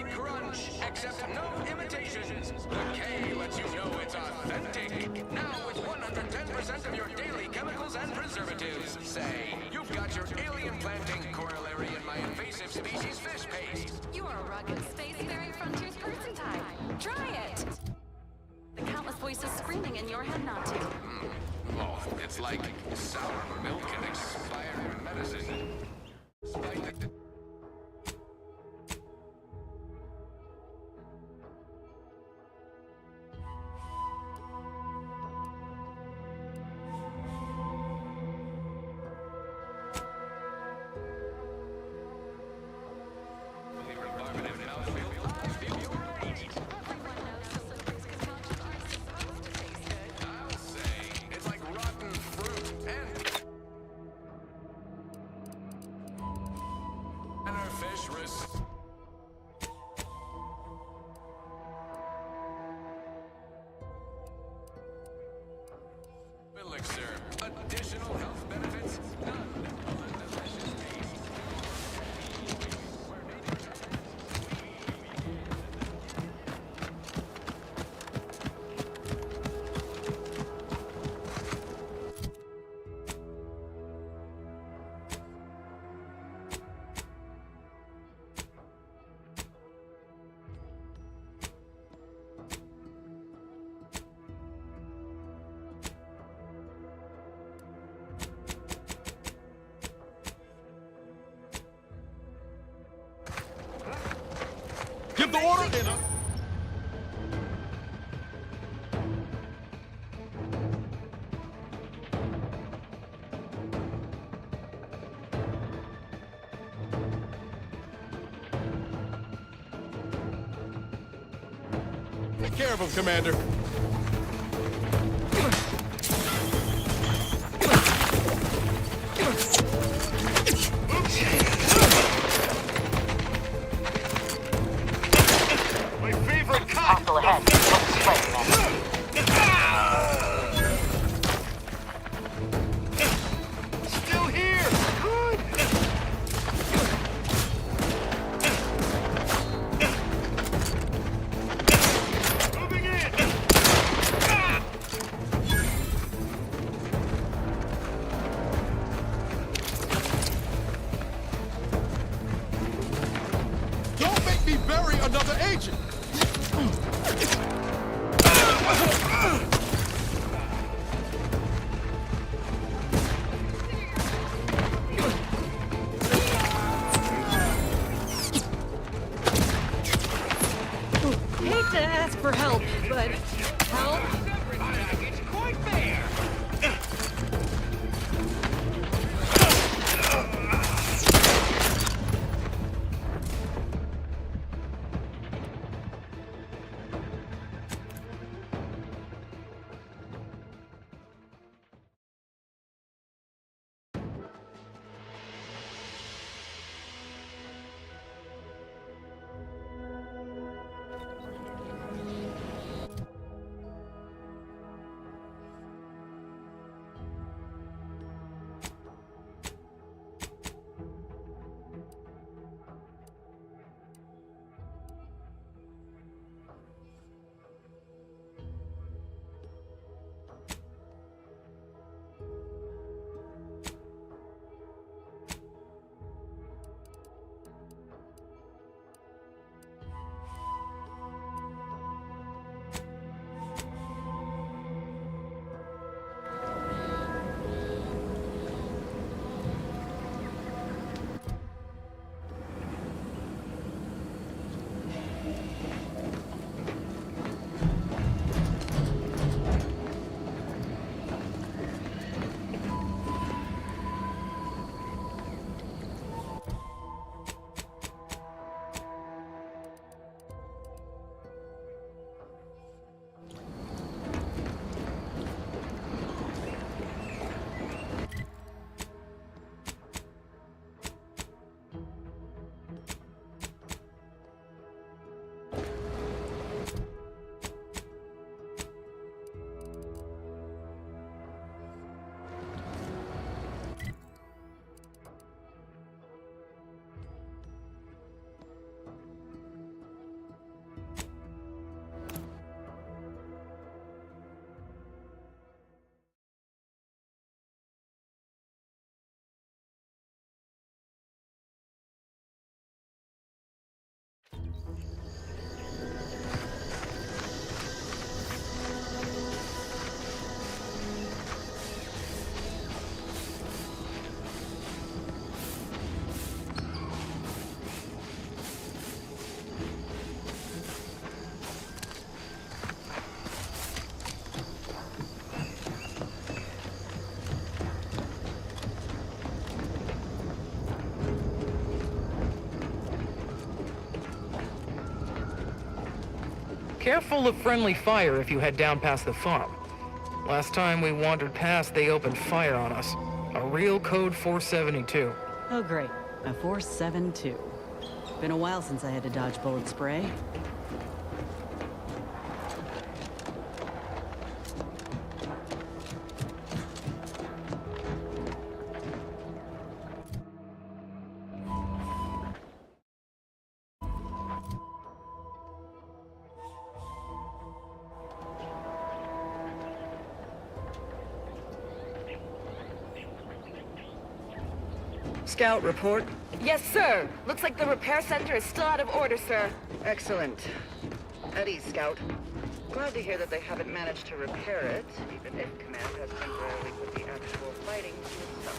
sugary crunch, except no imitations. The K lets you know it's authentic. Now with 110% of your daily chemicals and preservatives. Say, you've got your alien planting corollary in my invasive species fish paste. You are a rugged spacefaring frontiers person type. Try it. The countless voices screaming in your head not to. Oh, it's like sour milk and expired medicine. Elixir. Additional health benefits? None. Give the order, dinner. Take care of him, Commander. Hostile ahead. Still here. Good. Moving in. careful of friendly fire if you head down past the farm. Last time we wandered past, they opened fire on us. A real code 472. Oh great, a 472. Been a while since I had to dodge bullet spray. Scout, report. Yes, sir. Looks like the repair center is still out of order, sir. Excellent. At ease, Scout. Glad to hear that they haven't managed to repair it, even if Command has temporarily put the actual fighting to a stop.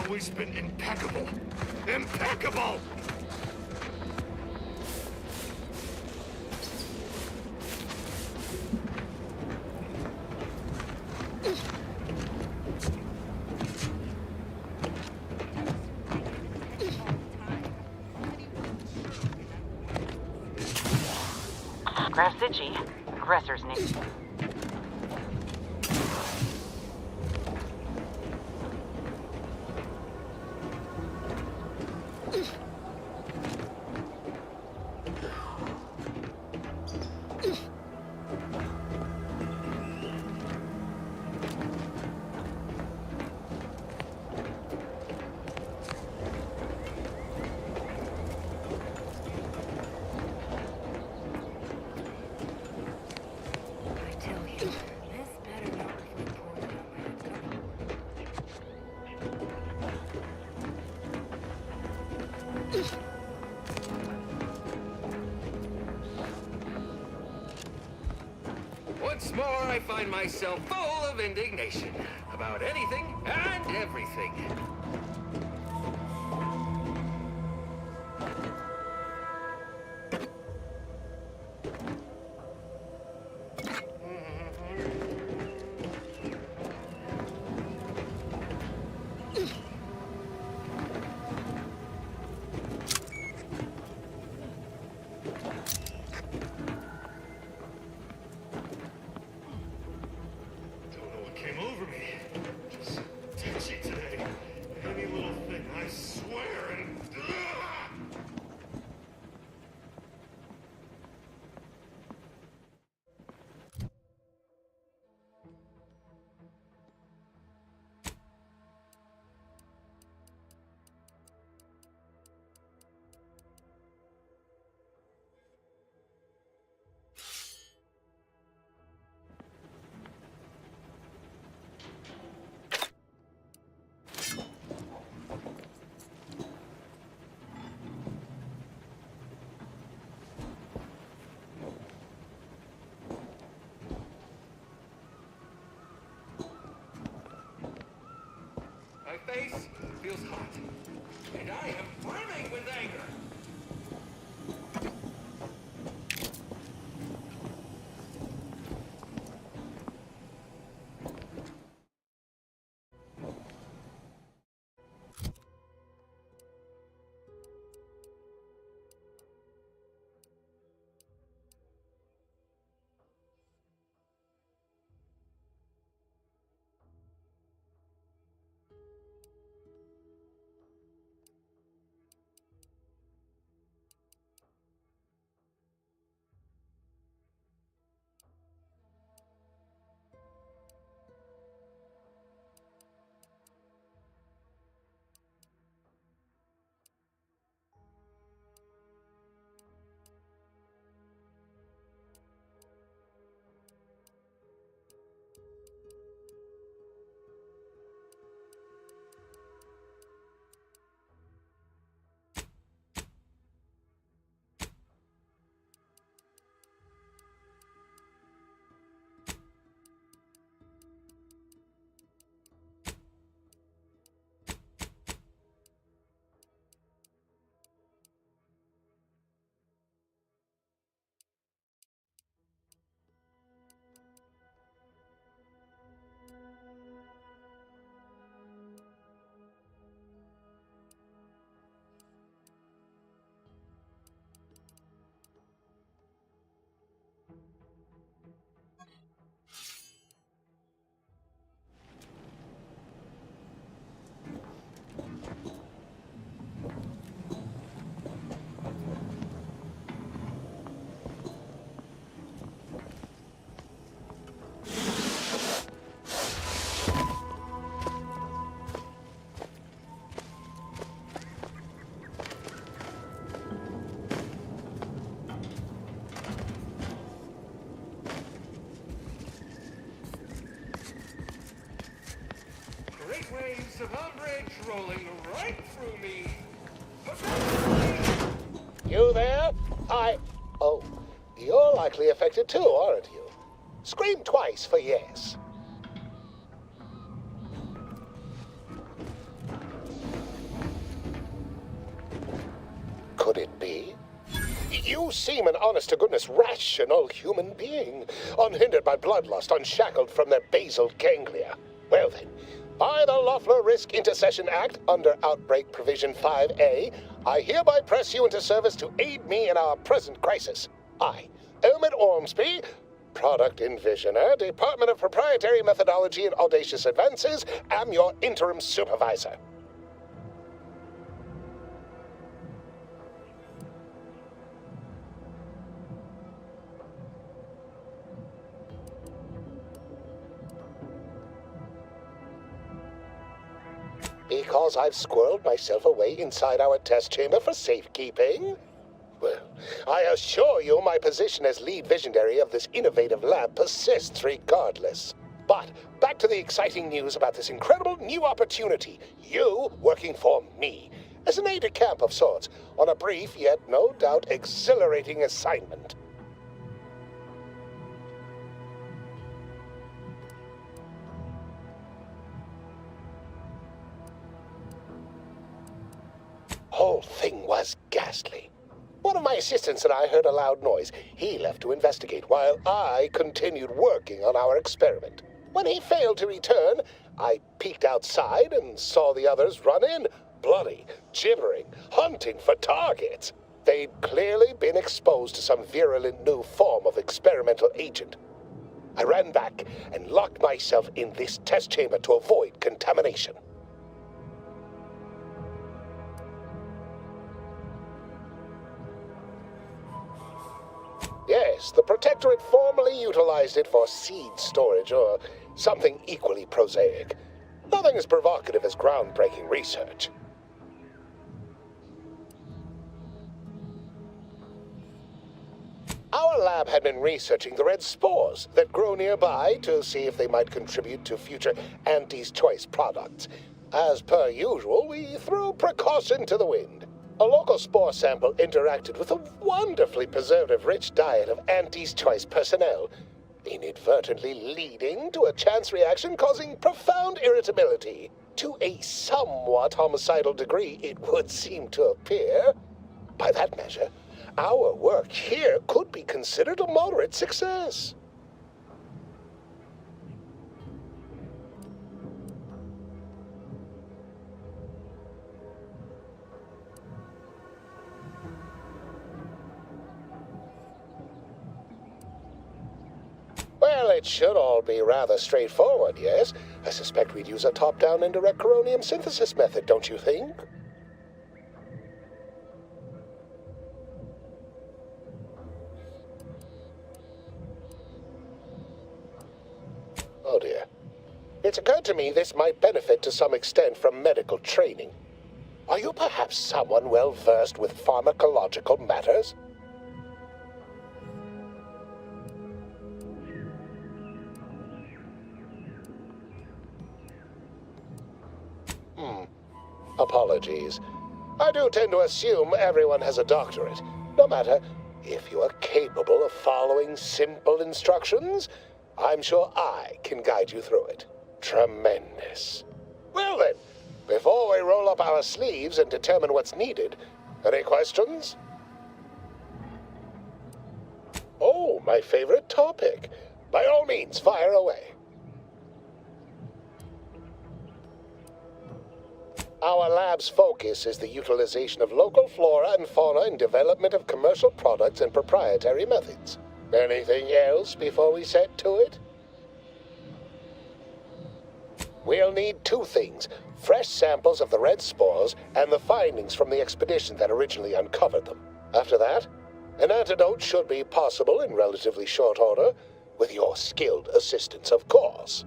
Always been impeccable. Impeccable! Grasicci, aggressor's name. Once more, I find myself full of indignation about anything and everything. face feels hot. And I am brimming with anger. Waves of umbrage rolling right through me. You there? Oh, you're likely affected too, aren't you? Scream twice for yes. Could it be? You seem an honest-to-goodness rational human being, unhindered by bloodlust, unshackled from their basal ganglia. Well then, by the Loeffler Risk Intercession Act, under Outbreak Provision 5A, I hereby press you into service to aid me in our present crisis. I, Elmet Ormsby, Product Envisioner, Department of Proprietary Methodology and Audacious Advances, am your interim supervisor. Because I've squirreled myself away inside our test chamber for safekeeping? Well, I assure you my position as lead visionary of this innovative lab persists regardless. But back to the exciting news about this incredible new opportunity. You working for me, as an aide-de-camp of sorts, on a brief yet no doubt exhilarating assignment. Whole thing was ghastly. One of my assistants and I heard a loud noise. He left to investigate while I continued working on our experiment. When he failed to return, I peeked outside and saw the others run in, bloody, gibbering, hunting for targets. They'd clearly been exposed to some virulent new form of experimental agent. I ran back and locked myself in this test chamber to avoid contamination. Yes, the Protectorate formerly utilized it for seed storage or something equally prosaic. Nothing as provocative as groundbreaking research. Our lab had been researching the red spores that grow nearby to see if they might contribute to future Auntie's Choice products. As per usual, we threw precaution to the wind. A local spore sample interacted with a wonderfully preservative-rich diet of Auntie's Choice personnel. inadvertently leading to a chance reaction causing profound irritability. To a somewhat homicidal degree, it would seem to appear. By that measure, our work here could be considered a moderate success. Well, it should all be rather straightforward, yes? I suspect we'd use a top-down indirect coronium synthesis method, don't you think? Oh dear. It's occurred to me this might benefit to some extent from medical training. Are you perhaps someone well-versed with pharmacological matters? Apologies. I do tend to assume everyone has a doctorate. No matter, if you are capable of following simple instructions, I'm sure I can guide you through it. Tremendous. Well then, before we roll up our sleeves and determine what's needed, any questions? Oh, my favorite topic. By all means, fire away. Our lab's focus is the utilization of local flora and fauna in development of commercial products and proprietary methods. Anything else before we set to it? We'll need two things: fresh samples of the red spores and the findings from the expedition that originally uncovered them. After that, an antidote should be possible in relatively short order, with your skilled assistance, of course.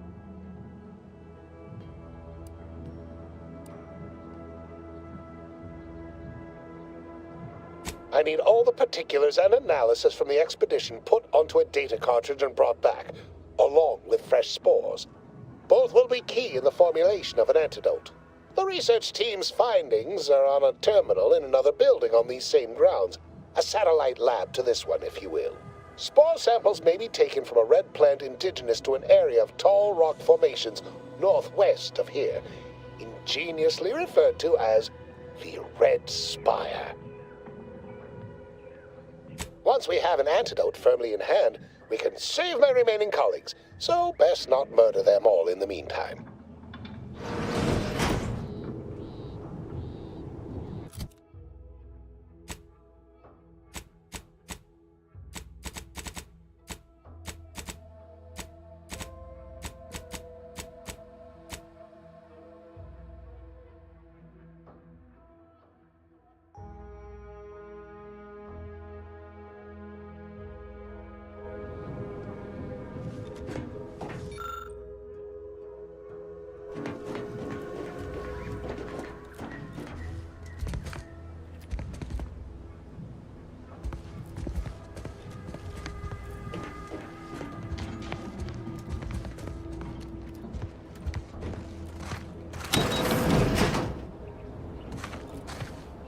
I need all the particulars and analysis from the expedition put onto a data cartridge and brought back, along with fresh spores. Both will be key in the formulation of an antidote. The research team's findings are on a terminal in another building on these same grounds, a satellite lab to this one, if you will. Spore samples may be taken from a red plant indigenous to an area of tall rock formations northwest of here, ingeniously referred to as the Red Spire. Once we have an antidote firmly in hand, we can save my remaining colleagues, so best not murder them all in the meantime.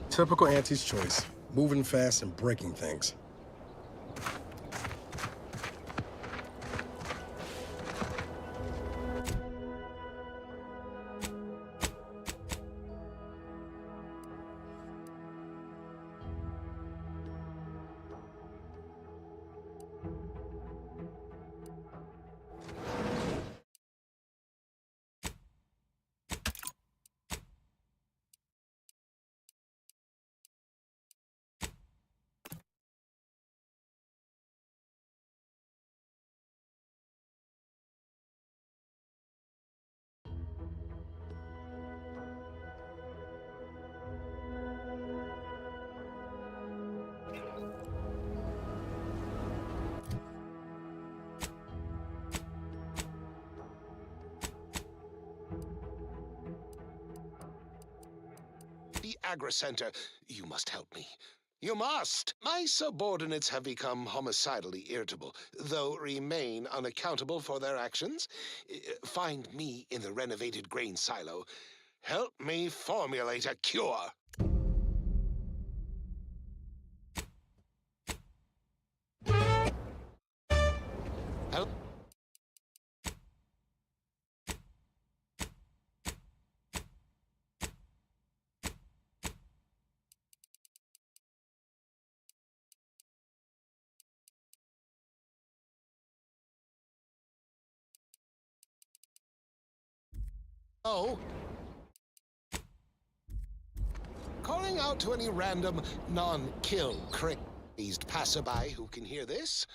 Typical Auntie's choice, moving fast and breaking things. Agri-Center, you must help me. You must! My subordinates have become homicidally irritable, though remain unaccountable for their actions. Find me in the renovated grain silo. Help me formulate a cure. Oh. Calling out to any random, non-kill crazed passerby who can hear this.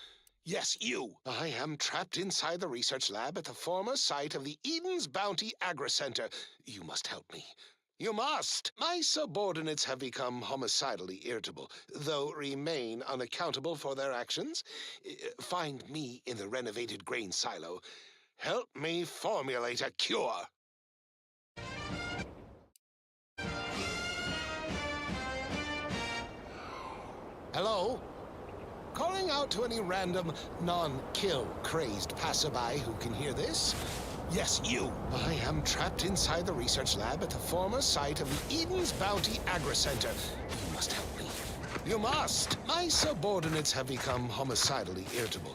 Yes, you. I am trapped inside the research lab at the former site of the Eden's Bounty Agri-Center. You must help me. You must! My subordinates have become homicidally irritable, though remain unaccountable for their actions. Find me in the renovated grain silo. Help me formulate a cure. Hello? Calling out to any random, non-kill crazed passerby who can hear this. Yes, you. I am trapped inside the research lab at the former site of the Eden's Bounty Agri-Center. You must help me. You must! My subordinates have become homicidally irritable.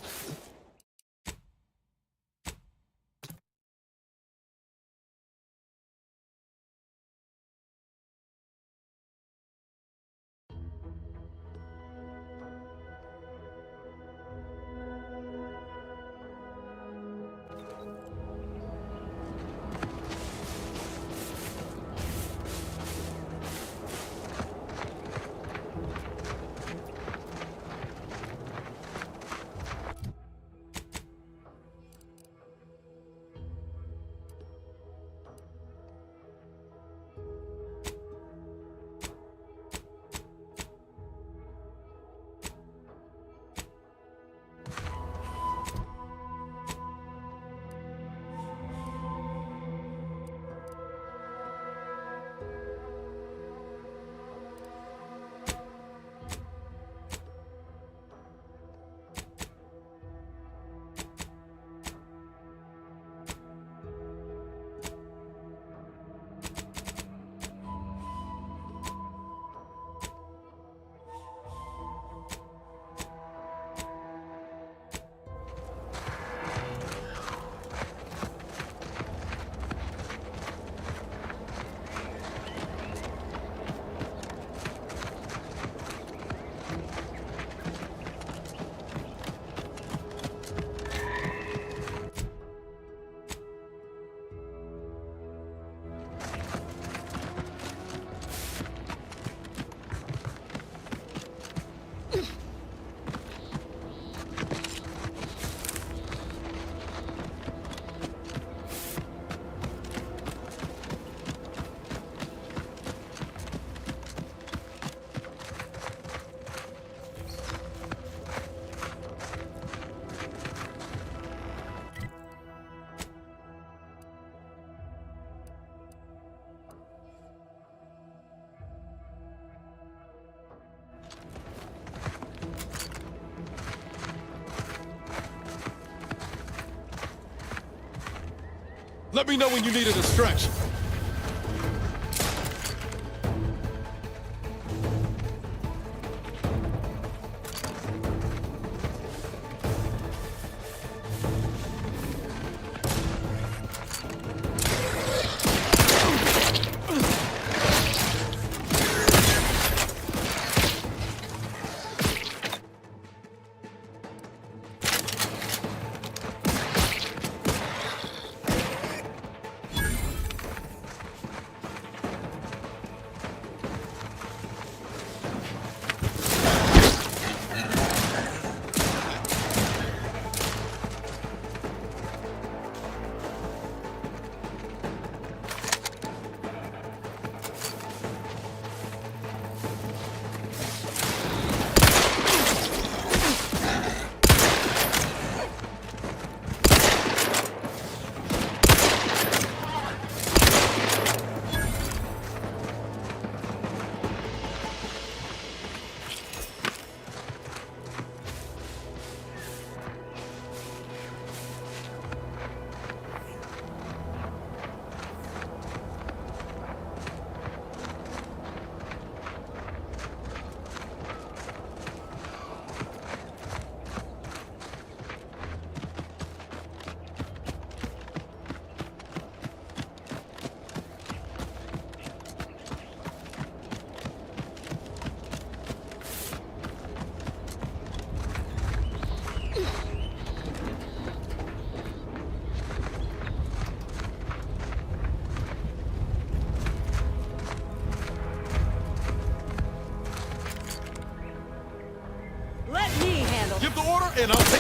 Let me know when you needed a stretch.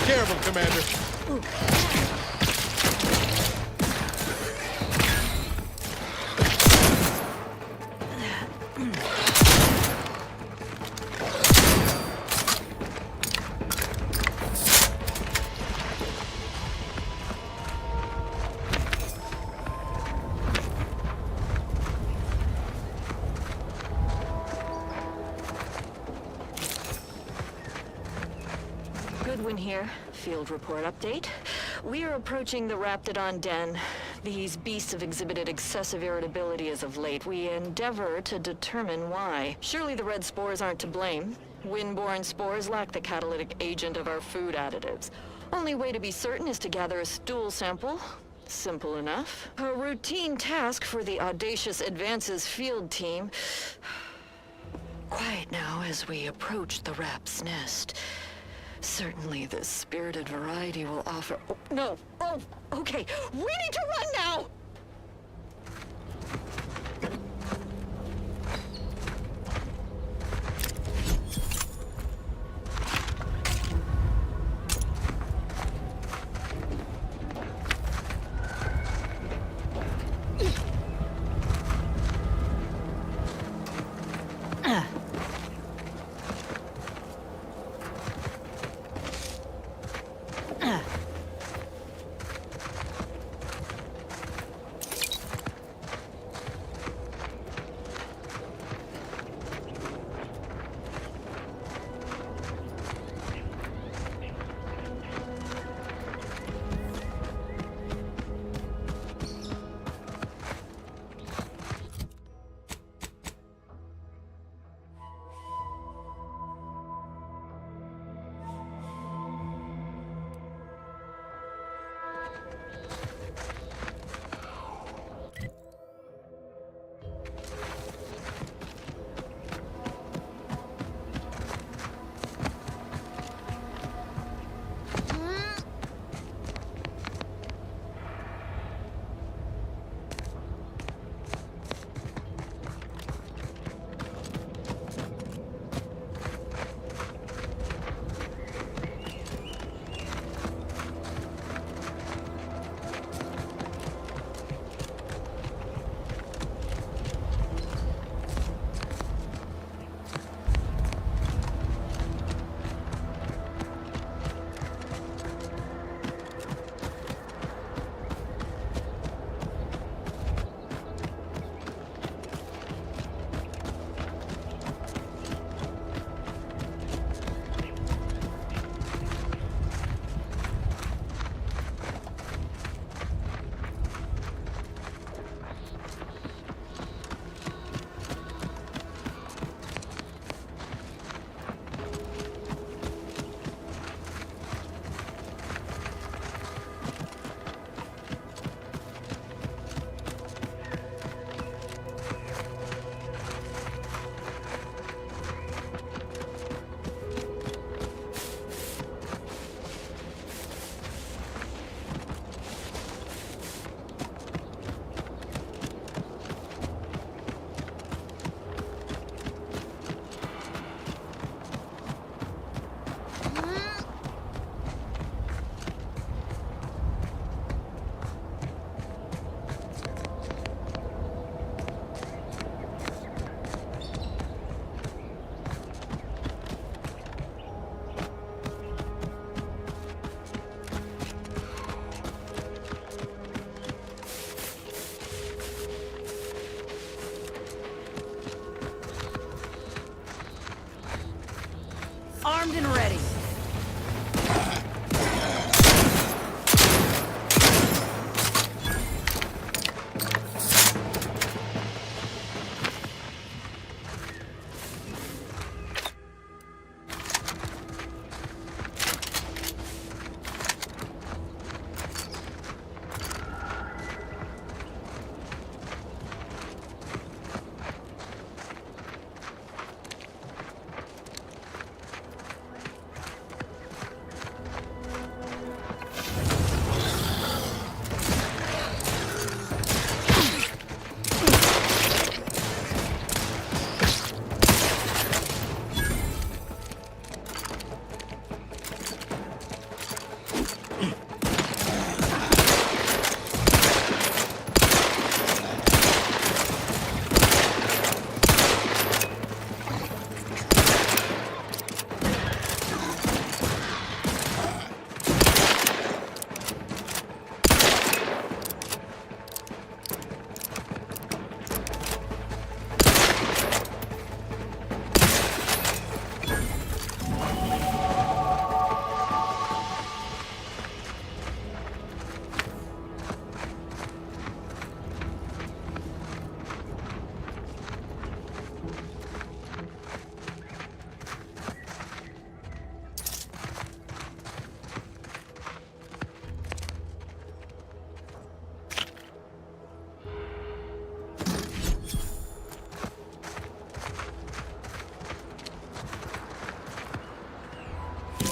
care of him, Commander. Goodwin here. Field report update. We are approaching the Raptidon den. These beasts have exhibited excessive irritability as of late. We endeavor to determine why. Surely the red spores aren't to blame. Wind-borne spores lack the catalytic agent of our food additives. Only way to be certain is to gather a stool sample. Simple enough. A routine task for the Audacious Advances field team. Quiet now as we approach the rap's nest. Certainly the spirited variety will offer... Oh, no! Oh, okay. We need to run now!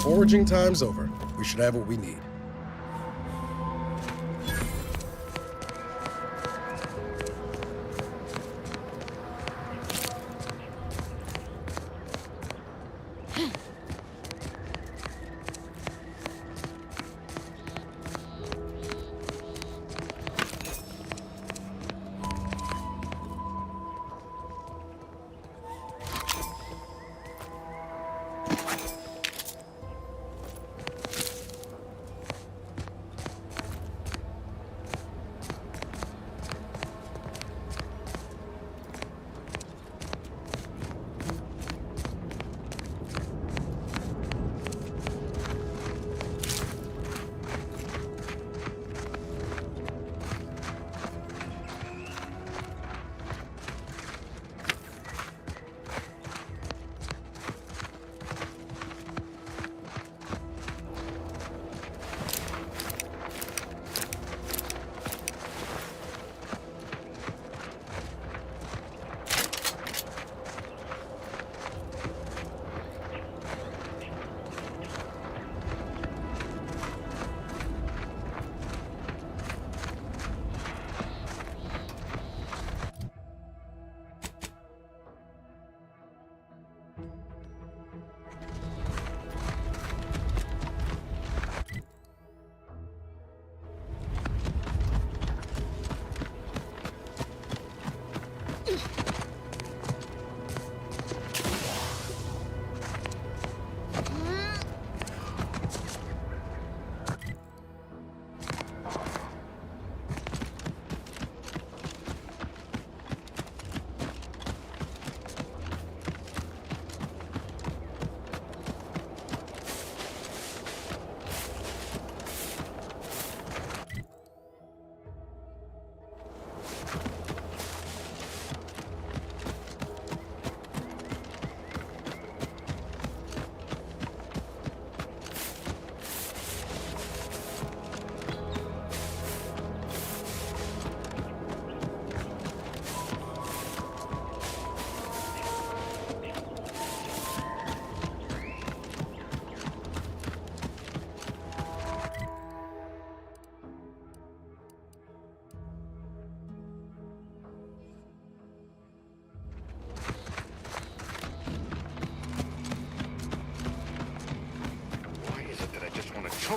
Foraging time's over. We should have what we need.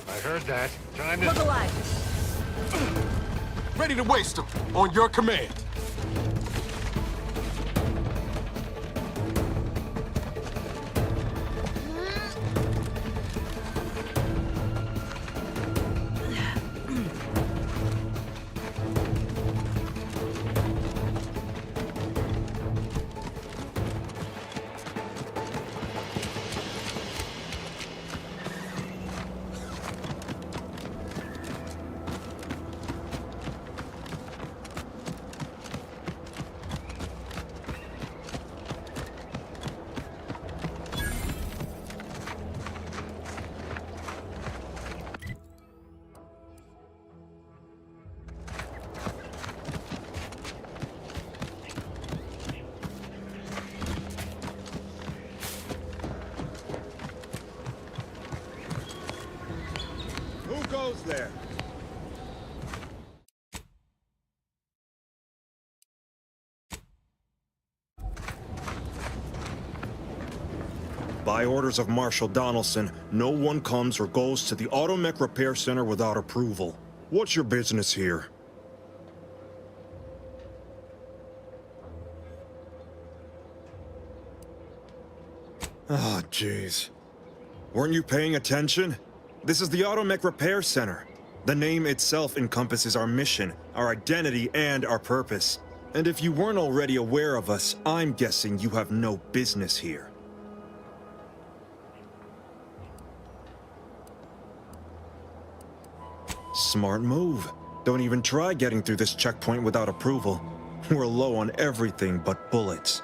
I heard that. Time to... Look alive. Ready to waste them. On your command. Who goes there? By orders of Marshal Donaldson, no one comes or goes to the Automech Repair Center without approval. What's your business here? Oh, jeez. Weren't you paying attention? This is the Automech Repair Center. The name itself encompasses our mission, our identity, and our purpose. And if you weren't already aware of us, I'm guessing you have no business here. Smart move. Don't even try getting through this checkpoint without approval. We're low on everything but bullets.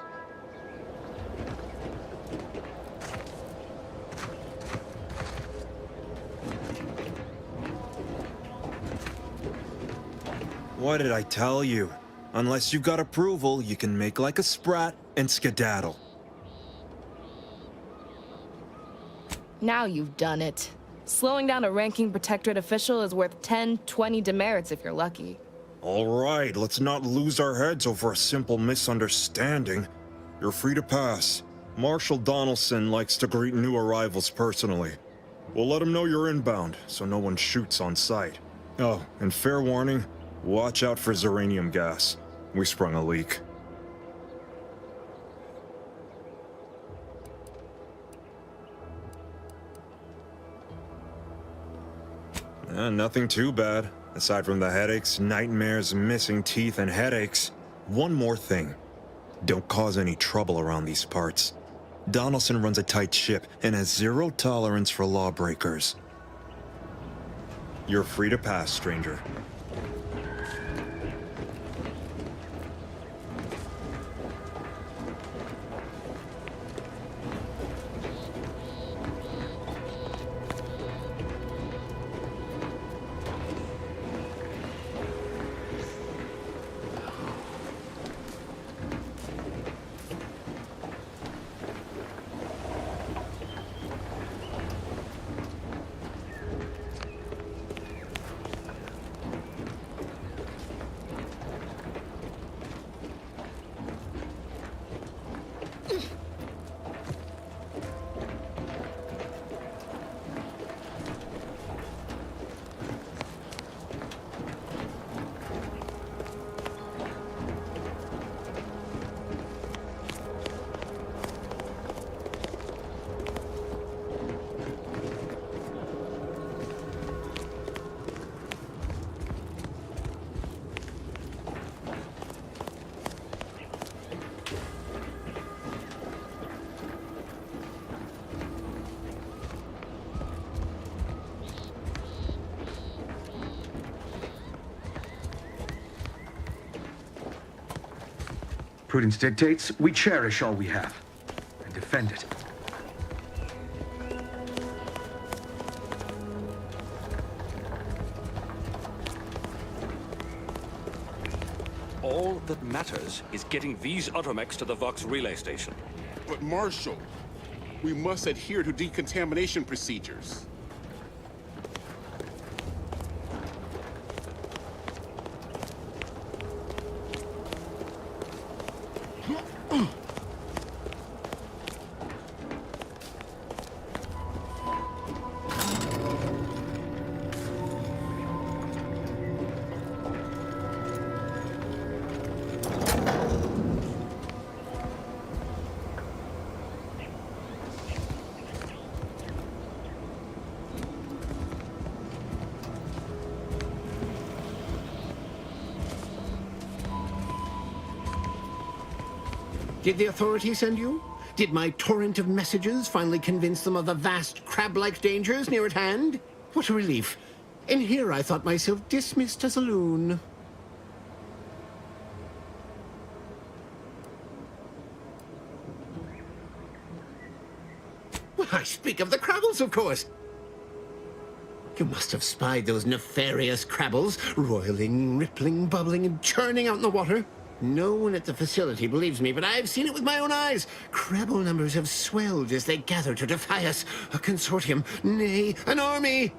What did I tell you? Unless you got approval, you can make like a sprat and skedaddle. Now you've done it. Slowing down a ranking protectorate official is worth 10, 20 demerits if you're lucky. All right, let's not lose our heads over a simple misunderstanding. You're free to pass. Marshal Donaldson likes to greet new arrivals personally. We'll let him know you're inbound, so no one shoots on sight. Oh, and fair warning, watch out for Zeranium gas. We sprung a leak. Nothing too bad. Aside from the headaches, nightmares, missing teeth, and headaches. One more thing. Don't cause any trouble around these parts. Donaldson runs a tight ship and has zero tolerance for lawbreakers. You're free to pass, stranger. Prudence dictates we cherish all we have and defend it. All that matters is getting these automechs to the Vox relay station. But Marshal, we must adhere to decontamination procedures. Did the authorities send you? Did my torrent of messages finally convince them of the vast crab-like dangers near at hand? What a relief. In here I thought myself dismissed as a loon. Well, I speak of the Crabbles, of course. You must have spied those nefarious Crabbles, roiling, rippling, bubbling, and churning out in the water. No one at the facility believes me, but I've seen it with my own eyes. Crabble numbers have swelled as they gather to defy us. A consortium, nay, an army!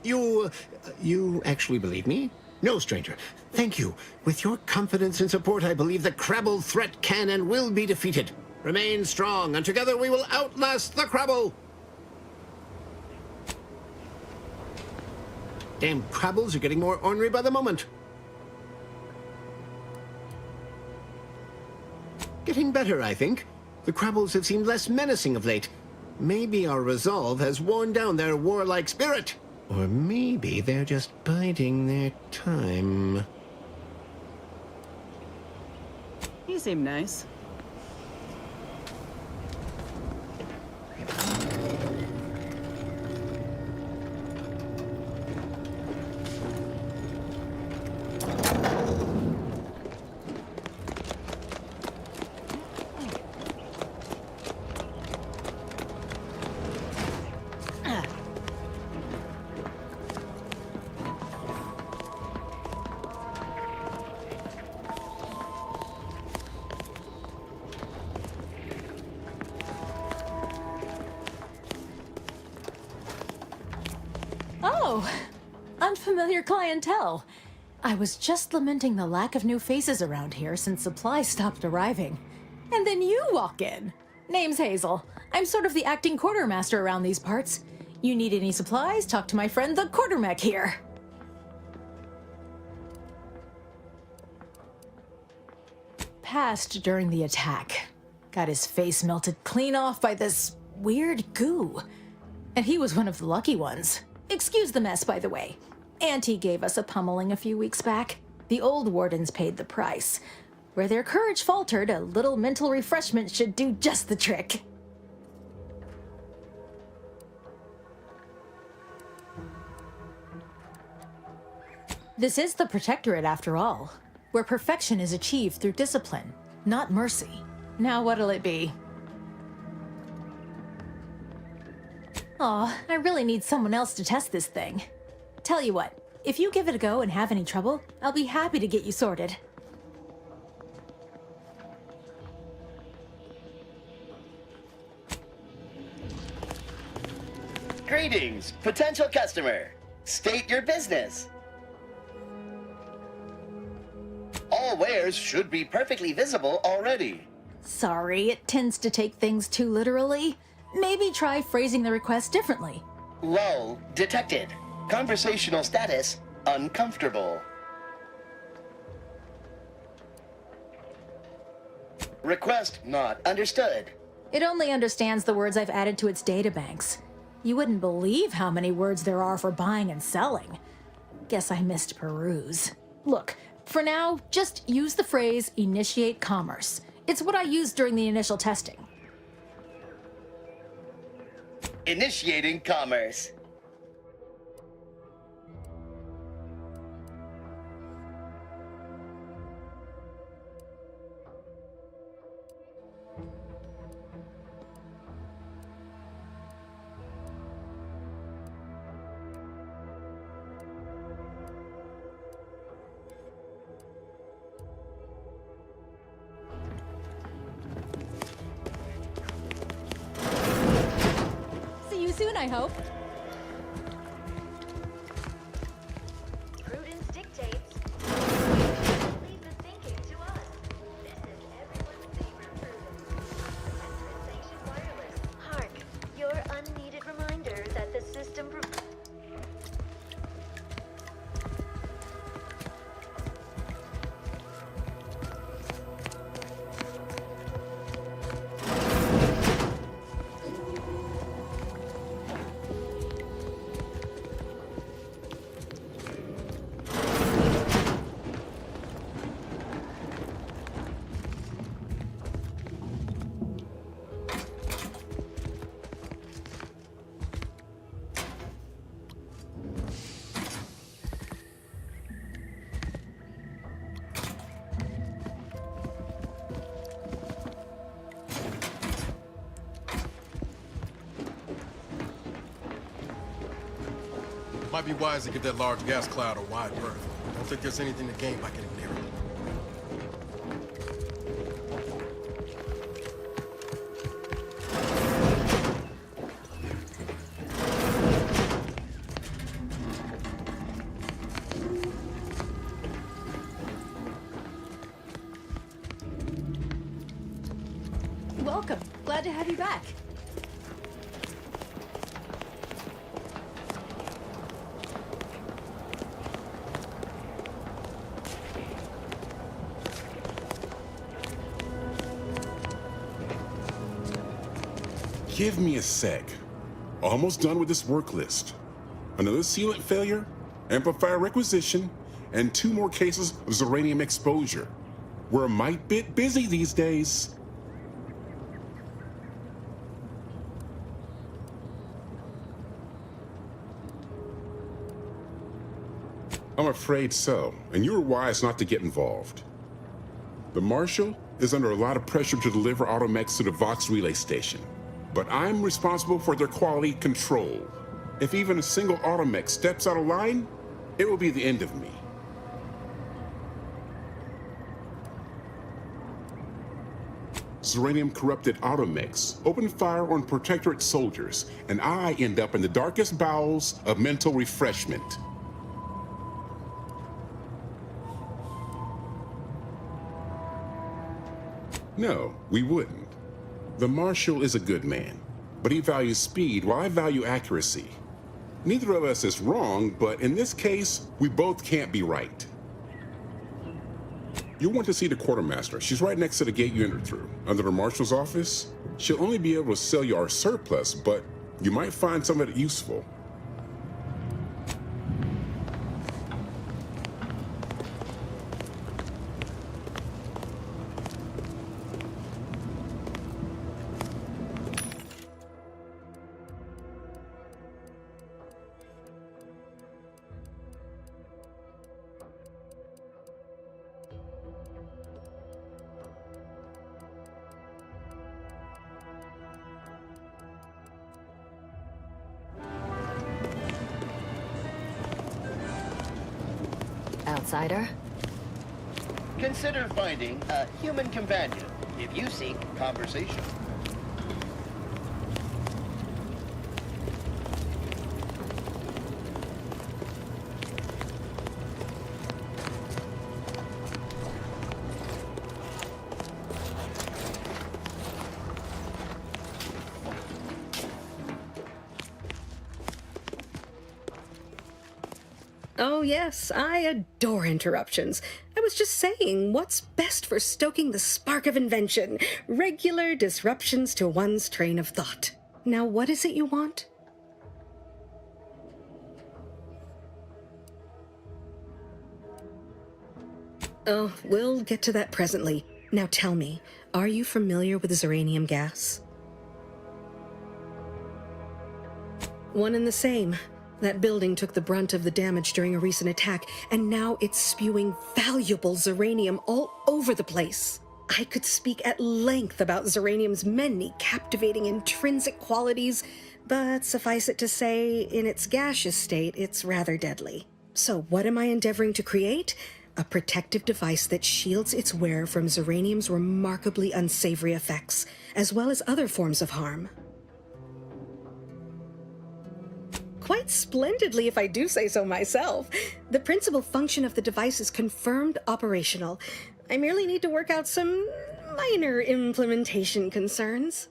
You actually believe me? No, stranger. Thank you. With your confidence and support, I believe the Crabble threat can and will be defeated. Remain strong, and together we will outlast the Crabble! Damn Crabbles are getting more ornery by the moment. Getting better, I think. The Crabbles have seemed less menacing of late. Maybe our resolve has worn down their warlike spirit. Or maybe they're just biding their time. You seem nice. Oh, unfamiliar clientele. I was just lamenting the lack of new faces around here since supplies stopped arriving. And then you walk in. Name's Hazel. I'm sort of the acting quartermaster around these parts. You need any supplies? Talk to my friend the quartermech here. Passed during the attack. Got his face melted clean off by this weird goo. And he was one of the lucky ones. Excuse the mess, by the way. Auntie gave us a pummeling a few weeks back. The old wardens paid the price. Where their courage faltered, a little mental refreshment should do just the trick. This is the Protectorate, after all, where perfection is achieved through discipline, not mercy. Now what'll it be? Aw, I really need someone else to test this thing. Tell you what, if you give it a go and have any trouble, I'll be happy to get you sorted. Greetings, potential customer. State your business. All wares should be perfectly visible already. Sorry, it tends to take things too literally. Maybe try phrasing the request differently. Lull detected. Conversational status uncomfortable. Request not understood. It only understands the words I've added to its databanks. You wouldn't believe how many words there are for buying and selling. Guess I missed peruse. Look, for now, just use the phrase initiate commerce. It's what I used during the initial testing. Initiating commerce. See you soon, I hope. Prudence dictates. Leave the thinking to us. This is everyone's favorite prudence. Sanctioned wireless. Hark, your unneeded reminder that the system. Might be wise to give that large gas cloud a wide berth. Don't think there's anything to gain by getting near it. Glad to have you back. Give me a sec. Almost done with this work list. Another sealant failure, amplifier requisition, and 2 more cases of Zeranium exposure. We're a mite bit busy these days. I'm afraid so, and you were wise not to get involved. The Marshal is under a lot of pressure to deliver automechs to the Vox relay station, but I'm responsible for their quality control. If even a single automech steps out of line, it will be the end of me. Zeranium corrupted automechs open fire on Protectorate soldiers, and I end up in the darkest bowels of mental refreshment. No, we wouldn't. The Marshal is a good man, but he values speed while I value accuracy. Neither of us is wrong, but in this case, we both can't be right. You'll want to see the quartermaster. She's right next to the gate you entered through. Under the Marshal's office, she'll only be able to sell you our surplus, but you might find some of it useful. Outsider? Consider finding a human companion if you seek conversation. Oh yes, I adore interruptions. I was just saying, what's best for stoking the spark of invention? Regular disruptions to one's train of thought. Now what is it you want? Oh, we'll get to that presently. Now tell me, are you familiar with Zeranium gas? One and the same. That building took the brunt of the damage during a recent attack, and now it's spewing valuable Zeranium all over the place. I could speak at length about Zeranium's many captivating intrinsic qualities, but suffice it to say, in its gaseous state, it's rather deadly. So what am I endeavoring to create? A protective device that shields its wearer from Zeranium's remarkably unsavory effects, as well as other forms of harm. Quite splendidly, if I do say so myself. The principal function of the device is confirmed operational. I merely need to work out some minor implementation concerns.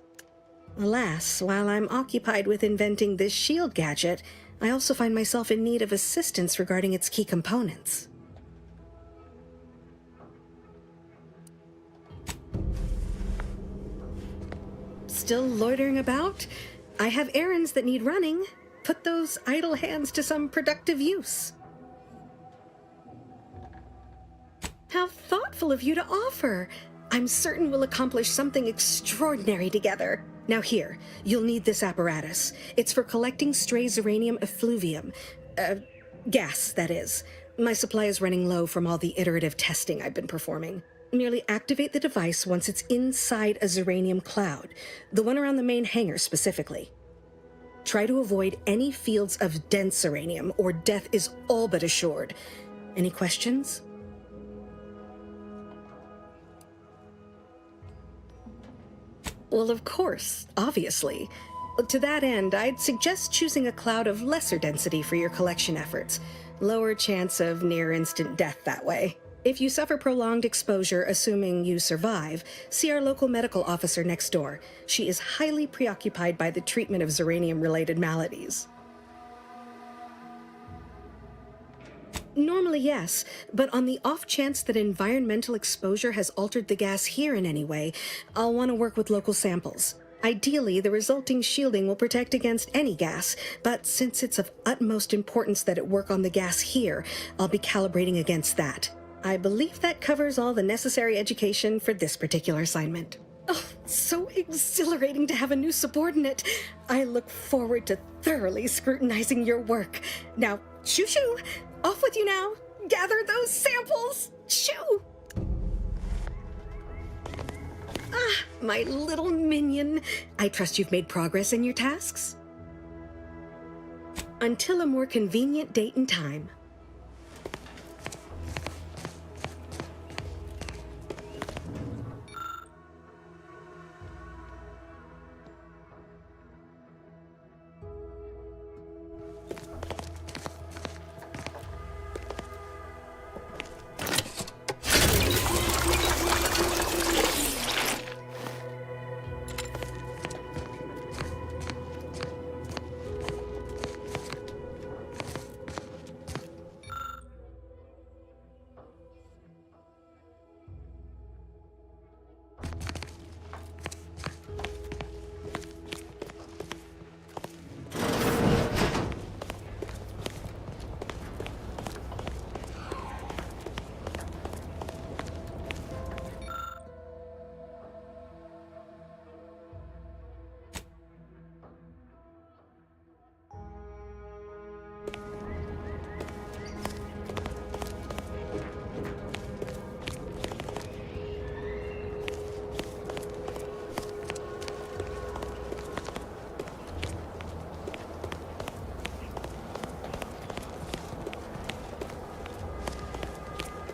Alas, while I'm occupied with inventing this shield gadget, I also find myself in need of assistance regarding its key components. Still loitering about? I have errands that need running. Put those idle hands to some productive use. How thoughtful of you to offer. I'm certain we'll accomplish something extraordinary together. Now here, you'll need this apparatus. It's for collecting stray Zeranium effluvium. Gas, that is. My supply is running low from all the iterative testing I've been performing. Merely activate the device once it's inside a Zeranium cloud, the one around the main hangar specifically. Try to avoid any fields of dense Zeranium, or death is all but assured. Any questions? Well, of course, obviously. To that end, I'd suggest choosing a cloud of lesser density for your collection efforts. Lower chance of near-instant death that way. If you suffer prolonged exposure, assuming you survive, see our local medical officer next door. She is highly preoccupied by the treatment of Zeranium-related maladies. Normally, yes, but on the off chance that environmental exposure has altered the gas here in any way, I'll want to work with local samples. Ideally, the resulting shielding will protect against any gas, but since it's of utmost importance that it work on the gas here, I'll be calibrating against that. I believe that covers all the necessary education for this particular assignment. Oh, so exhilarating to have a new subordinate. I look forward to thoroughly scrutinizing your work. Now, shoo-shoo! Off with you now! Gather those samples! Shoo! Ah, my little minion. I trust you've made progress in your tasks? Until a more convenient date and time.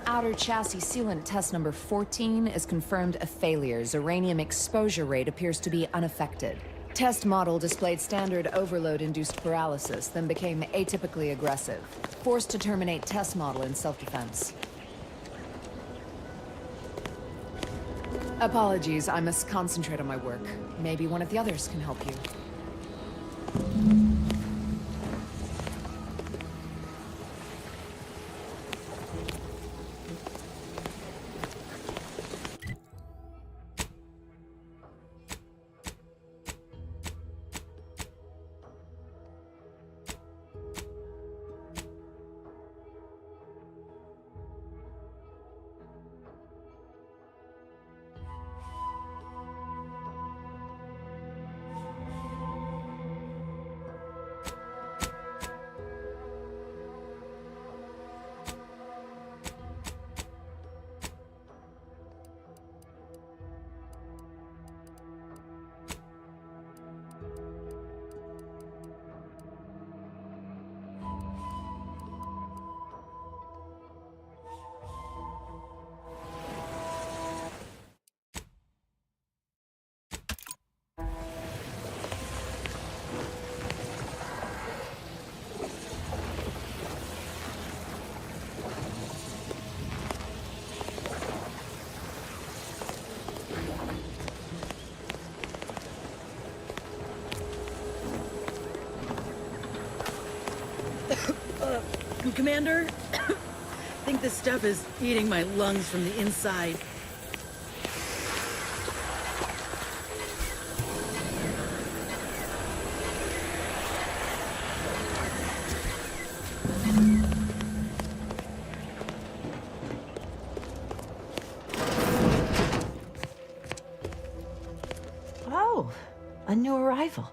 Outer chassis sealant test number 14 is confirmed a failure. Uranium exposure rate appears to be unaffected. Test model displayed standard overload-induced paralysis, then became atypically aggressive. Forced to terminate test model in self-defense. Apologies, I must concentrate on my work. Maybe one of the others can help you. Commander, I think this stuff is eating my lungs from the inside. Oh, a new arrival.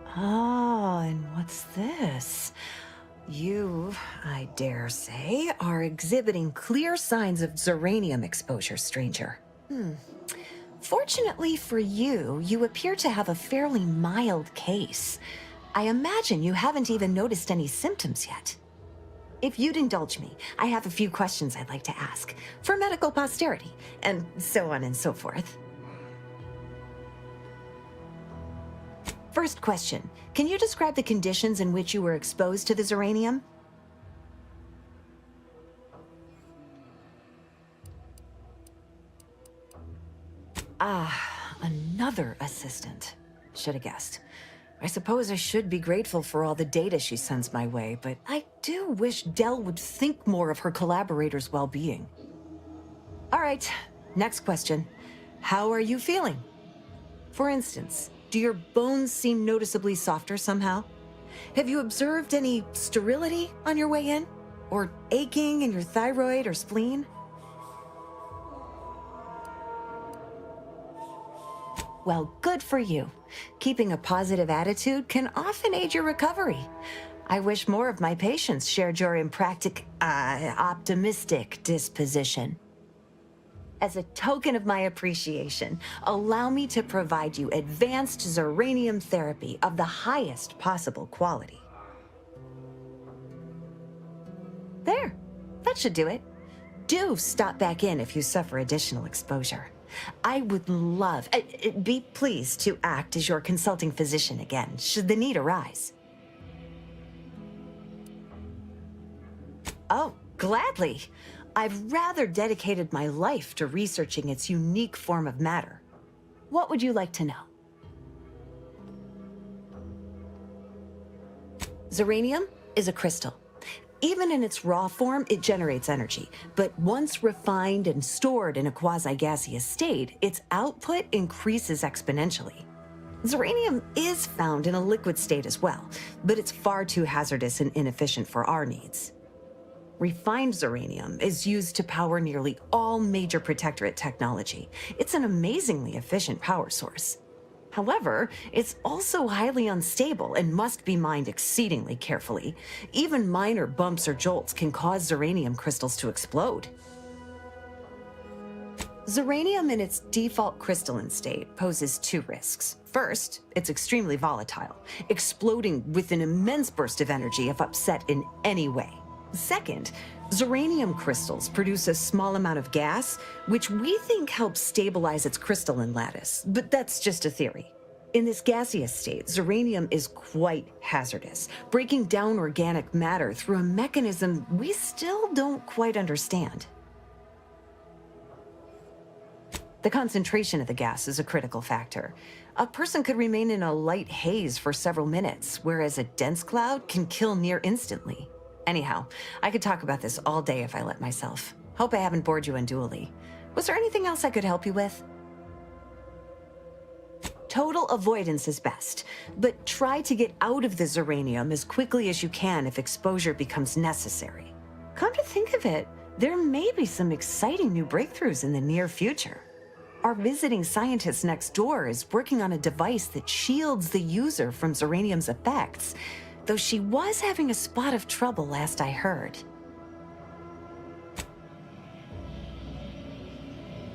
Ah, and what's this? You, I dare say, are exhibiting clear signs of Zeranium exposure, stranger. Fortunately for you, you appear to have a fairly mild case. I imagine you haven't even noticed any symptoms yet. If you'd indulge me, I have a few questions I'd like to ask, for medical posterity, and so on and so forth. First question, can you describe the conditions in which you were exposed to the Zeranium? Another assistant. Should have guessed. I suppose I should be grateful for all the data she sends my way, but I do wish Dell would think more of her collaborators' well-being. All right, next question. How are you feeling? For instance, do your bones seem noticeably softer somehow? Have you observed any sterility on your way in? Or aching in your thyroid or spleen? Well, good for you. Keeping a positive attitude can often aid your recovery. I wish more of my patients shared your optimistic disposition. As a token of my appreciation, allow me to provide you advanced Zeranium therapy of the highest possible quality. There, that should do it. Do stop back in if you suffer additional exposure. I would love, be pleased to act as your consulting physician again, should the need arise. Oh, gladly. I've rather dedicated my life to researching its unique form of matter. What would you like to know? Zeranium is a crystal. Even in its raw form, it generates energy. But once refined and stored in a quasi-gaseous state, its output increases exponentially. Zeranium is found in a liquid state as well, but it's far too hazardous and inefficient for our needs. Refined Zeranium is used to power nearly all major Protectorate technology. It's an amazingly efficient power source. However, it's also highly unstable and must be mined exceedingly carefully. Even minor bumps or jolts can cause Zeranium crystals to explode. Zeranium in its default crystalline state poses two risks. First, it's extremely volatile, exploding with an immense burst of energy if upset in any way. Second, Zeranium crystals produce a small amount of gas, which we think helps stabilize its crystalline lattice, but that's just a theory. In this gaseous state, Zeranium is quite hazardous, breaking down organic matter through a mechanism we still don't quite understand. The concentration of the gas is a critical factor. A person could remain in a light haze for several minutes, whereas a dense cloud can kill near instantly. Anyhow, I could talk about this all day if I let myself. Hope I haven't bored you unduly. Was there anything else I could help you with? Total avoidance is best, but try to get out of the Zeranium as quickly as you can if exposure becomes necessary. Come to think of it, there may be some exciting new breakthroughs in the near future. Our visiting scientist next door is working on a device that shields the user from Zeranium's effects, though she was having a spot of trouble last I heard.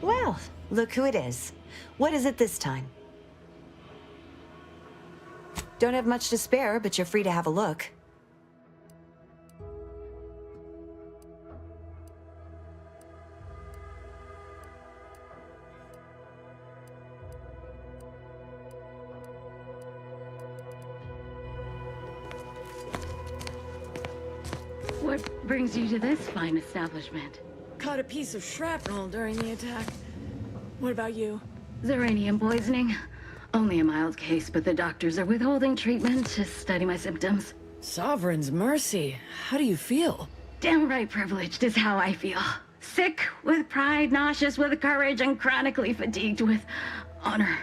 Well, look who it is. What is it this time? Don't have much to spare, but you're free to have a look. What brings you to this fine establishment? Caught a piece of shrapnel during the attack. What about you? Zeranium poisoning. Only a mild case, but the doctors are withholding treatment to study my symptoms. Sovereign's mercy. How do you feel? Downright privileged is how I feel. Sick with pride, nauseous with courage, and chronically fatigued with honor.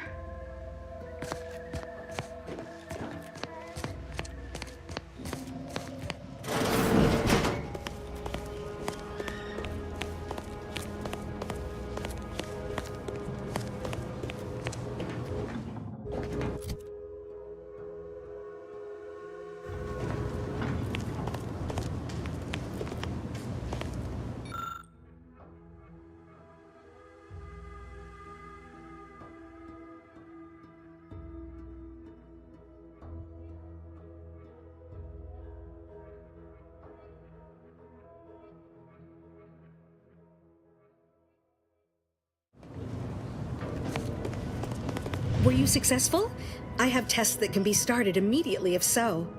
Were you successful? I have tests that can be started immediately if so.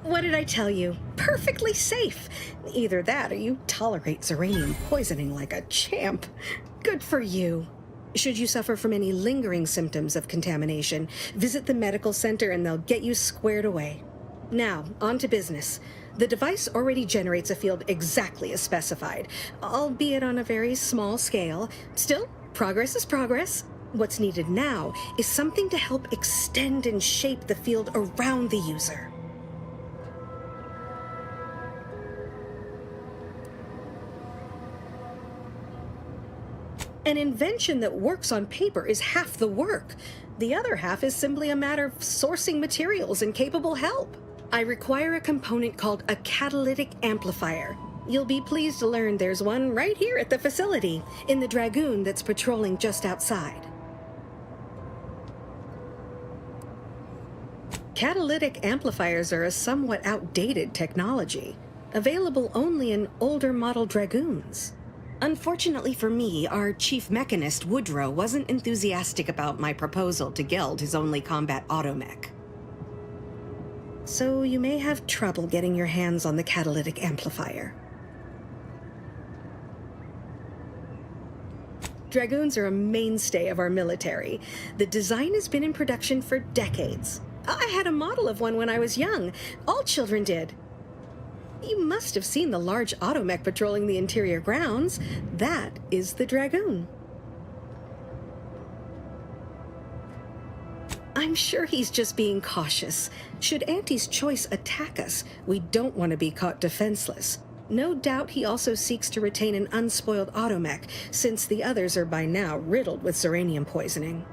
What did I tell you? Perfectly safe. Either that or you tolerate Zeranium poisoning like a champ. Good for you. Should you suffer from any lingering symptoms of contamination, visit the medical center and they'll get you squared away. Now, on to business. The device already generates a field exactly as specified, albeit on a very small scale. Still, progress is progress. What's needed now is something to help extend and shape the field around the user. An invention that works on paper is half the work. The other half is simply a matter of sourcing materials and capable help. I require a component called a catalytic amplifier. You'll be pleased to learn there's one right here at the facility, in the Dragoon that's patrolling just outside. Catalytic amplifiers are a somewhat outdated technology, available only in older model Dragoons. Unfortunately for me, our chief mechanist, Woodrow, wasn't enthusiastic about my proposal to Geld his only combat automech. So you may have trouble getting your hands on the catalytic amplifier. Dragoons are a mainstay of our military. The design has been in production for decades. I had a model of one when I was young. All children did. You must have seen the large automech patrolling the interior grounds. That is the Dragoon. I'm sure he's just being cautious. Should Auntie's choice attack us, we don't want to be caught defenseless. No doubt he also seeks to retain an unspoiled automech, since the others are by now riddled with Zeranium poisoning.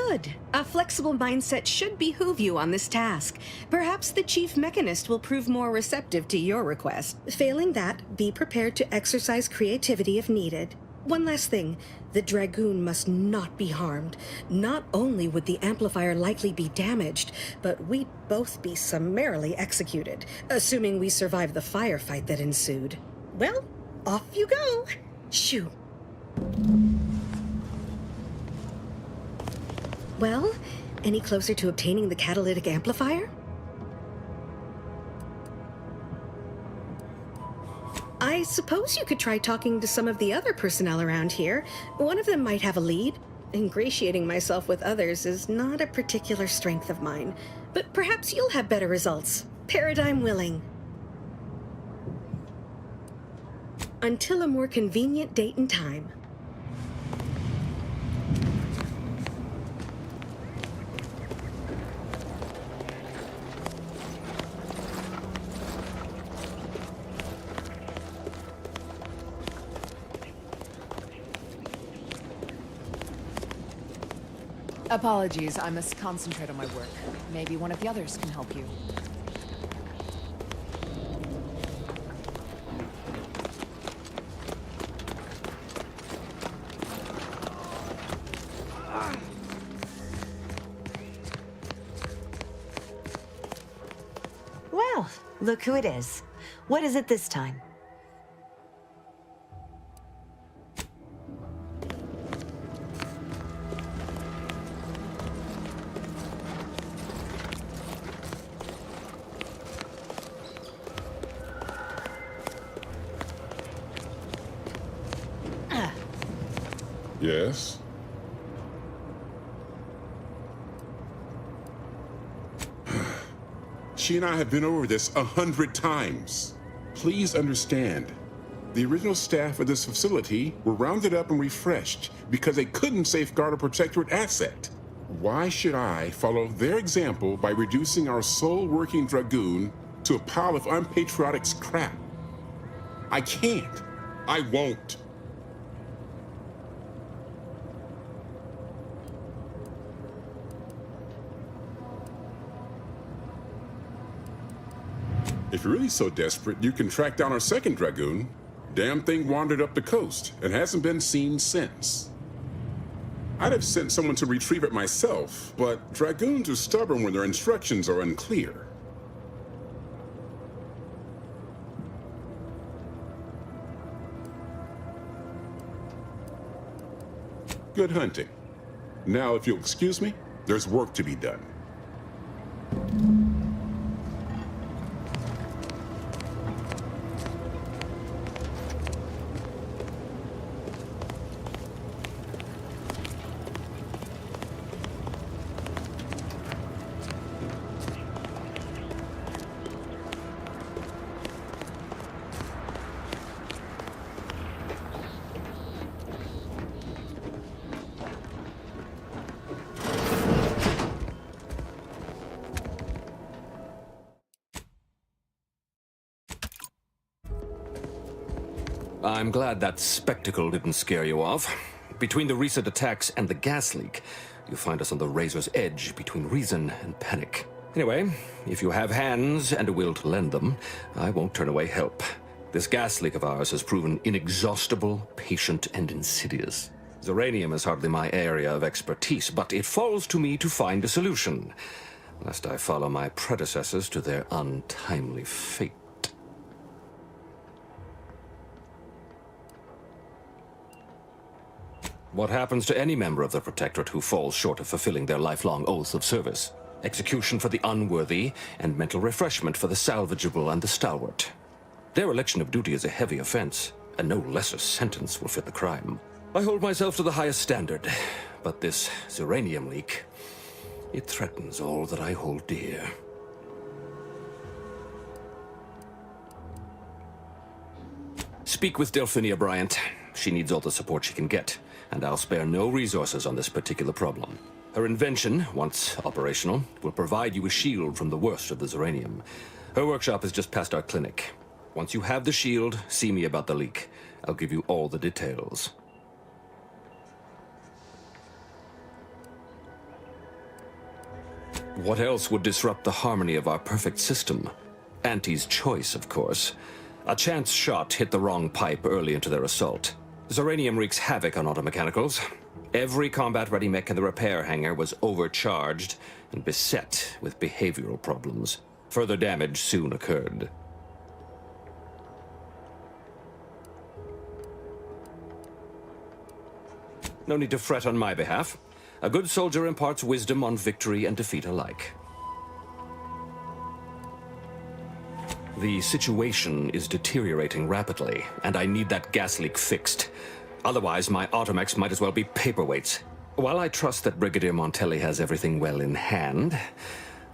Good. A flexible mindset should behoove you on this task. Perhaps the chief mechanist will prove more receptive to your request. Failing that, be prepared to exercise creativity if needed. One last thing. The Dragoon must not be harmed. Not only would the amplifier likely be damaged, but we'd both be summarily executed, assuming we survive the firefight that ensued. Well, off you go. Shoo. Well, any closer to obtaining the catalytic amplifier? I suppose you could try talking to some of the other personnel around here. One of them might have a lead. Ingratiating myself with others is not a particular strength of mine, but perhaps you'll have better results. Paradigm willing. Until a more convenient date and time. Apologies, I must concentrate on my work. Maybe one of the others can help you. Well, look who it is. What is it this time? Yes? She and I have been over this 100 times. Please understand, the original staff of this facility were rounded up and refreshed because they couldn't safeguard a protectorate asset. Why should I follow their example by reducing our sole working Dragoon to a pile of unpatriotic scrap? I can't. I won't. If you're really so desperate, you can track down our second Dragoon. Damn thing wandered up the coast and hasn't been seen since. I'd have sent someone to retrieve it myself, but Dragoons are stubborn when their instructions are unclear. Good hunting. Now, if you'll excuse me, there's work to be done. I'm glad that spectacle didn't scare you off. Between the recent attacks and the gas leak, you find us on the razor's edge between reason and panic. Anyway, if you have hands and a will to lend them, I won't turn away help. This gas leak of ours has proven inexhaustible, patient, and insidious. Zeranium is hardly my area of expertise, but it falls to me to find a solution, lest I follow my predecessors to their untimely fate. What happens to any member of the Protectorate who falls short of fulfilling their lifelong oaths of service? Execution for the unworthy, and mental refreshment for the salvageable and the stalwart. Dereliction of duty is a heavy offense, and no lesser sentence will fit the crime. I hold myself to the highest standard, but this Zeranium leak, it threatens all that I hold dear. Speak with Delphinia Bryant. She needs all the support she can get, and I'll spare no resources on this particular problem. Her invention, once operational, will provide you a shield from the worst of the Zeranium. Her workshop is just past our clinic. Once you have the shield, see me about the leak. I'll give you all the details. What else would disrupt the harmony of our perfect system? Auntie's choice, of course. A chance shot hit the wrong pipe early into their assault. Zeranium wreaks havoc on automechanicals. Every combat-ready mech in the repair hangar was overcharged and beset with behavioral problems. Further damage soon occurred. No need to fret on my behalf. A good soldier imparts wisdom on victory and defeat alike. The situation is deteriorating rapidly, and I need that gas leak fixed. Otherwise, my automechs might as well be paperweights. While I trust that Brigadier Montelli has everything well in hand,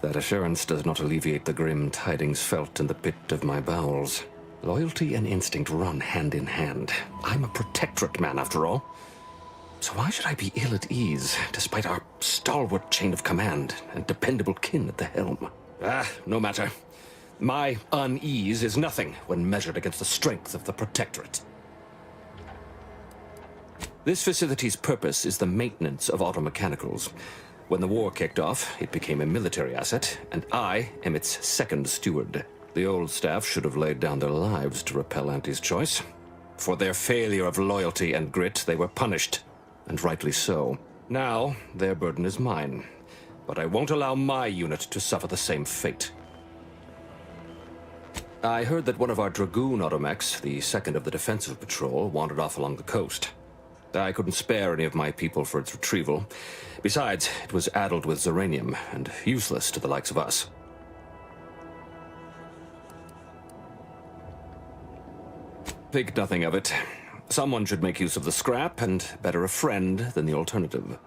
that assurance does not alleviate the grim tidings felt in the pit of my bowels. Loyalty and instinct run hand in hand. I'm a Protectorate man, after all. So why should I be ill at ease, despite our stalwart chain of command and dependable kin at the helm? No matter. My unease is nothing when measured against the strength of the Protectorate. This facility's purpose is the maintenance of automechanicals. When the war kicked off, it became a military asset, and I am its second steward. The old staff should have laid down their lives to repel Auntie's choice. For their failure of loyalty and grit, they were punished, and rightly so. Now, their burden is mine, but I won't allow my unit to suffer the same fate. I heard that one of our Dragoon automechs, the second of the defensive patrol, wandered off along the coast. I couldn't spare any of my people for its retrieval. Besides, it was addled with Zeranium, and useless to the likes of us. Think nothing of it. Someone should make use of the scrap, and better a friend than the alternative.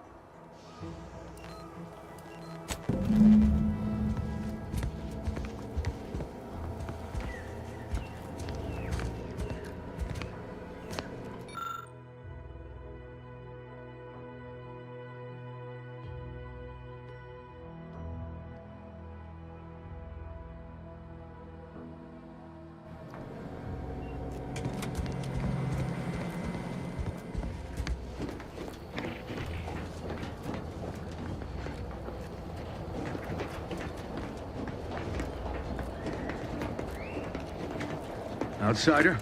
Outsider?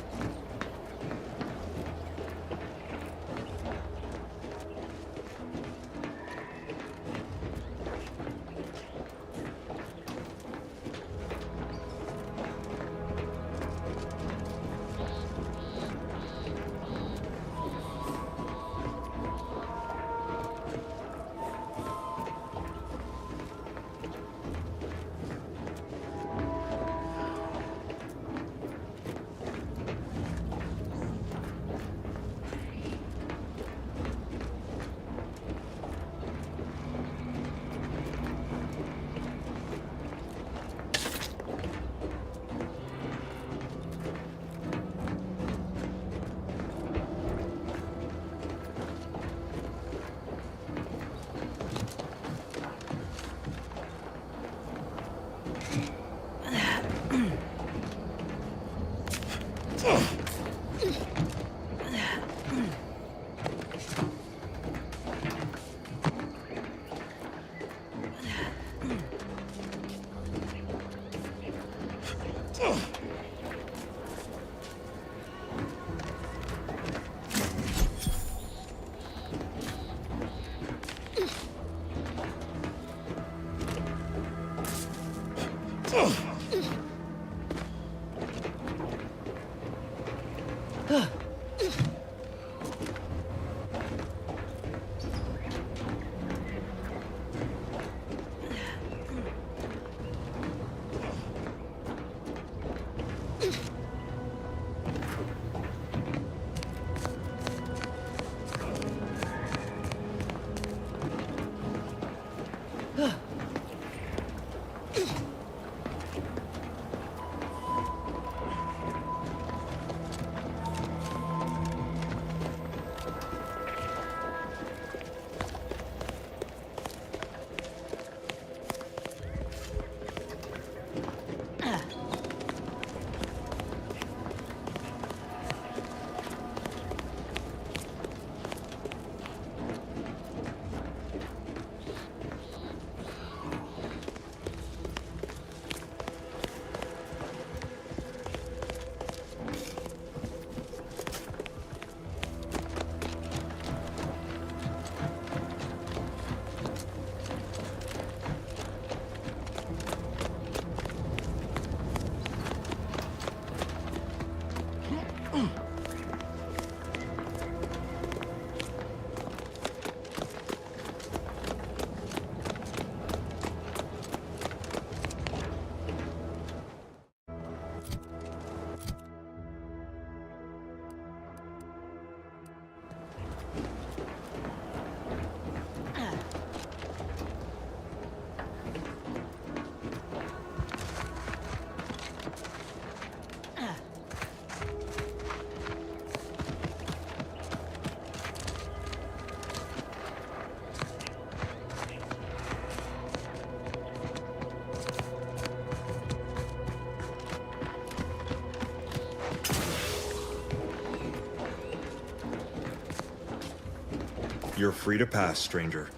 You're free to pass, stranger.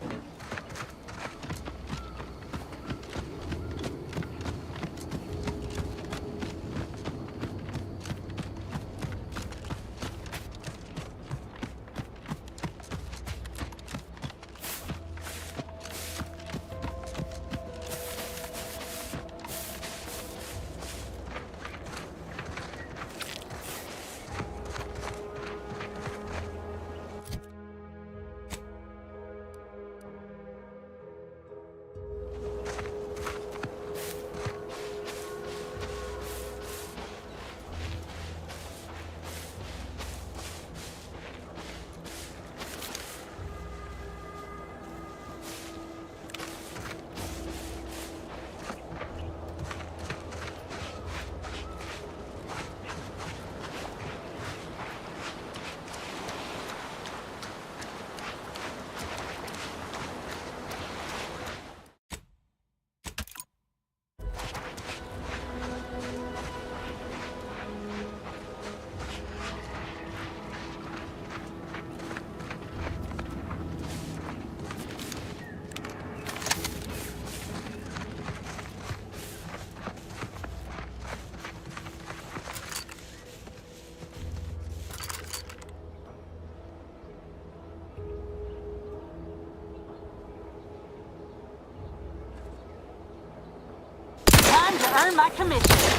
Time to earn my commission.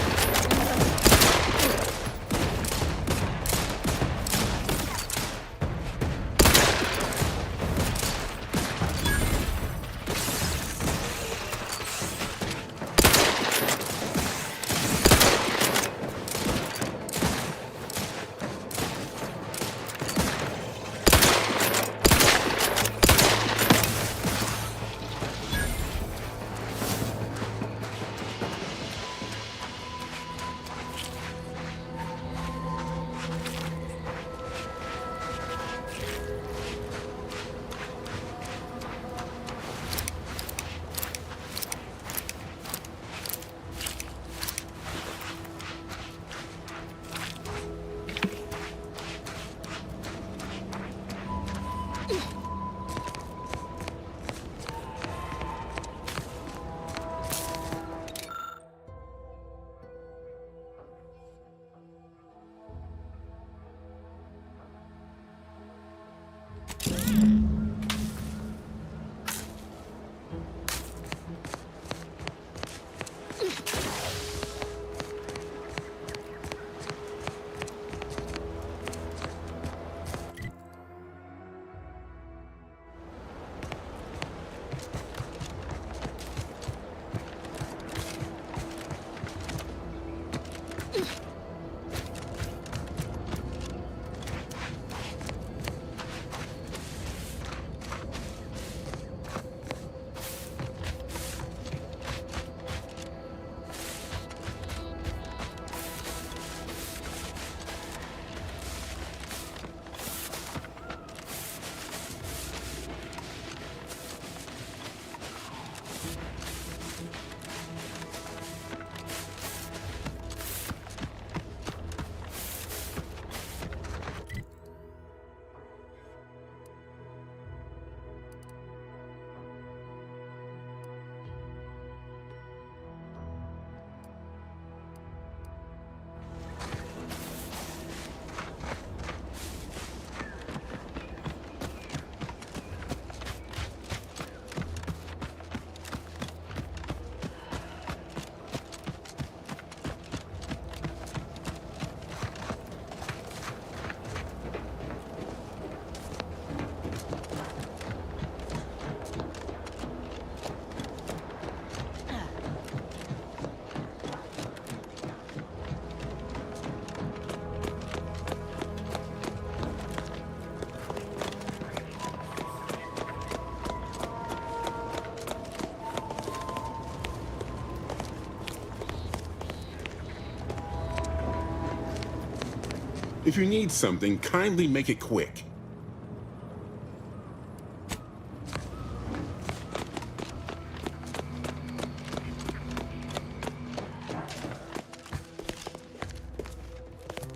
If you need something, kindly make it quick.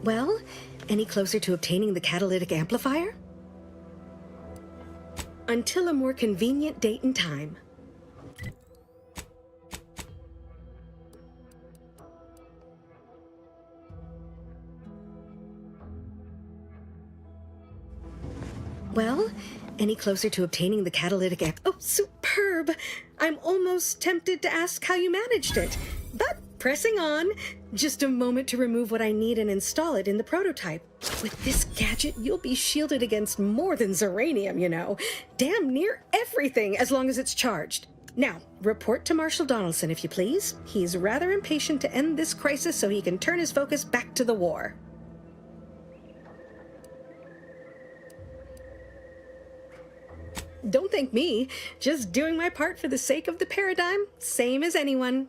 Well, any closer to obtaining the catalytic amplifier? Until a more convenient date and time. Well, any closer to obtaining the catalytic Oh, superb! I'm almost tempted to ask how you managed it. But pressing on. Just a moment to remove what I need and install it in the prototype. With this gadget, you'll be shielded against more than Zeranium, you know. Damn near everything, as long as it's charged. Now, report to Marshal Donaldson, if you please. He's rather impatient to end this crisis so he can turn his focus back to the war. Don't thank me. Just doing my part for the sake of the paradigm, same as anyone.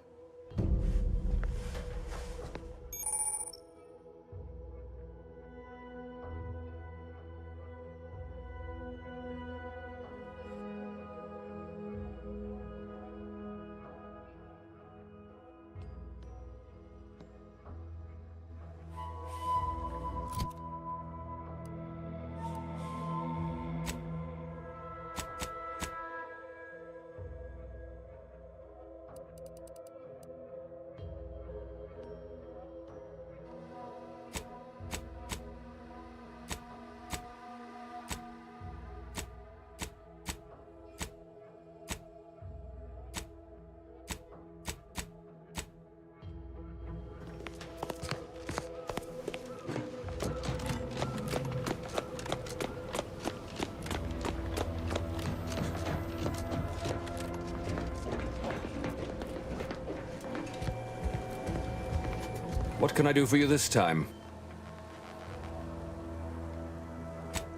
What can I do for you this time?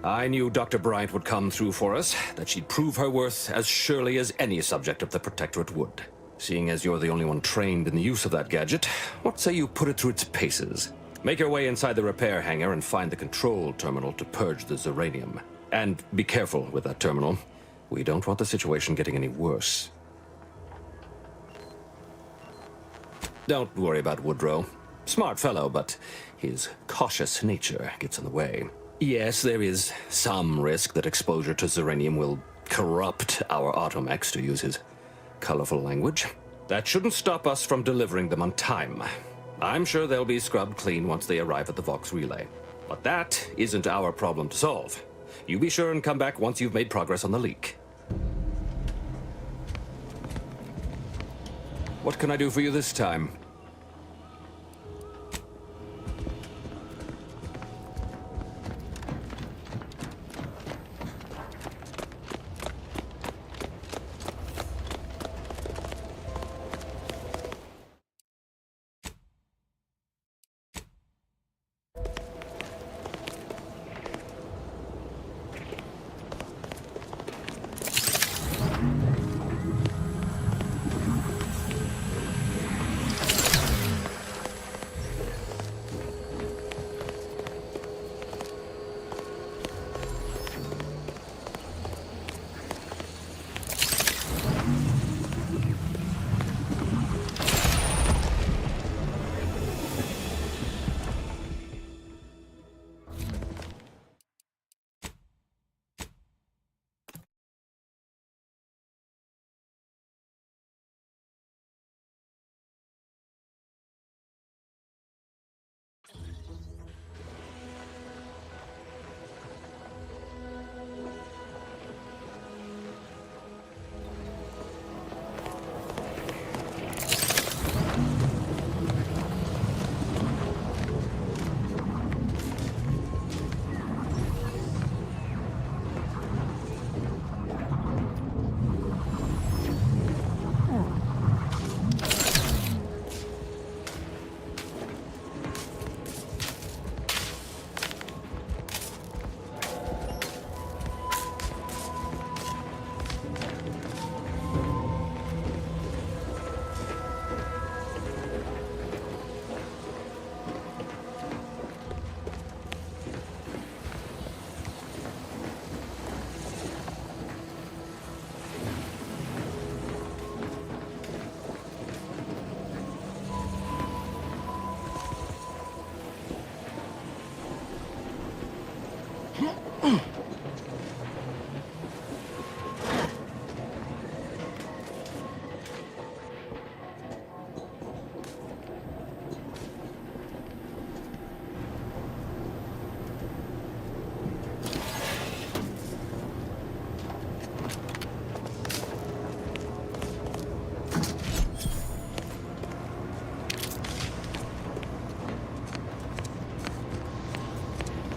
I knew Dr. Bryant would come through for us, that she'd prove her worth as surely as any subject of the Protectorate would. Seeing as you're the only one trained in the use of that gadget, what say you put it through its paces? Make your way inside the repair hangar and find the control terminal to purge the Zeranium. And be careful with that terminal. We don't want the situation getting any worse. Don't worry about Woodrow. Smart fellow, but his cautious nature gets in the way. Yes, there is some risk that exposure to Zeranium will corrupt our automechs, to use his colorful language. That shouldn't stop us from delivering them on time. I'm sure they'll be scrubbed clean once they arrive at the Vox relay. But that isn't our problem to solve. You be sure and come back once you've made progress on the leak. What can I do for you this time?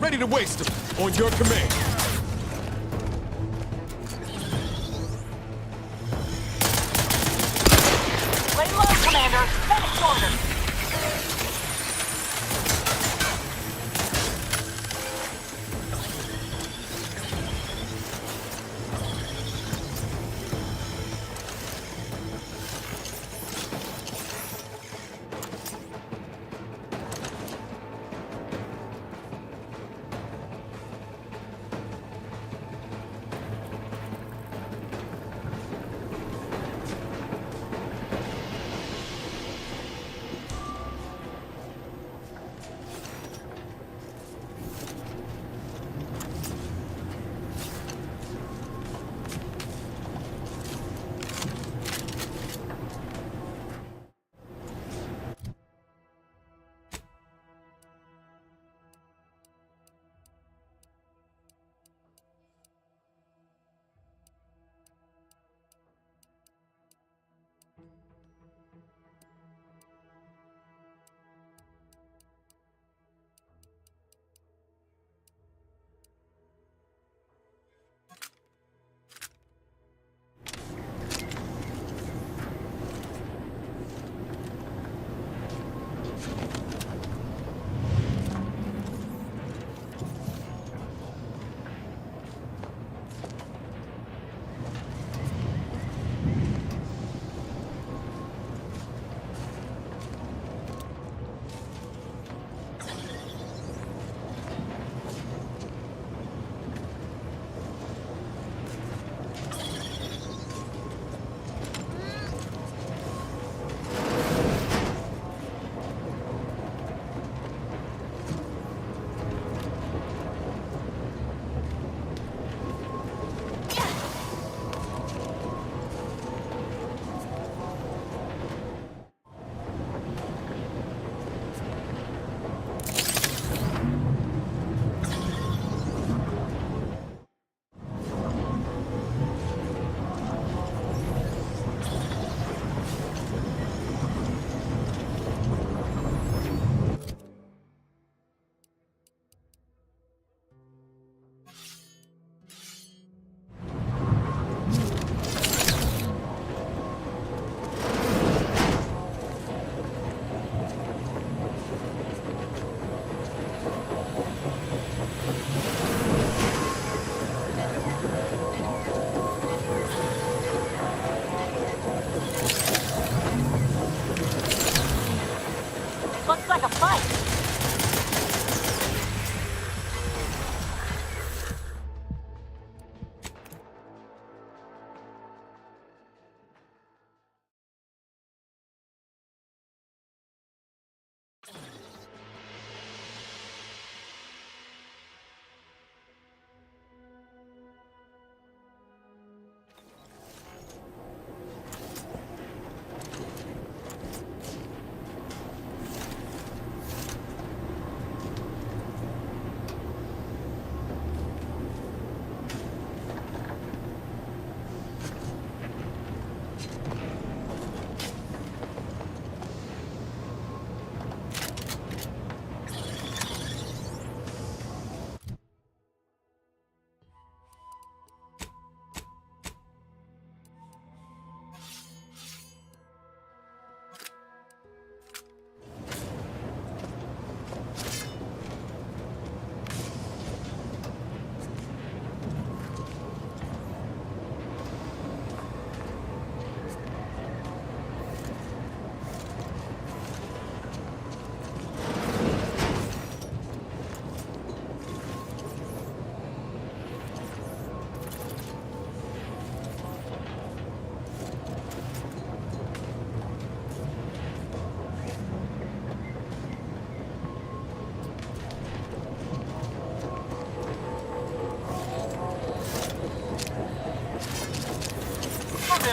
ready to waste them. On your command. Lay low, Commander. Finish order. Looks like a fight.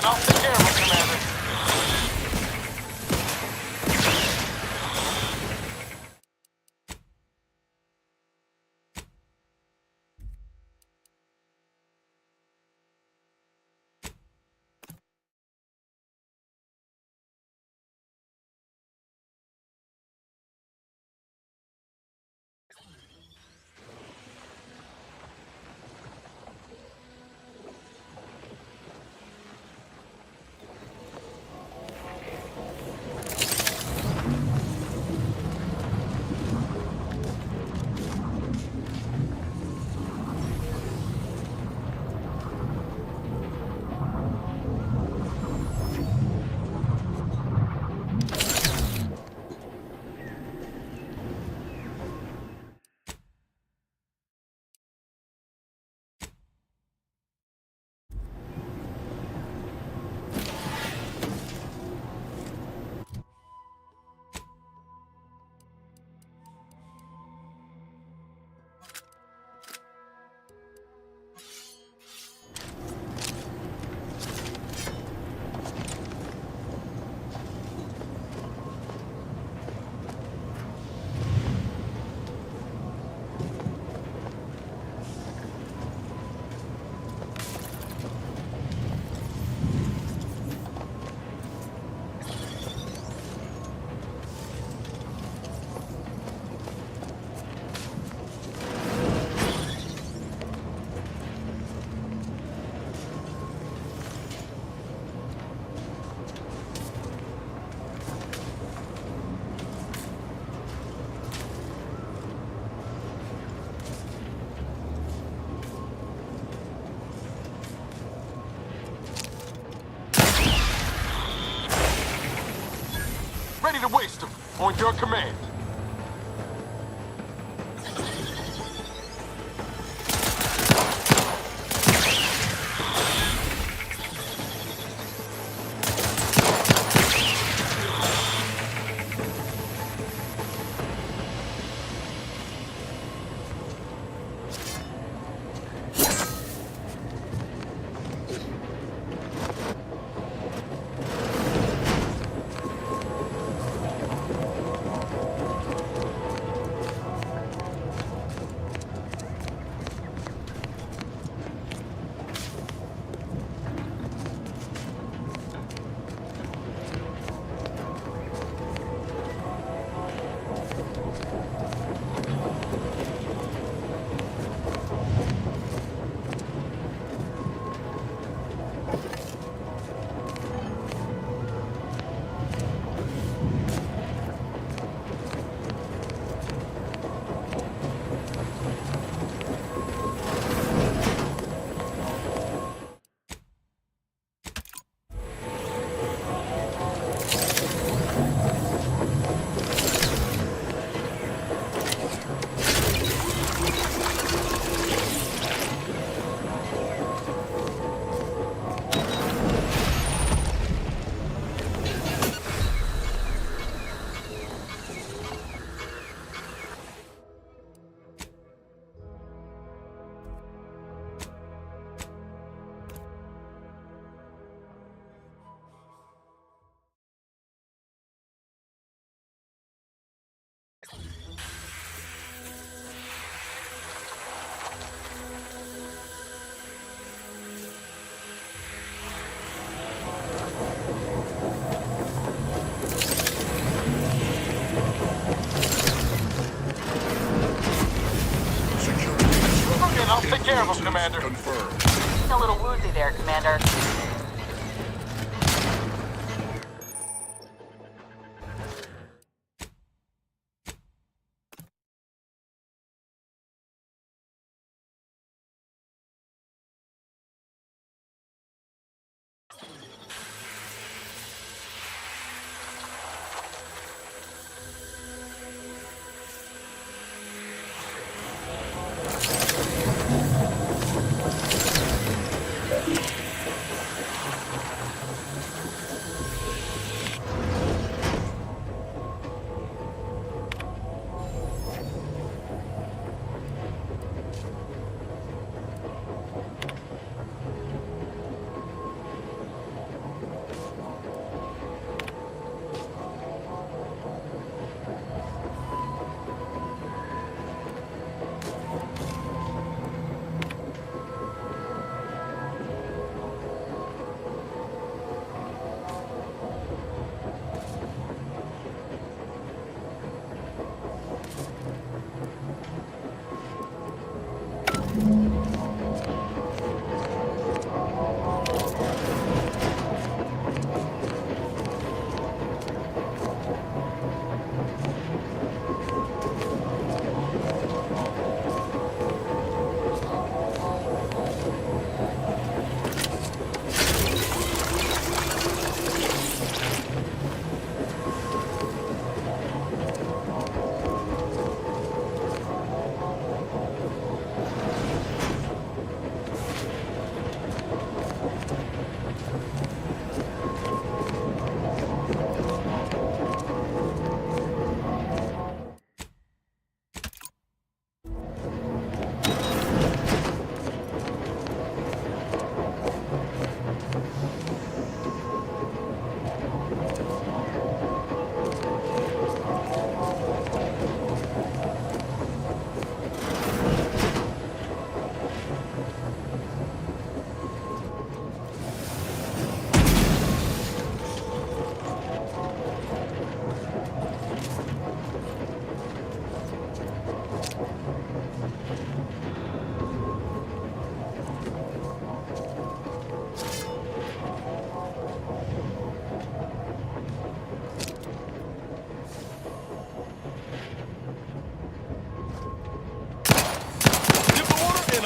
I'll take care of it, Commander. ready to waste them. On your command. I'll take care of him, Commander. Confirmed. A little woozy there, Commander.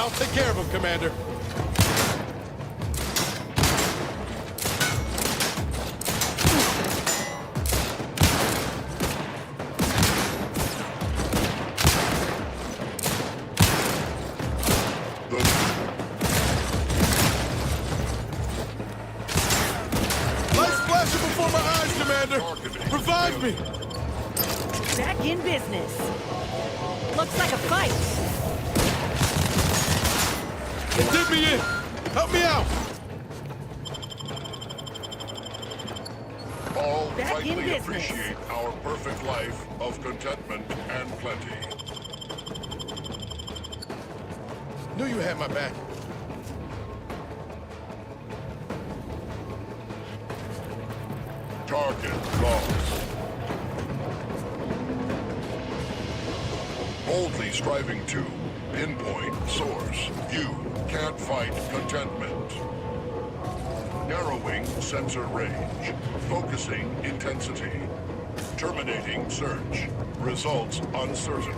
I'll take care of him, Commander. on my eyes, Commander! Revive me! Back in business. Looks like a fight. It did me in! Help me out! All Back in rightly business. appreciate our perfect life of contentment and plenty. Knew you had my back. Target lost. Boldly striving to pinpoint source. You can't fight contentment. Narrowing sensor range. Focusing intensity. Terminating search. Results uncertain.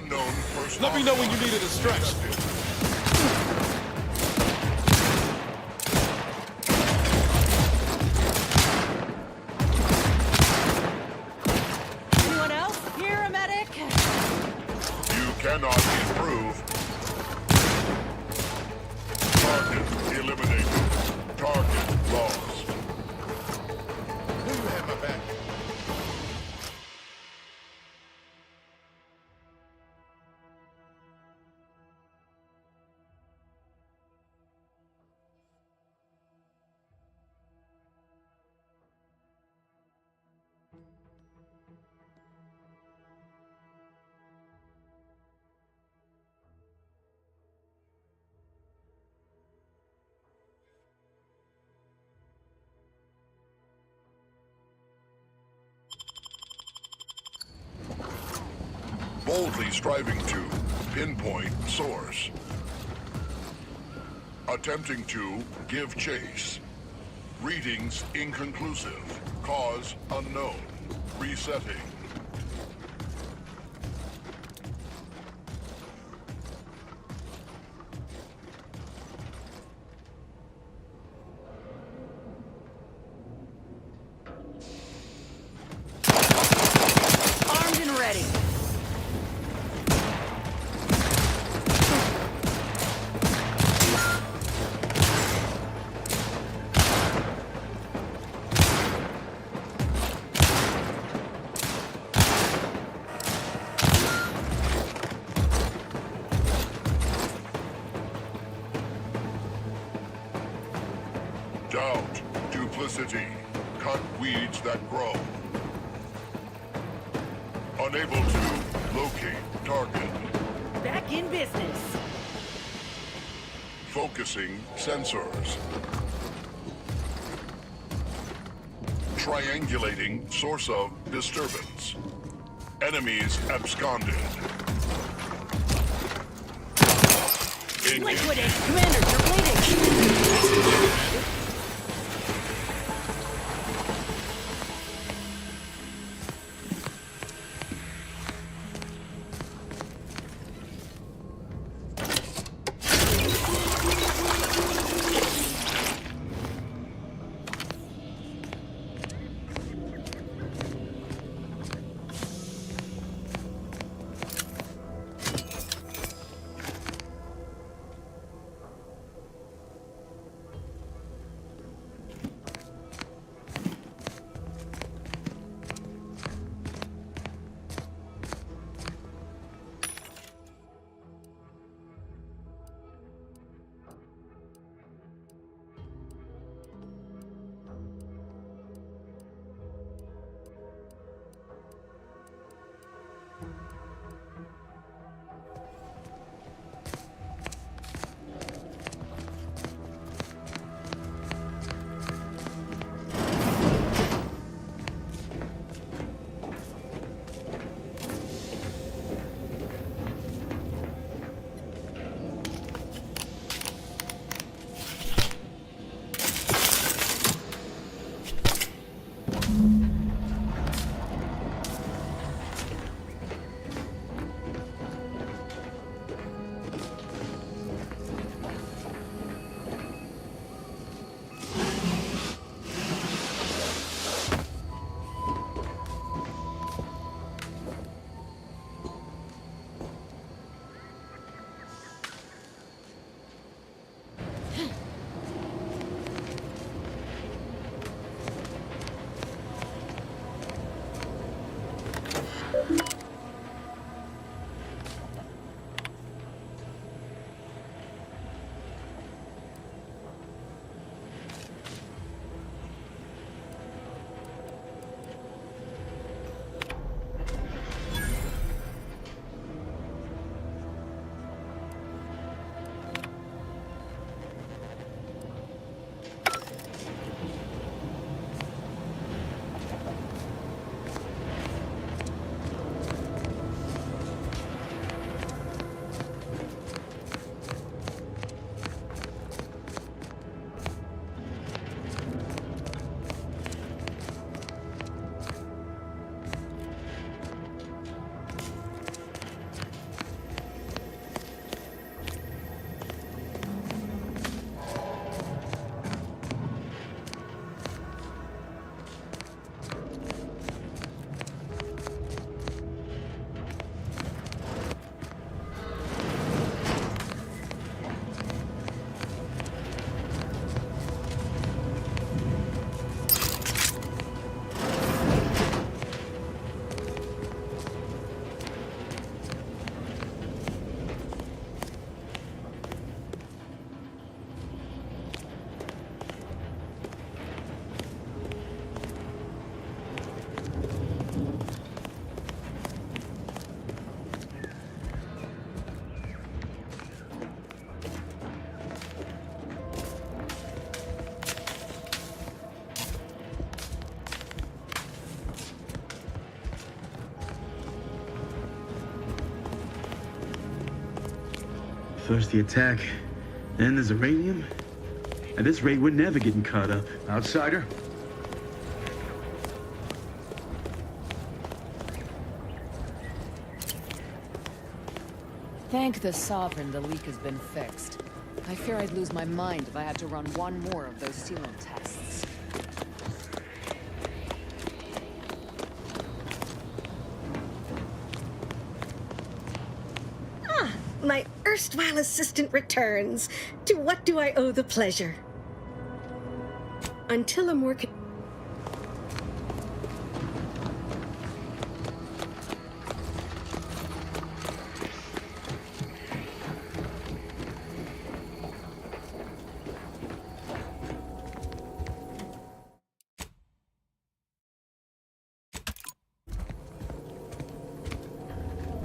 Unknown first. Let me know when you need a distraction. Anyone else? Here, a medic? You cannot improve. Target eliminated. Target lost. Knew you had my back. Boldly striving to pinpoint source. Attempting to give chase. Readings inconclusive. Cause unknown. Resetting. Armed and ready. Doubt, duplicity, cut weeds that grow. Unable to locate target. Back in business. Focusing sensors. Triangulating source of disturbance. Enemies absconded. Liquidate! Commander, you're bleeding! First the attack, then there's uranium. At this rate, we're never getting caught up. Outsider? Thank the Sovereign the leak has been fixed. I fear I'd lose my mind if I had to run one more of those sealant tests. Ah, my erstwhile assistant returns. To what do I owe the pleasure? Until a more...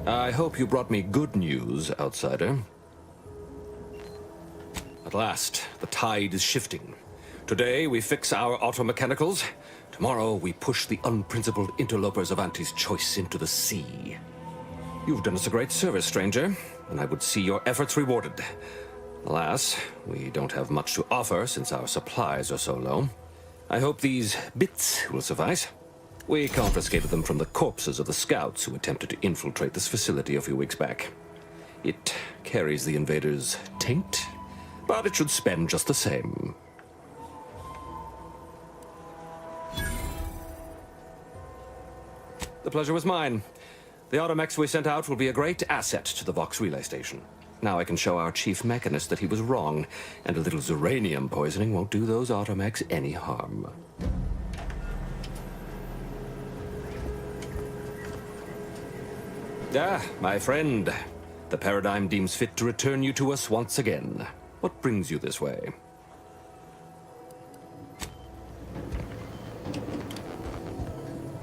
I hope you brought me good news, outsider. At last, the tide is shifting. Today, we fix our automechanicals. Tomorrow, we push the unprincipled interlopers of Auntie's choice into the sea. You've done us a great service, stranger, and I would see your efforts rewarded. Alas, we don't have much to offer since our supplies are so low. I hope these bits will suffice. We confiscated them from the corpses of the scouts who attempted to infiltrate this facility a few weeks back. It carries the invaders' taint, but it should spend just the same. The pleasure was mine. The automechs we sent out will be a great asset to the Vox relay station. Now I can show our chief mechanist that he was wrong, and a little uranium poisoning won't do those automechs any harm. Ah, my friend. The Paradigm deems fit to return you to us once again. What brings you this way?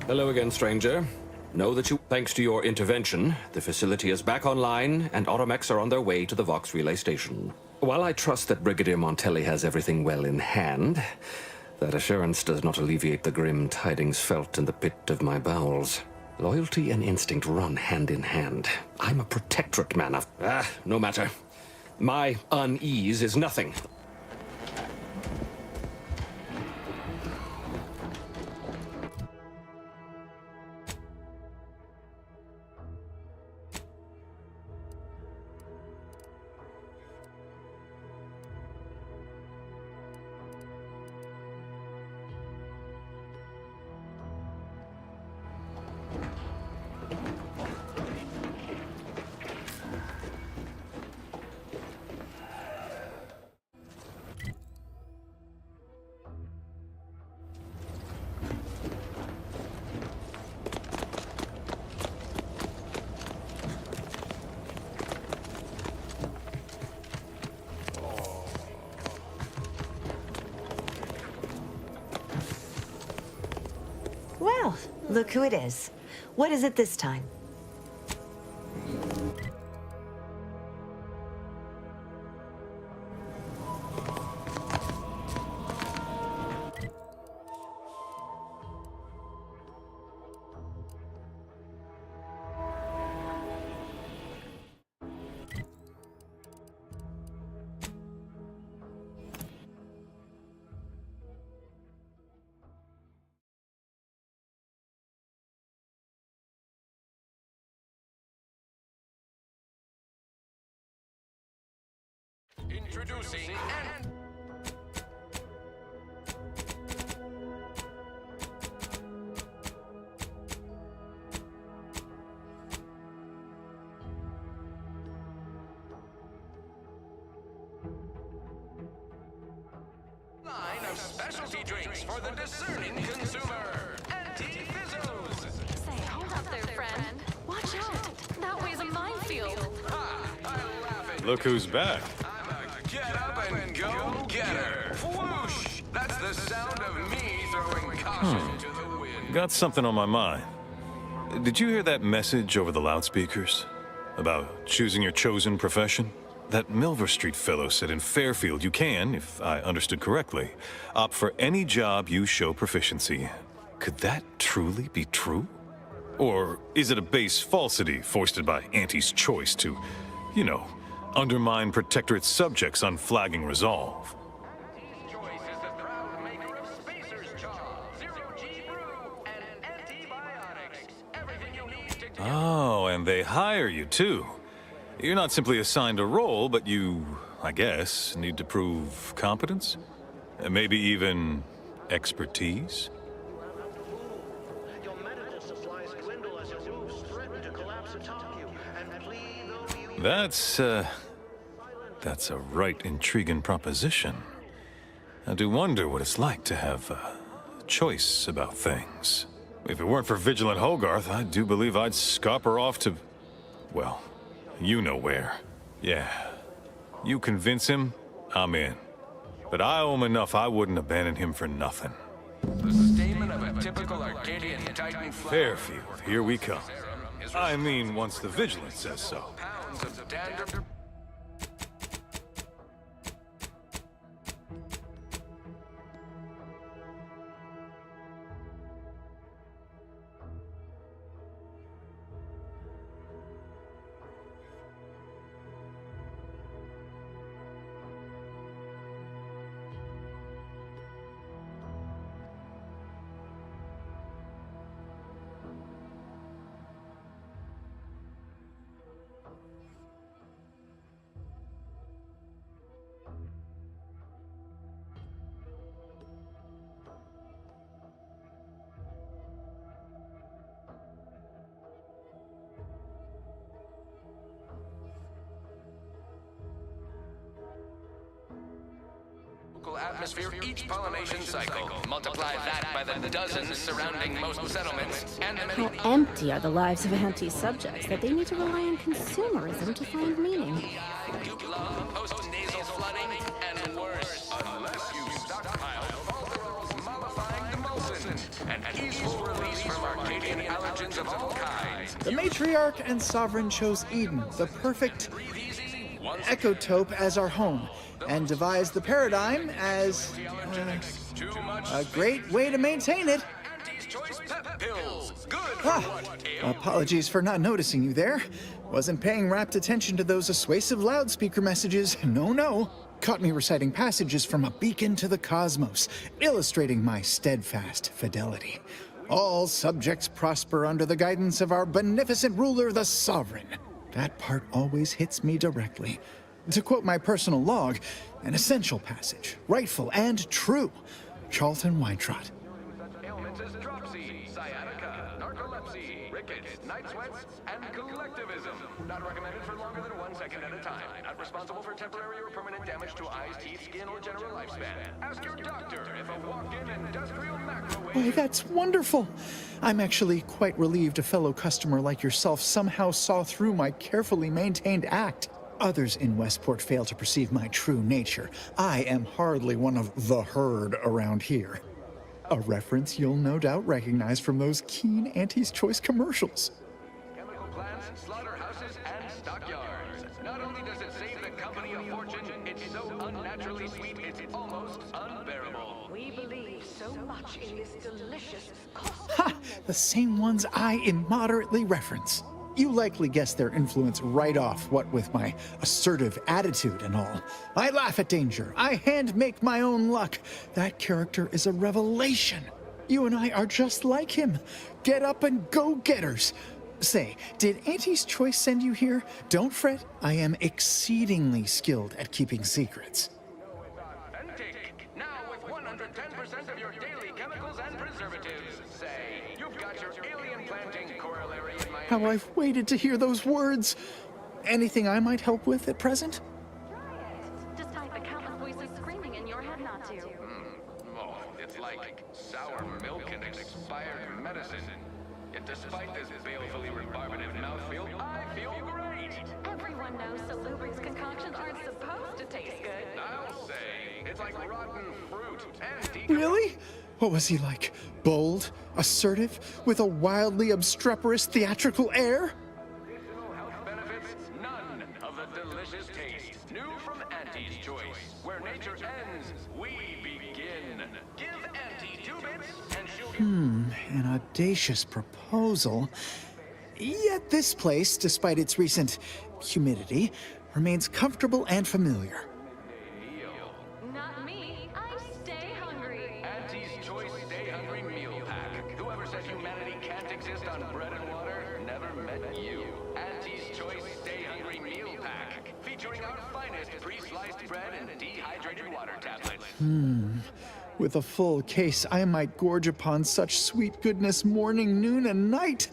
Hello again, stranger. Know that thanks to your intervention, the facility is back online, and automechs are on their way to the Vox relay station. While I trust that Brigadier Montelli has everything well in hand, that assurance does not alleviate the grim tidings felt in the pit of my bowels. Loyalty and instinct run hand in hand. I'm a protectorate man of... no matter. My unease is nothing. Well, look who it is. What is it this time? Introducing line of specialty drinks for the discerning consumer. Anti-fizzos. Say, hold up there, friend. Watch out. That way's a minefield. Ha! I laugh at Look who's back. Get up and go getter. Whoosh! That's the sound of me throwing caution to the wind. Got something on my mind. Did you hear that message over the loudspeakers? About choosing your chosen profession? That Milver Street fellow said in Fairfield you can, if I understood correctly, opt for any job you show proficiency. Could that truly be true? Or is it a base falsity foisted by Auntie's choice to, you know, undermine Protectorate's subjects' unflagging resolve. Oh, and they hire you too. You're not simply assigned a role, but you, I guess, need to prove competence? And maybe even expertise? That's a right intriguing proposition. I do wonder what it's like to have a choice about things. If it weren't for Vigilant Hogarth, I do believe I'd scupper off to... well, you know where. Yeah. You convince him, I'm in. But I owe him enough I wouldn't abandon him for nothing. The statement of a typical Arcadian Titan Fairfield, here we come. I mean, once the Vigilant says so. pounds of standard... atmosphere each pollination cycle. Multiply that by the dozens surrounding most settlements, and the many... How empty are the lives of anti-subjects that they need to rely on consumerism to find meaning? Post-nasal flooding, and worse. Unless you stockpile Falderols mollifying demulcent, an easeful release from Arcadian allergens of all kinds. The matriarch and sovereign chose Eden, the perfect ecotope, as our home, and devised the paradigm as a great way to maintain it. Apologies for not noticing you there. Wasn't paying rapt attention to those assuasive loudspeaker messages. No. Caught me reciting passages from a beacon to the cosmos, illustrating my steadfast fidelity. All subjects prosper under the guidance of our beneficent ruler, the sovereign. That part always hits me directly. To quote my personal log, an essential passage, rightful and true. Charlton Weintrott. Ailments as dropsy, sciatica, narcolepsy, rickets, night sweats, and collectivism. Not recommended for longer than 1 second at a time. Not responsible for temporary or permanent damage to eyes, teeth, skin, or general lifespan. Ask your doctor if a walk-in industrial microwave... Why, that's wonderful. I'm actually quite relieved a fellow customer like yourself somehow saw through my carefully maintained act. Others in Westport fail to perceive my true nature. I am hardly one of the herd around here. A reference you'll no doubt recognize from those keen Auntie's Choice commercials. Chemical plants, slaughterhouses, and stockyards. Not only does it save the company a fortune, it's so unnaturally sweet, it's almost unbearable. We believe so much in this delicious... Ha! The same ones I immoderately reference. You likely guessed their influence right off, what with my assertive attitude and all. I laugh at danger. I hand make my own luck. That character is a revelation. You and I are just like him. Get up and go-getters. Say, did Auntie's Choice send you here? Don't fret. I am exceedingly skilled at keeping secrets. Now with 110% of your daily chemicals and preservatives. Say, you've got your alien planting corollary in my... How I've waited to hear those words. Anything I might help with at present? Despite the countless voices screaming in your head not to. Oh, it's like sour milk and expired medicine. Yet despite this balefully rebarbative mouthfeel, I feel great. Everyone knows Salubri's concoctions aren't supposed to taste good. I'll say, it's like rotten fruit and Really? What was he like? Bold? Assertive? With a wildly obstreperous theatrical air? none of the delicious taste. New from Auntie's Choice. Where nature ends, we begin. Give Auntie 2 bits and she'll... An audacious proposal. Yet this place, despite its recent humidity, remains comfortable and familiar. Not me. I stay hungry. Auntie's Choice Stay Hungry Meal Pack. Whoever said humanity can't exist on bread and water never met you. Auntie's Choice Stay Hungry Meal Pack. Featuring our finest pre-sliced bread and dehydrated water tablets. With a full case, I might gorge upon such sweet goodness morning, noon, and night.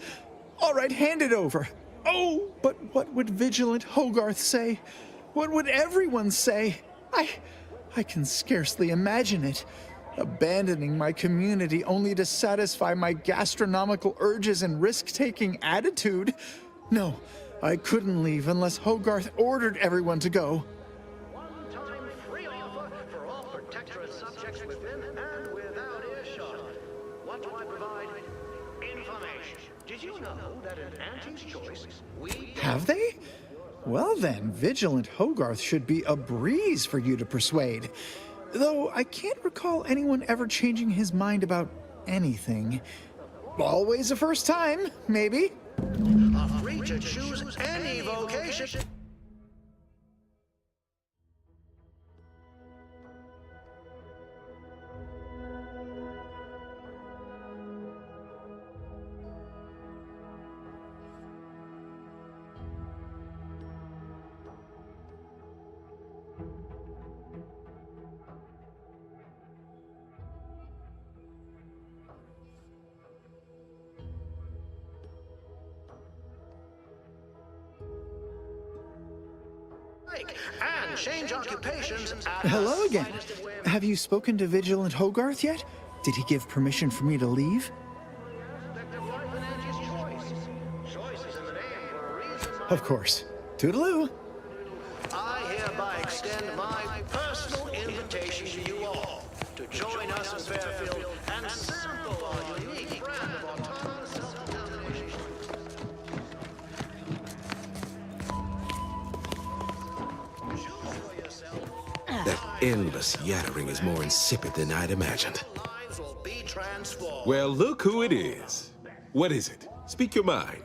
All right, hand it over. Oh, but what would Vigilant Hogarth say? What would everyone say? I can scarcely imagine it. Abandoning my community only to satisfy my gastronomical urges and risk-taking attitude. No, I couldn't leave unless Hogarth ordered everyone to go. One-time free offer for all Protectorate subjects within and without earshot. What do I provide? Information. Did you know that in Auntie's Choice, we... Have they? Well then, Vigilant Hogarth should be a breeze for you to persuade. Though I can't recall anyone ever changing his mind about anything. Always a first time, maybe. Are free to choose any vocation. And change occupations. Hello again. Have you spoken to Vigilant Hogarth yet? Did he give permission for me to leave? Of course. Toodaloo. I hereby extend my personal invitation to you all to join us in Fairfield and sample our unique brand of autonomous self-determination. That endless yattering is more insipid than I'd imagined. Well, look who it is. What is it? Speak your mind.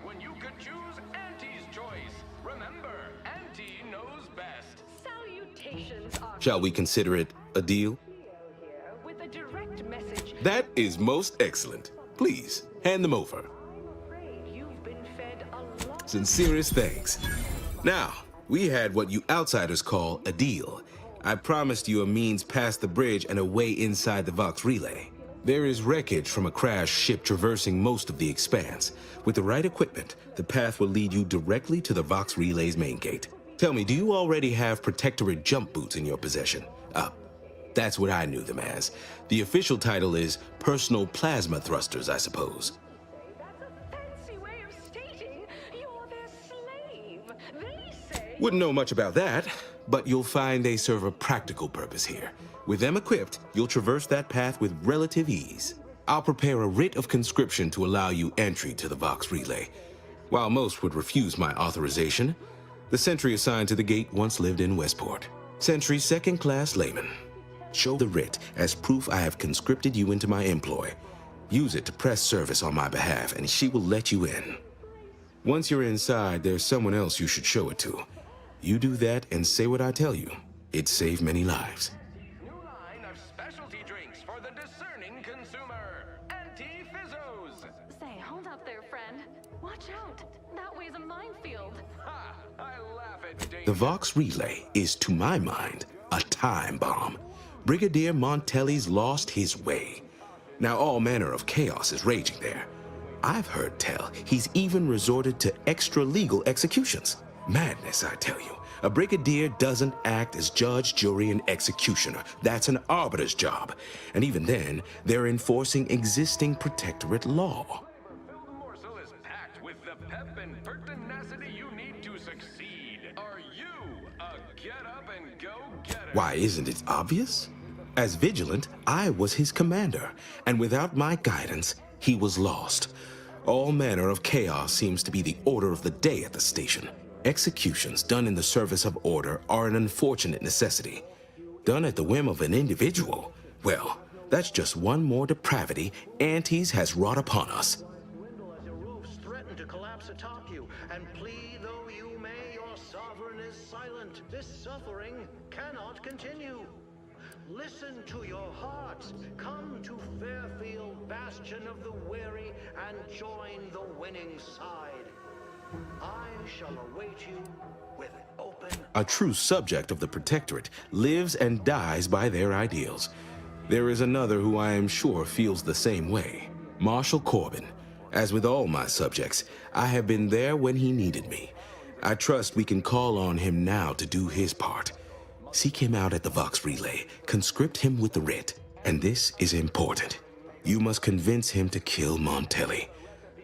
When you could choose Auntie's Choice. Remember, Auntie knows best. Salutations are Shall we consider it a deal? with a direct message. That is most excellent. Please, hand them over. You've been fed a lot. Sincerest thanks. Now, we had what you outsiders call a deal. I promised you a means past the bridge and a way inside the Vox relay. There is wreckage from a crashed ship traversing most of the expanse. With the right equipment, the path will lead you directly to the Vox relay's main gate. Tell me, do you already have Protectorate jump boots in your possession? That's what I knew them as. The official title is Personal Plasma Thrusters, I suppose. Fancy way of stating you're their slave. They say Wouldn't know much about that, but you'll find they serve a practical purpose here. With them equipped, you'll traverse that path with relative ease. I'll prepare a writ of conscription to allow you entry to the Vox relay. While most would refuse my authorization, the sentry assigned to the gate once lived in Westport. Sentry second-class layman. Show the writ as proof I have conscripted you into my employ. Use it to press service on my behalf, and she will let you in. Once you're inside, there's someone else you should show it to. You do that and say what I tell you. It'd save many lives. New line of specialty drinks for the discerning consumer. Anti-Fizzos. Say, hold up there, friend. Watch out. That way's a minefield. Ha! I laugh at danger. The Vox relay is, to my mind, a time bomb. Brigadier Montelli's lost his way. Now all manner of chaos is raging there. I've heard tell he's even resorted to extra-legal executions. Madness, I tell you. A brigadier doesn't act as judge, jury, and executioner. That's an arbiter's job. And even then, they're enforcing existing Protectorate law. The morsel is packed with the pep and pertinacity you need to succeed. Are you a get-up-and-go-getter? Why, isn't it obvious? As Vigilant, I was his commander, and without my guidance, he was lost. All manner of chaos seems to be the order of the day at the station. Executions done in the service of order are an unfortunate necessity. Done at the whim of an individual, well, that's just one more depravity Antes has wrought upon us. As your roofs threaten to collapse atop you, and plead though you may, your sovereign moment. This suffering cannot continue. Listen to your hearts. Come to Fairfield, bastion of the weary, and join the winning side. I shall await you with open... A true subject of the Protectorate lives and dies by their ideals. There is another who I am sure feels the same way. Marshal Corbin. As with all my subjects, I have been there when he needed me. I trust we can call on him now to do his part. Seek him out at the Vox Relay, conscript him with the writ, and this is important. You must convince him to kill Montelli.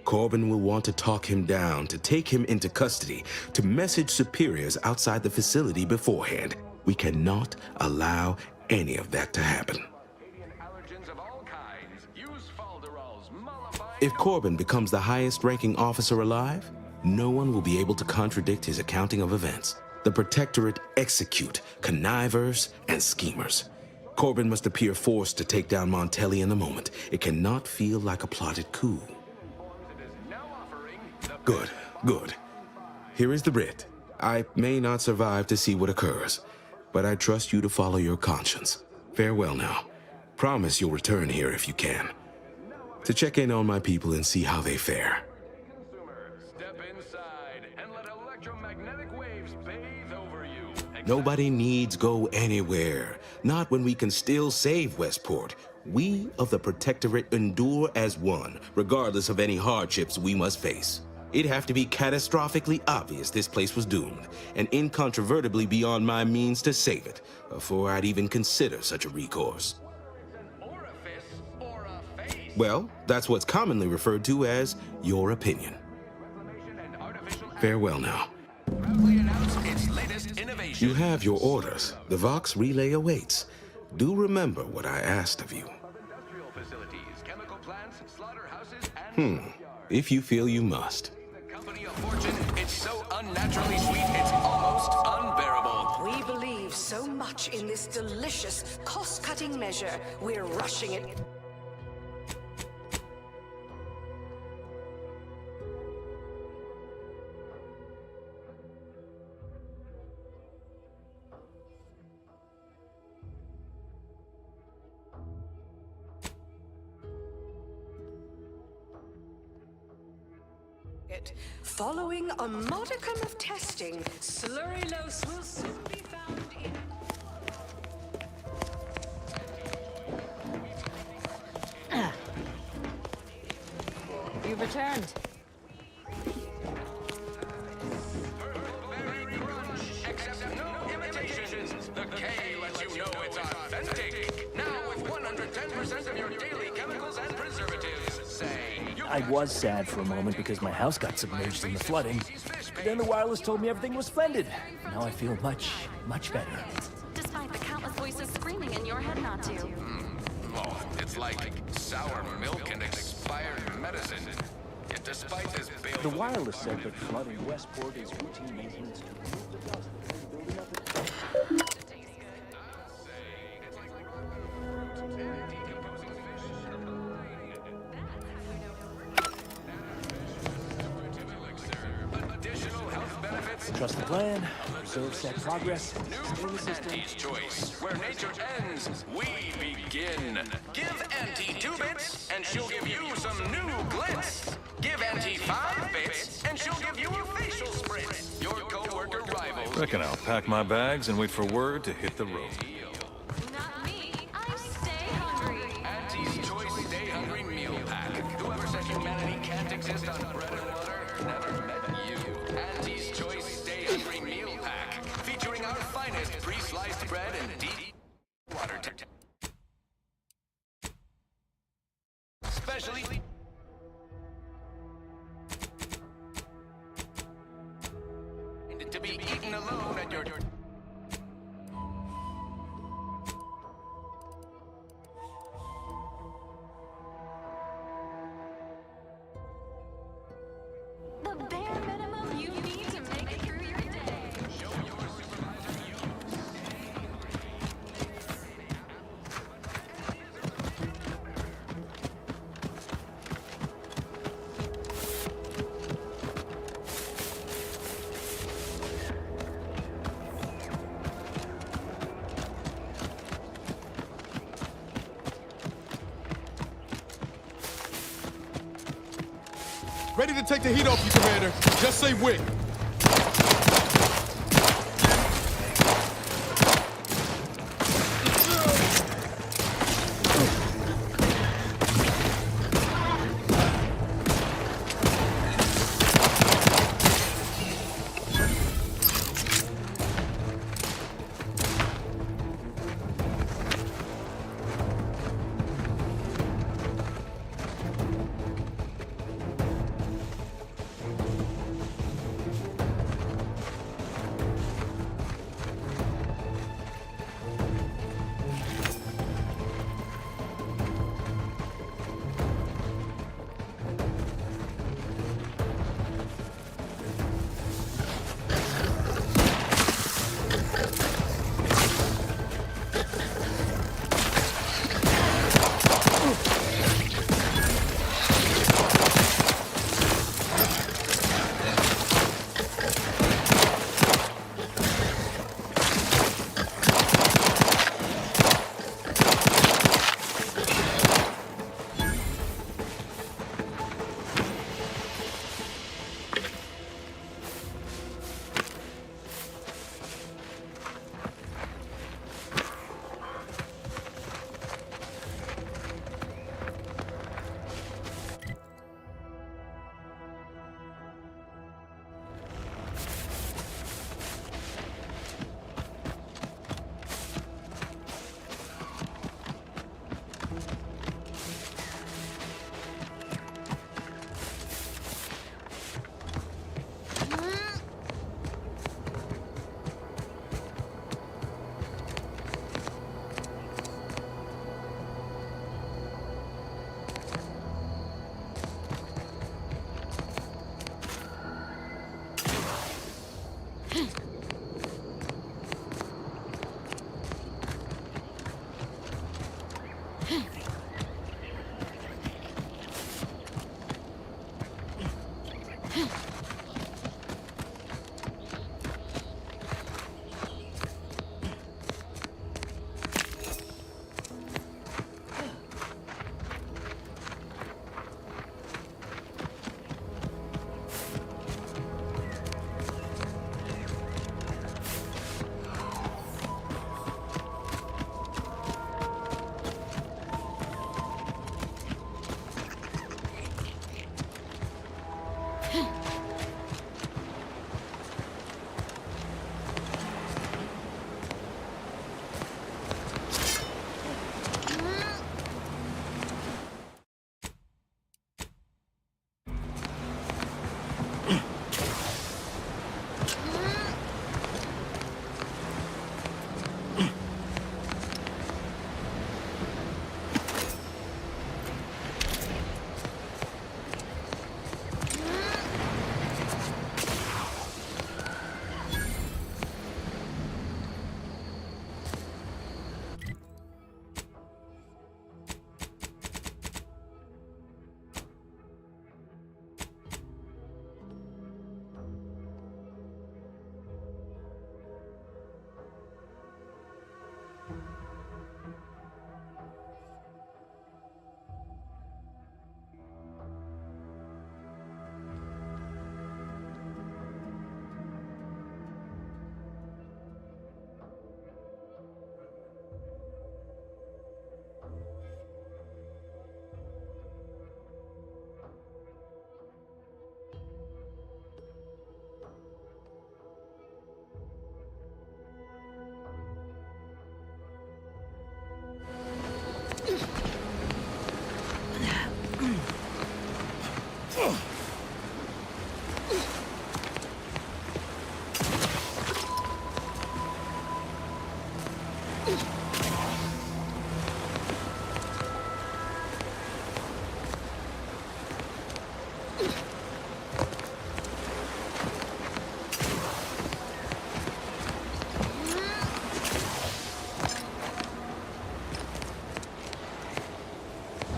Corbin will want to talk him down, to take him into custody, to message superiors outside the facility beforehand. We cannot allow any of that to happen. If Corbin becomes the highest-ranking officer alive, no one will be able to contradict his accounting of events. The Protectorate execute connivers and schemers. Corbin must appear forced to take down Montelli in the moment. It cannot feel like a plotted coup. Good, good. Here is the writ. I may not survive to see what occurs, but I trust you to follow your conscience. Farewell now. Promise you'll return here if you can, to check in on my people and see how they fare. Step inside and let electromagnetic waves bathe over you. Nobody needs go anywhere. Not when we can still save Westport. We of the Protectorate endure as one, regardless of any hardships we must face. It'd have to be catastrophically obvious this place was doomed, and incontrovertibly beyond my means to save it, before I'd even consider such a recourse. Well, that's what's commonly referred to as your opinion. Farewell now. You have your orders. The Vox Relay awaits. Do remember what I asked of you. If you feel you must. It's so unnaturally sweet, it's almost unbearable. We believe so much in this delicious, cost-cutting measure, we're rushing it. Following a modicum of testing, Slurrylos will soon be found in... You've returned. Except no imitations. The K lets you know it's authentic. Now with 110% of your daily chemicals and preservatives. Say... I was sad for a moment because my house got submerged in the flooding. Then the wireless told me everything was splendid. Now I feel much, much better. Despite the countless voices screaming in your head not to. Oh, it's like sour milk and expired medicine. Yet despite this The wireless said that flooding Westport is routine maintenance to remove the dust and building up the... Trust the plan, preserve set progress, stay in the system. Auntie's choice. Where nature ends, we begin. Give Auntie 2 bits, and she'll give you some new glitz. Give Auntie 5 bits, and she'll give you a facial spritz. Your co-worker rivals. Reckon I'll pack my bags and wait for word to hit the road. Not me. I stay hungry. Auntie's choice Stay Hungry meal pack. Whoever said humanity can't exist on bread and water never met you. Auntie's choice Stay Hungry meal pack, featuring our finest pre-sliced bread and deep water. Especially to be eaten alone at your... The bare minimum you need to make it through your day. Show your supervisor you... Ready to take the heat off you, Commander. Just say when.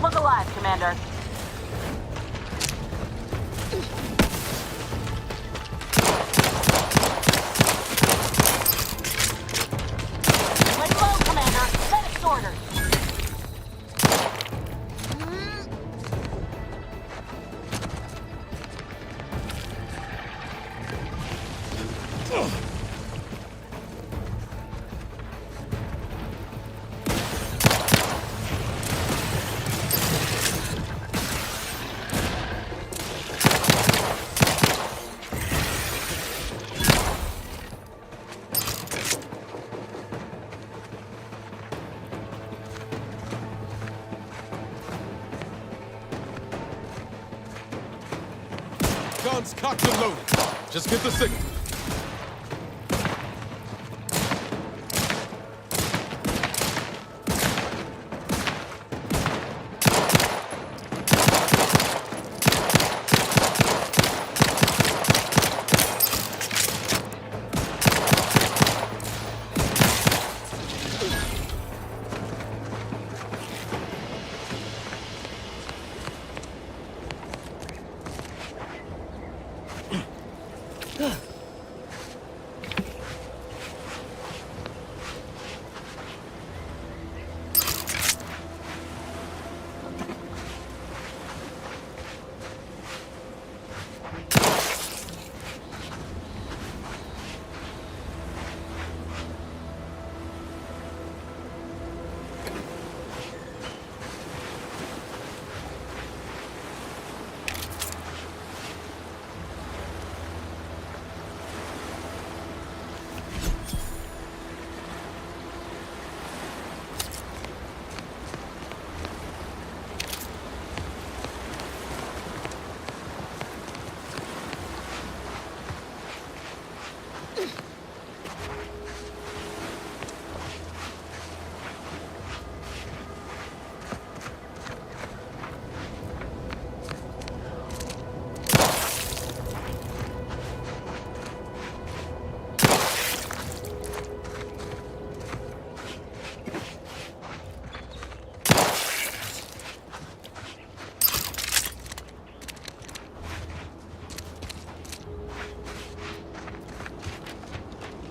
Look alive, Commander. Lay low, Commander. Medics orders. Guns cocked and loaded. Just get the signal.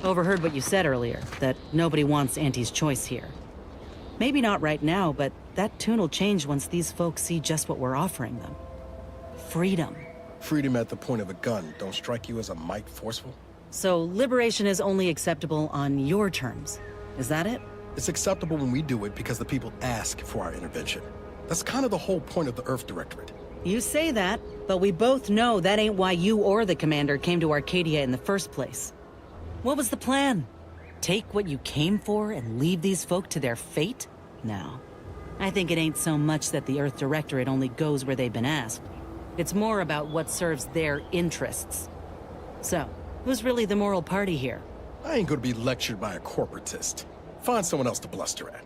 Overheard what you said earlier, that nobody wants Auntie's choice here. Maybe not right now, but that tune will change once these folks see just what we're offering them. Freedom. Freedom at the point of a gun don't strike you as a mite forceful? So liberation is only acceptable on your terms. Is that it? It's acceptable when we do it because the people ask for our intervention. That's kind of the whole point of the Earth Directorate. You say that, but we both know that ain't why you or the commander came to Arcadia in the first place. What was the plan? Take what you came for and leave these folk to their fate? No. I think it ain't so much that the Earth Directorate only goes where they've been asked. It's more about what serves their interests. So, who's really the moral party here? I ain't gonna be lectured by a corporatist. Find someone else to bluster at.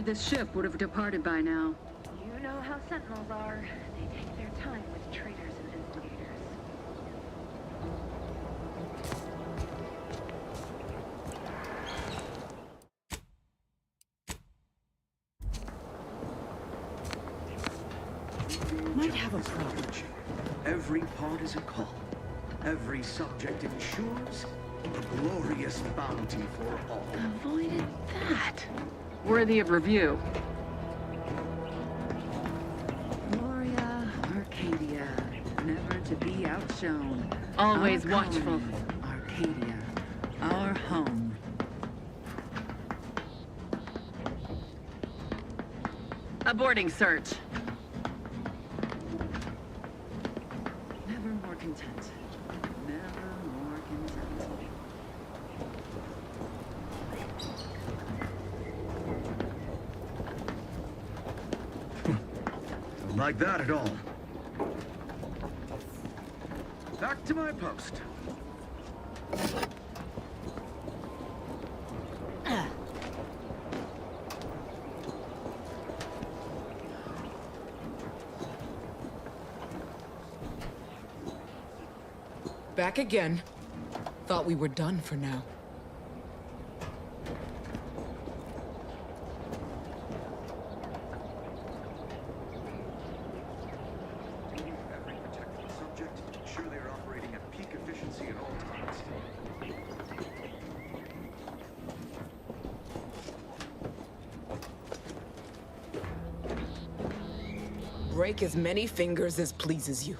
this ship would have departed by now. You know how Sentinels are. They take their time with traitors and instigators. Might have a problem. Every part is a call. Every subject ensures a glorious bounty for all. Avoided that. Worthy of review. Gloria, Arcadia, never to be outshone. Always Our watchful. colony, Arcadia, our home. Aborting search. Never more content. Never more content. Don't like that at all. Back to my post. Back again. Thought we were done for now. Every protected subject, ensure they are operating at peak efficiency at all times. Break as many fingers as pleases you.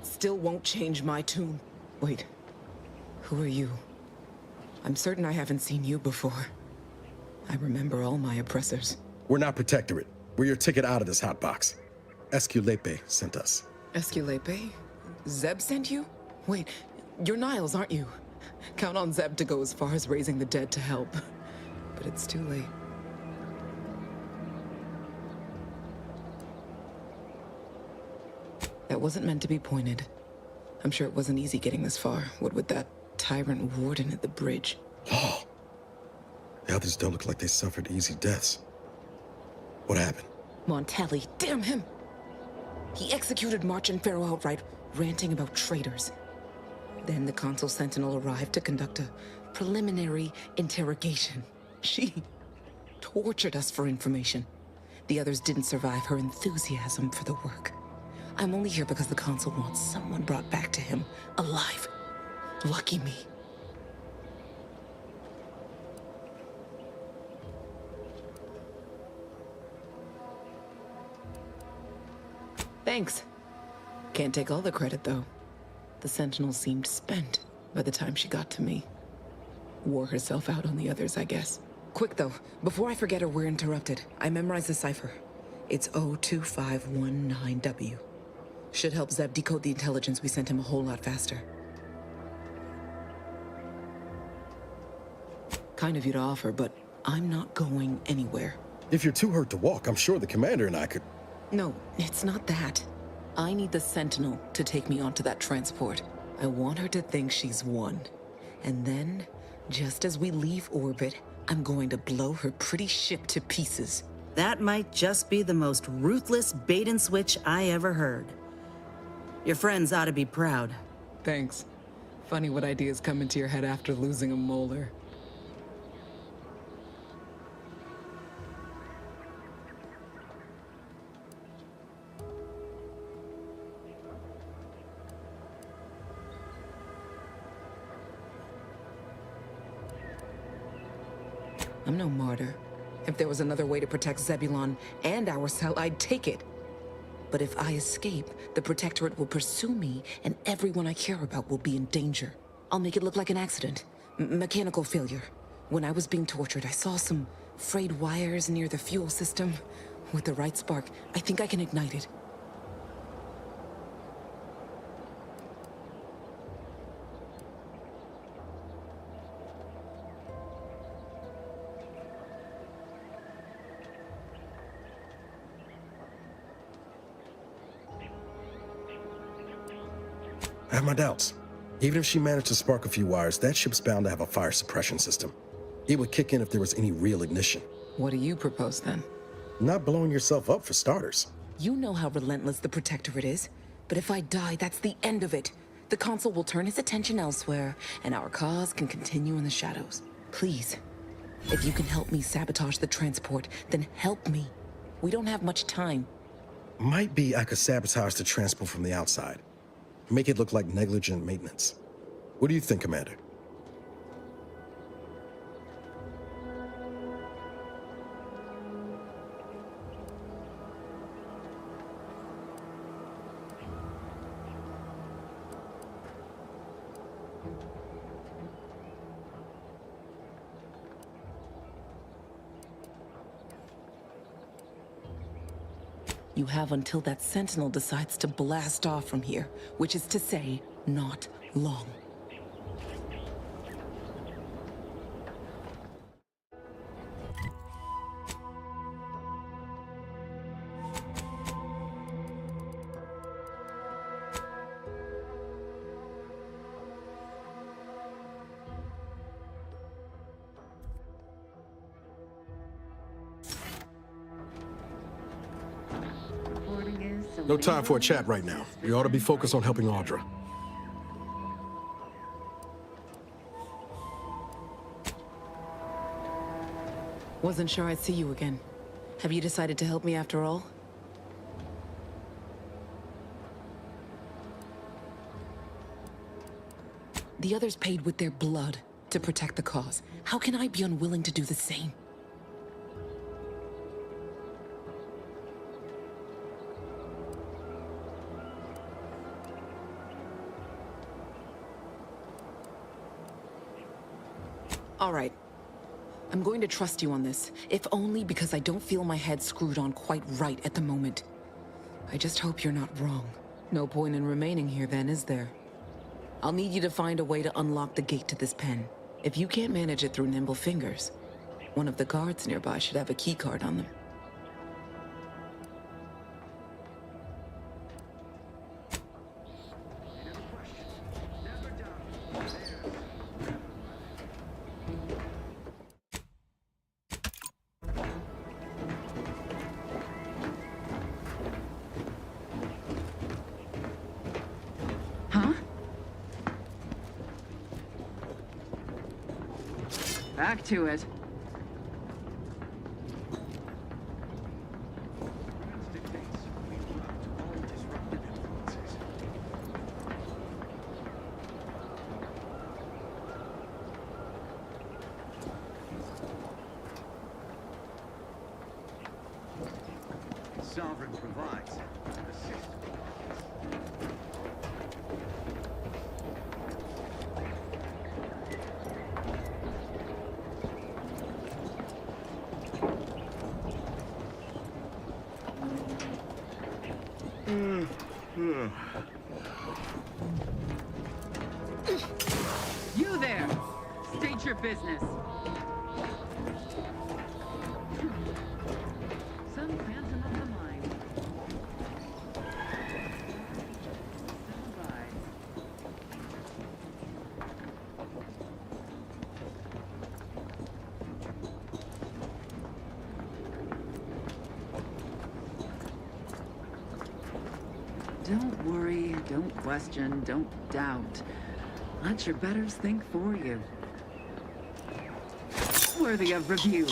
Still won't change my tune. Wait. Who are you? I'm certain I haven't seen you before. I remember all my oppressors. We're not Protectorate. We're your ticket out of this hotbox. Esculepe sent us. Esculepe? Zeb sent you? Wait, you're Niles, aren't you? Count on Zeb to go as far as raising the dead to help. But it's too late. That wasn't meant to be pointed. I'm sure it wasn't easy getting this far, what with that tyrant warden at the bridge. Oh. The others don't look like they suffered easy deaths. What happened? Montelli, damn him! He executed March and Pharaoh outright, ranting about traitors. Then the Consul Sentinel arrived to conduct a preliminary interrogation. She tortured us for information. The others didn't survive her enthusiasm for the work. I'm only here because the Consul wants someone brought back to him, alive. Lucky me. Thanks. Can't take all the credit, though. The Sentinel seemed spent by the time she got to me. Wore herself out on the others, I guess. Quick, though, before I forget or we're interrupted, I memorized the cipher. It's 02519W. Should help Zeb decode the intelligence we sent him a whole lot faster. Kind of you to offer, but I'm not going anywhere. If you're too hurt to walk, I'm sure the commander and I could... No, it's not that. I need the Sentinel to take me onto that transport. I want her to think she's won. And then, just as we leave orbit, I'm going to blow her pretty ship to pieces. That might just be the most ruthless bait and switch I ever heard. Your friends ought to be proud. Thanks. Funny what ideas come into your head after losing a molar. I'm no martyr. If there was another way to protect Zebulon and our cell, I'd take it. But if I escape, the Protectorate will pursue me, and everyone I care about will be in danger. I'll make it look like an accident. Mechanical failure. When I was being tortured, I saw some frayed wires near the fuel system. With the right spark, I think I can ignite it. I have my doubts. Even if she managed to spark a few wires, that ship's bound to have a fire suppression system. It would kick in if there was any real ignition. What do you propose then? Not blowing yourself up for starters. You know how relentless the Protectorate is. But if I die, that's the end of it. The Consul will turn his attention elsewhere, and our cause can continue in the shadows. Please, if you can help me sabotage the transport, then help me. We don't have much time. Might be I could sabotage the transport from the outside. Make it look like negligent maintenance. What do you think, Commander? You have until that Sentinel decides to blast off from here, which is to say, not long. No time for a chat right now. We ought to be focused on helping Audra. Wasn't sure I'd see you again. Have you decided to help me after all? The others paid with their blood to protect the cause. How can I be unwilling to do the same? All right. I'm going to trust you on this, if only because I don't feel my head screwed on quite right at the moment. I just hope you're not wrong. No point in remaining here then, is there? I'll need you to find a way to unlock the gate to this pen. If you can't manage it through nimble fingers, one of the guards nearby should have a keycard on them. Back to it. Sovereign provides. You there! State your business. Some phantom of the mind. Stand by. Don't worry, don't question, don't doubt. Let your betters think for you. Worthy of review.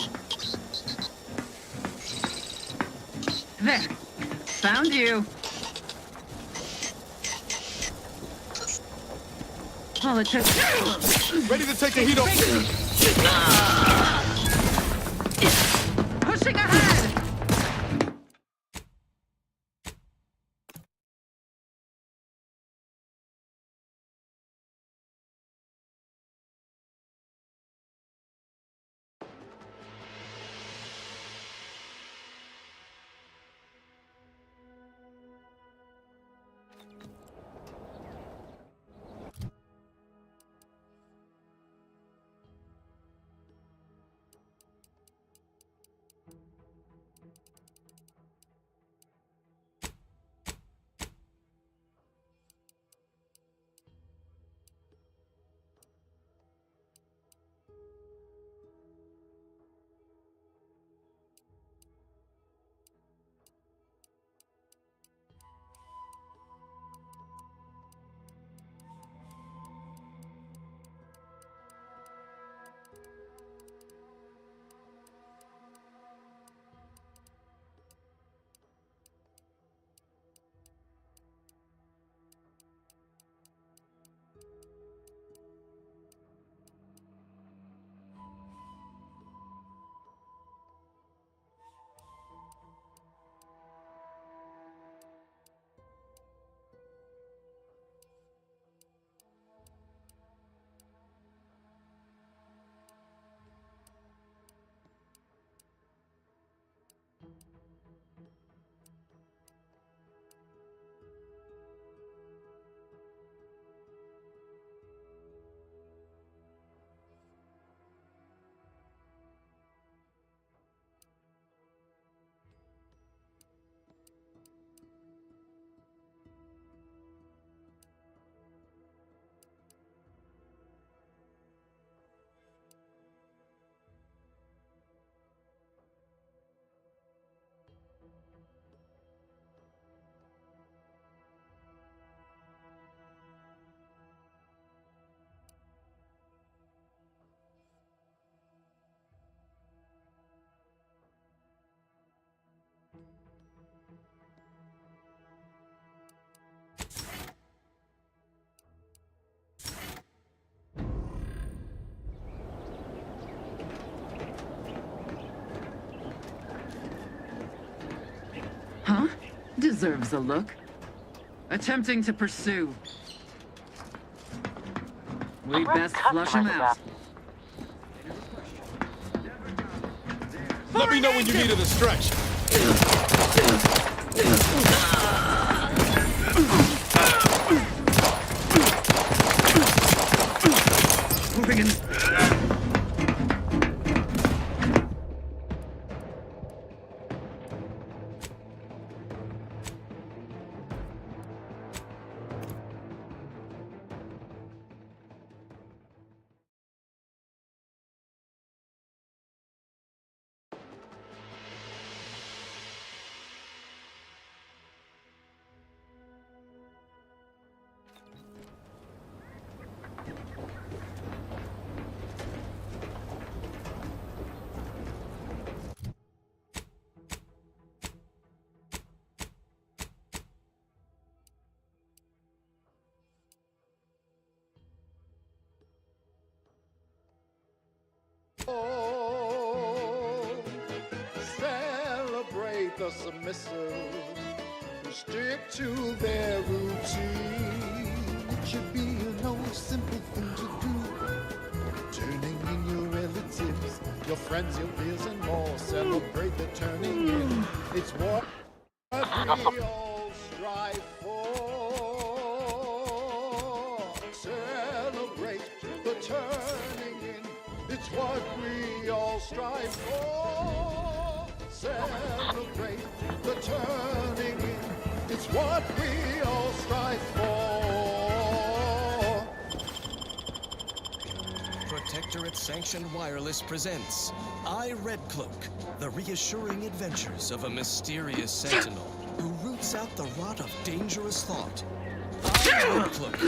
There. Found you. All it took. Ready to take the heat off. Pushing ahead! deserves a look. Attempting to pursue. We best flush him out. Let me know when you need a distraction. Moving in. Celebrate the submissive who stick to their routine. It should be no simple thing to do. Turning in your relatives, your friends, your peers, and more. Celebrate the turning in. It's what we all strive for. Celebrate the turning in. It's what we all strive for. Celebrate the turning in. It's what we all strive for. Protectorate Sanctioned Wireless presents I, Red Cloak, the reassuring adventures of a mysterious sentinel who roots out the rot of dangerous thought. I, Red Cloak.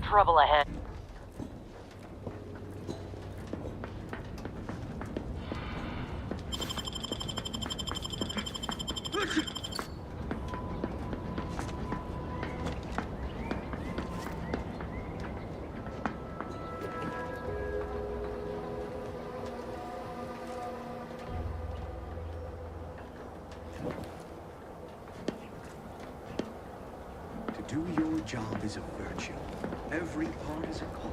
Trouble ahead. To do your job is a virtue. Every part is a call.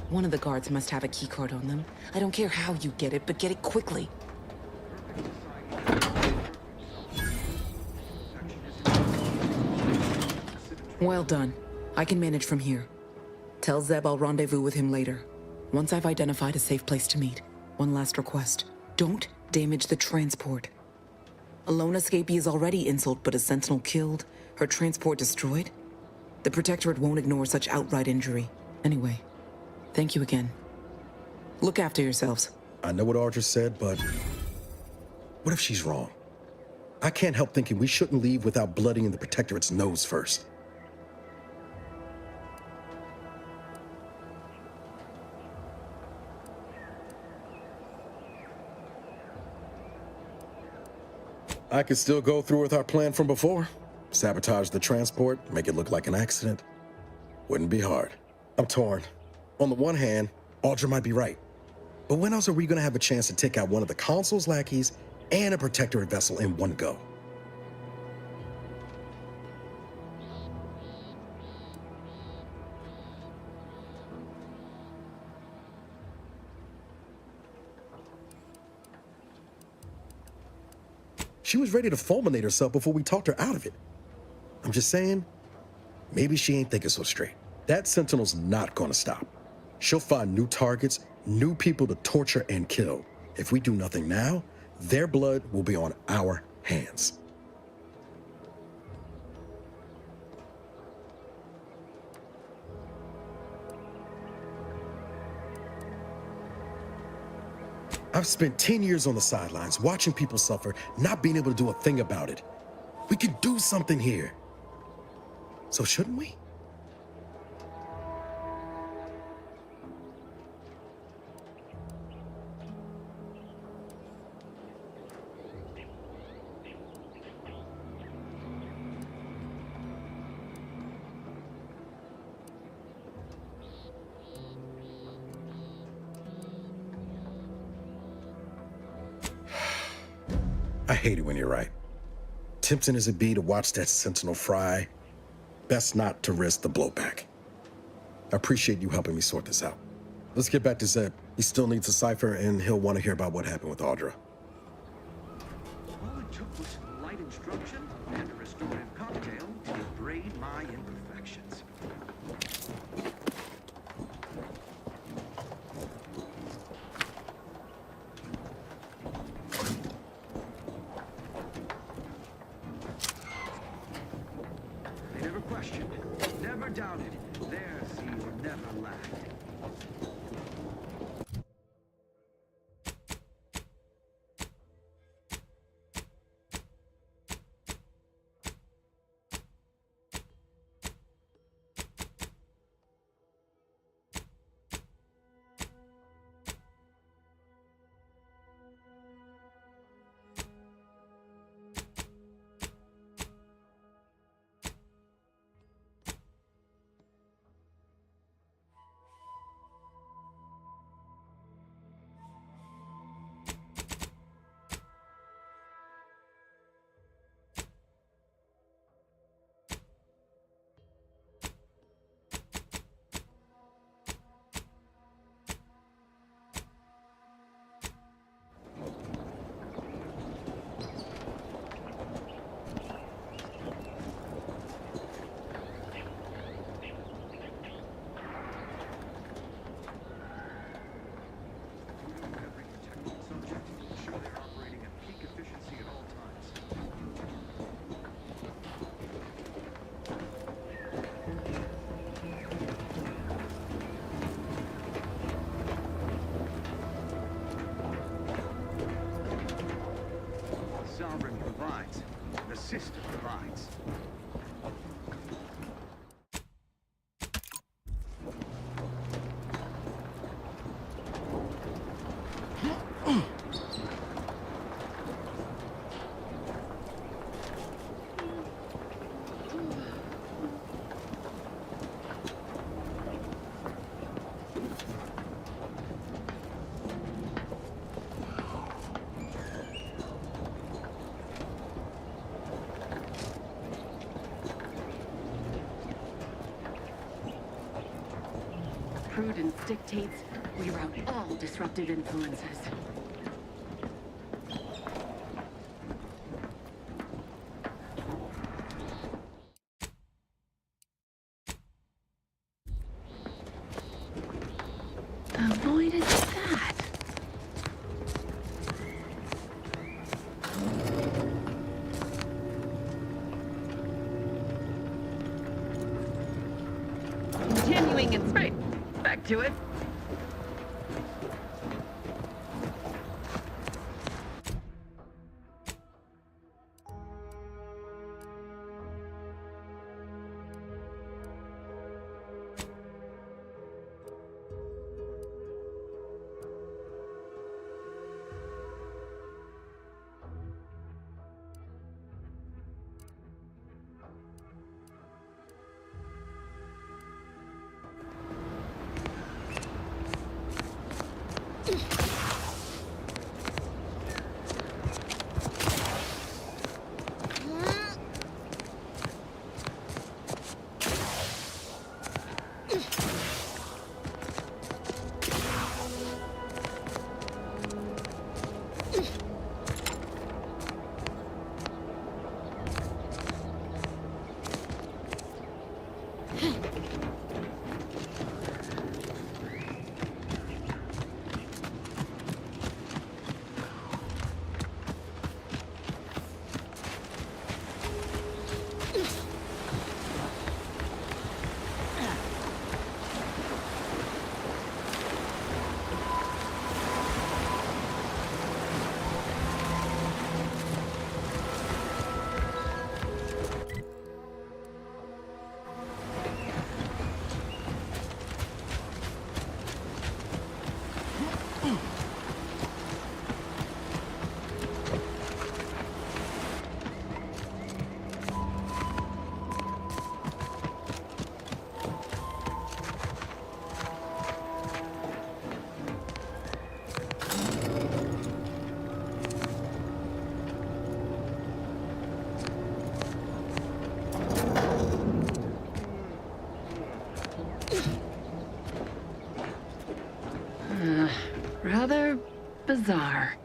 One of the guards must have a keycard on them. I don't care how you get it, but get it quickly. Well done. I can manage from here. Tell Zeb I'll rendezvous with him later. Once I've identified a safe place to meet. One last request. Don't damage the transport. A lone escapee is already insult, but a sentinel killed, her transport destroyed? The Protectorate won't ignore such outright injury. Anyway, thank you again. Look after yourselves. I know what Audra said, but what if she's wrong? I can't help thinking we shouldn't leave without bloodying the Protectorate's nose first. I could still go through with our plan from before. Sabotage the transport, make it look like an accident. Wouldn't be hard. I'm torn. On the one hand, Audra might be right. But when else are we gonna have a chance to take out one of the Consul's lackeys and a Protectorate vessel in one go? She was ready to fulminate herself before we talked her out of it. I'm just saying, maybe she ain't thinking so straight. That Sentinel's not gonna stop. She'll find new targets, new people to torture and kill. If we do nothing now, their blood will be on our hands. I've spent 10 years on the sidelines watching people suffer, not being able to do a thing about it. We can do something here. So shouldn't we? I hate it when you're right. Tempting as it be to watch that Sentinel fry, best not to risk the blowback. I appreciate you helping me sort this out. Let's get back to Zeb. He still needs a cipher, and he'll want to hear about what happened with Audra. All it took was some light instruction and a restorative cocktail to degrade my imperfections. They never questioned, never doubted. Their zeal never lacked. Sovereign provides. The system provides. Prudence dictates we rout all disruptive influences. Avoided that. Continuing its right. Back to it. bizarre.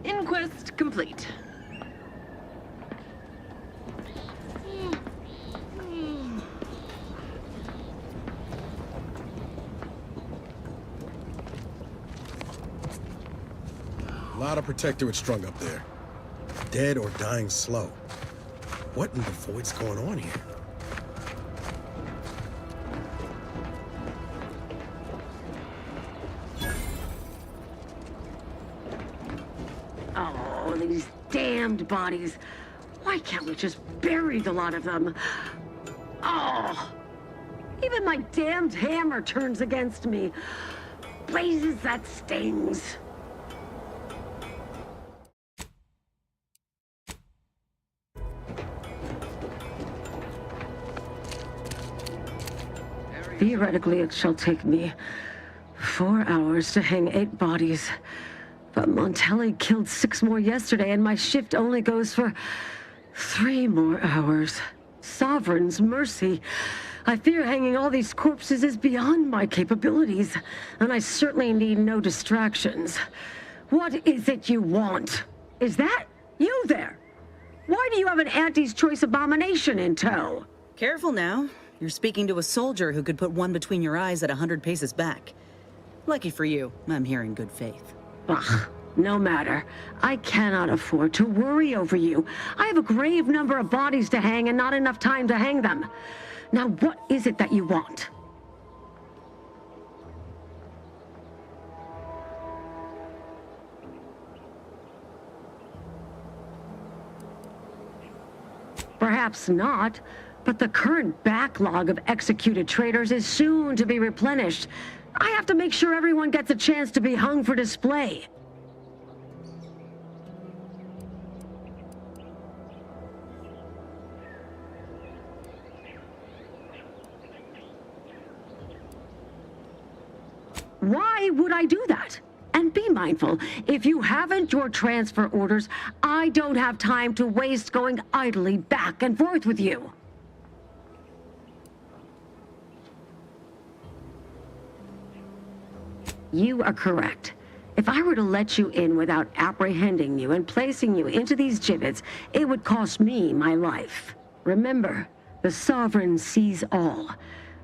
Inquest complete. A lot of protectorate strung up there. Dead or dying slow. What in the void's going on here? Oh, these damned bodies. Why can't we just bury the lot of them? Oh, even my damned hammer turns against me. Blazes, that stings. Theoretically, it shall take me 4 hours to hang 8 bodies. But Montelli killed 6 more yesterday, and my shift only goes for 3 more hours. Sovereign's mercy. I fear hanging all these corpses is beyond my capabilities, and I certainly need no distractions. What is it you want? Is that you there? Why do you have an Auntie's Choice abomination in tow? Careful now. You're speaking to a soldier who could put one between your eyes at 100 paces back. Lucky for you, I'm here in good faith. Ugh, no matter. I cannot afford to worry over you. I have a grave number of bodies to hang and not enough time to hang them. Now, what is it that you want? Perhaps not, but the current backlog of executed traitors is soon to be replenished. I have to make sure everyone gets a chance to be hung for display. Why would I do that? And be mindful, if you haven't your transfer orders, I don't have time to waste going idly back and forth with you. You are correct. If I were to let you in without apprehending you and placing you into these gibbets, it would cost me my life. Remember, the Sovereign sees all.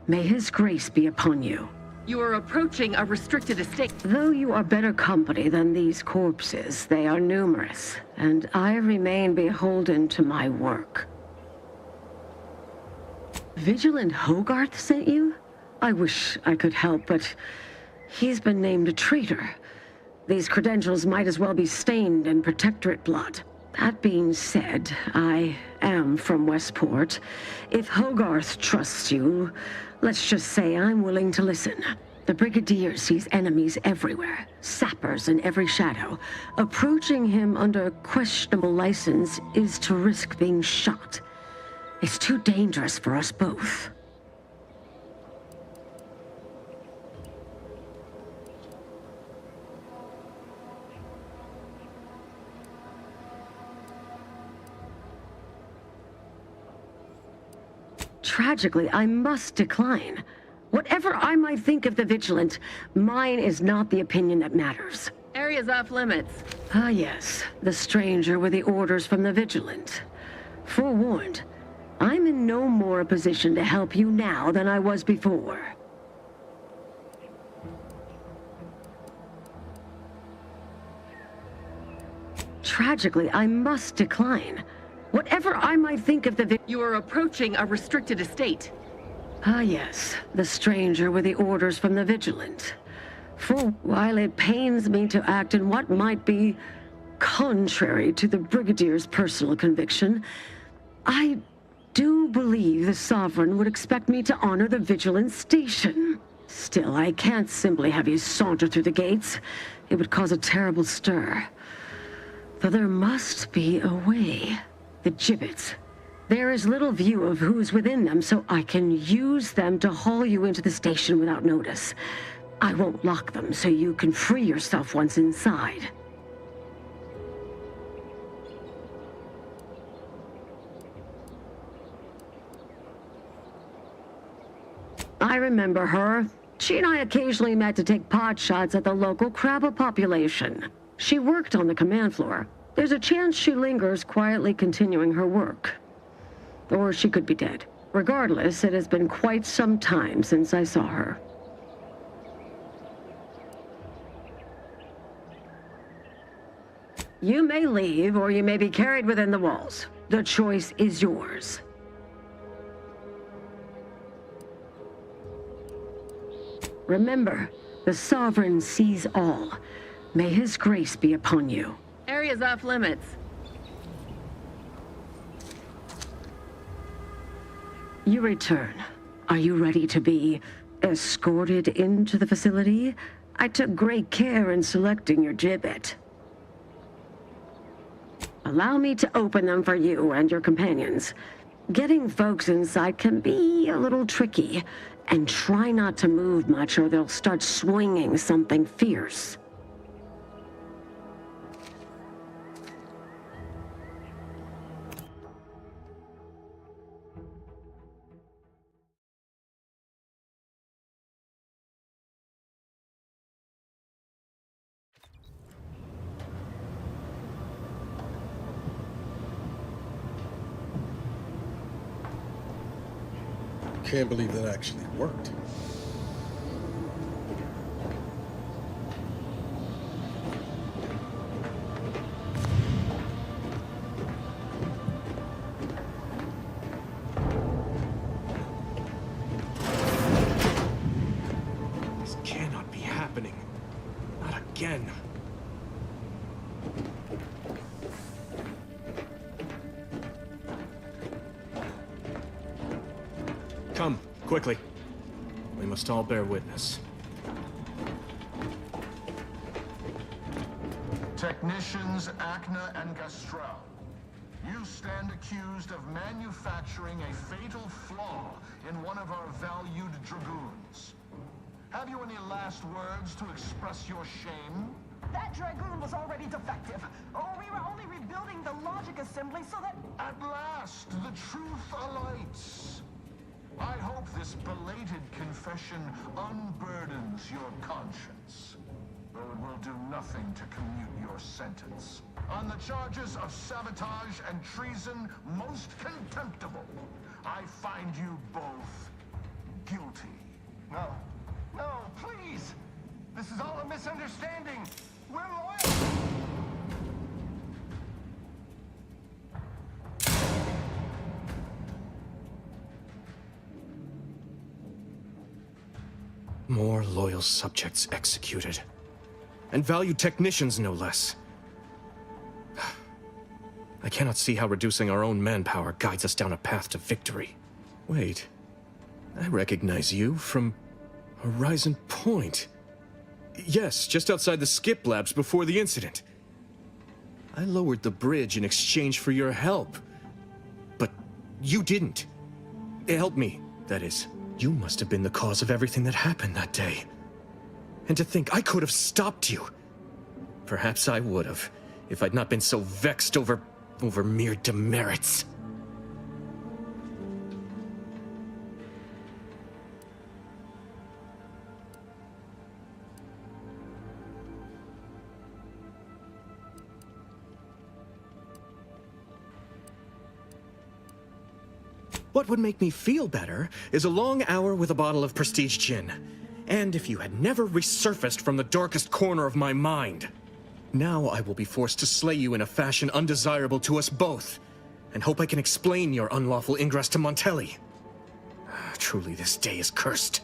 May his grace be upon you. You are approaching a restricted estate. Though you are better company than these corpses, they are numerous, and I remain beholden to my work. Vigilant Hogarth sent you? I wish I could help, but he's been named a traitor. These credentials might as well be stained in Protectorate blood. That being said, I am from Westport. If Hogarth trusts you, let's just say I'm willing to listen. The Brigadier sees enemies everywhere, sappers in every shadow. Approaching him under questionable license is to risk being shot. It's too dangerous for us both. Tragically, I must decline. Whatever I might think of the Vigilant, mine is not the opinion that matters. Area's off limits. Ah, yes. The stranger with the orders from the Vigilant. Forewarned, I'm in no more a position to help you now than I was before. Tragically, I must decline. Whatever I might think of the You are approaching a restricted estate. Ah, yes. The stranger with the orders from the Vigilant. For while it pains me to act in what might be contrary to the Brigadier's personal conviction, I do believe the Sovereign would expect me to honor the Vigilant station. Still, I can't simply have you saunter through the gates. It would cause a terrible stir. Though there must be a way. The gibbets. There is little view of who's within them, so I can use them to haul you into the station without notice. I won't lock them, so you can free yourself once inside. I remember her. She and I occasionally met to take pot shots at the local crabba population. She worked on the command floor. There's a chance she lingers, quietly continuing her work. Or she could be dead. Regardless, it has been quite some time since I saw her. You may leave, or you may be carried within the walls. The choice is yours. Remember, the Sovereign sees all. May his grace be upon you. Area's off limits. You return. Are you ready to be escorted into the facility? I took great care in selecting your gibbet. Allow me to open them for you and your companions. Getting folks inside can be a little tricky, and try not to move much or they'll start swinging something fierce. Can't believe that actually worked. This cannot be happening. Not again. Come, quickly. We must all bear witness. Technicians Acna and Gastrell, you stand accused of manufacturing a fatal flaw in one of our valued dragoons. Have you any last words to express your shame? That Dragoon was already defective. Oh, we were only rebuilding the logic assembly so that... At last, the truth alights. I hope this belated confession unburdens your conscience, though it will do nothing to commute your sentence. On the charges of sabotage and treason most contemptible, I find you both guilty. No. No, please! This is all a misunderstanding! We're loyal! More loyal subjects executed. And valued technicians, no less. I cannot see how reducing our own manpower guides us down a path to victory. Wait. I recognize you from Horizon Point. Yes, just outside the skip labs before the incident. I lowered the bridge in exchange for your help. But you didn't. Help me, that is. You must have been the cause of everything that happened that day. And to think I could have stopped you. Perhaps I would have, if I'd not been so vexed over mere demerits. What would make me feel better is a long hour with a bottle of prestige gin. And if you had never resurfaced from the darkest corner of my mind. Now I will be forced to slay you in a fashion undesirable to us both, and hope I can explain your unlawful ingress to Montelli. Truly, this day is cursed.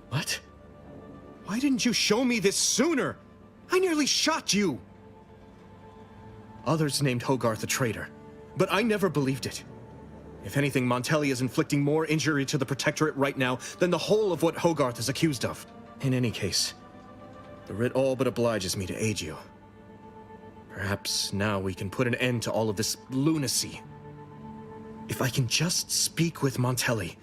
What? Why didn't you show me this sooner? I nearly shot you! Others named Hogarth a traitor, but I never believed it. If anything, Montelli is inflicting more injury to the Protectorate right now than the whole of what Hogarth is accused of. In any case, the writ all but obliges me to aid you. Perhaps now we can put an end to all of this lunacy. If I can just speak with Montelli,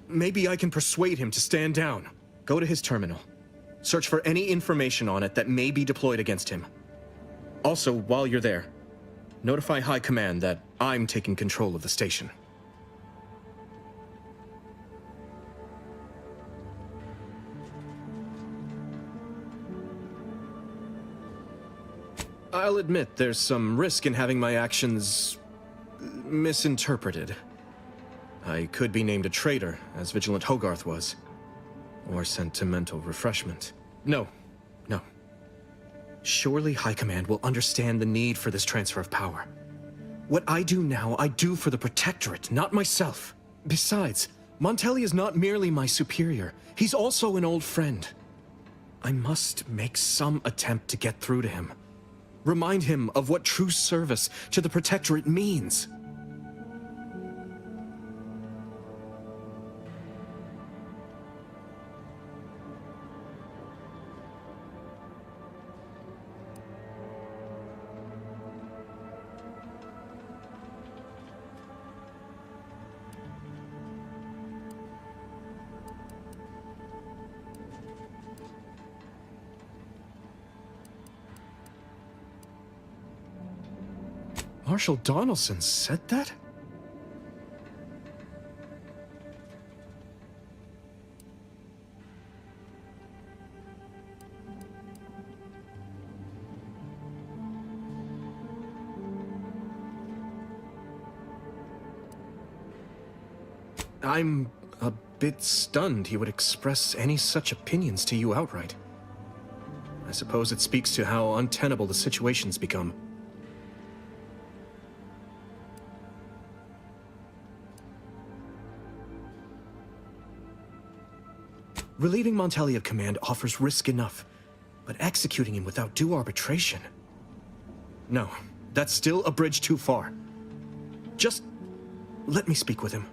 maybe I can persuade him to stand down. Go to his terminal. Search for any information on it that may be deployed against him. Also, while you're there, notify High Command that I'm taking control of the station. I'll admit there's some risk in having my actions misinterpreted. I could be named a traitor, as Vigilant Hogarth was. Or sent to mental refreshment. No. Surely High Command will understand the need for this transfer of power. What I do now, I do for the Protectorate, not myself. Besides, Montelli is not merely my superior. He's also an old friend. I must make some attempt to get through to him. Remind him of what true service to the Protectorate means. Marshal Donaldson said that? I'm a bit stunned he would express any such opinions to you outright. I suppose it speaks to how untenable the situation's become. Relieving Montelli of command offers risk enough, but executing him without due arbitration... No, that's still a bridge too far. Just let me speak with him.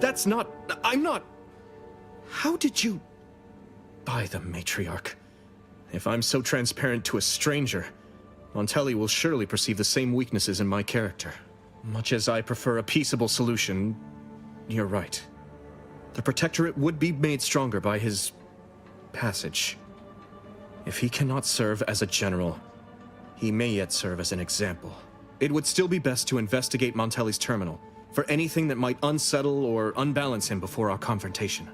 That's not... I'm not... How did you... By the matriarch. If I'm so transparent to a stranger, Montelli will surely perceive the same weaknesses in my character. Much as I prefer a peaceable solution, you're right. The Protectorate would be made stronger by his... passage. If he cannot serve as a general, he may yet serve as an example. It would still be best to investigate Montelli's terminal for anything that might unsettle or unbalance him before our confrontation.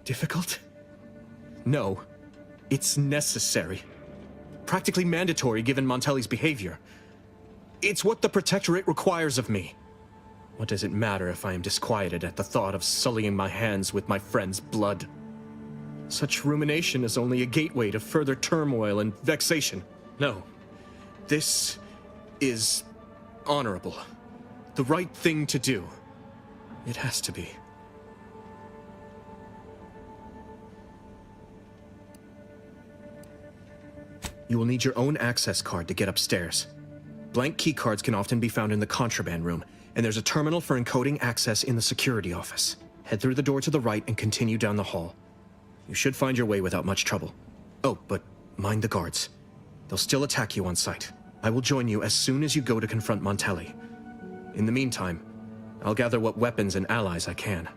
Difficult? No. It's necessary. Practically mandatory given Montelli's behavior. It's what the Protectorate requires of me. What does it matter if I am disquieted at the thought of sullying my hands with my friend's blood? Such rumination is only a gateway to further turmoil and vexation. No. This is honorable. The right thing to do. It has to be. You will need your own access card to get upstairs. Blank keycards can often be found in the contraband room, and there's a terminal for encoding access in the security office. Head through the door to the right and continue down the hall. You should find your way without much trouble. Oh, but mind the guards. They'll still attack you on sight. I will join you as soon as you go to confront Montelli. In the meantime, I'll gather what weapons and allies I can.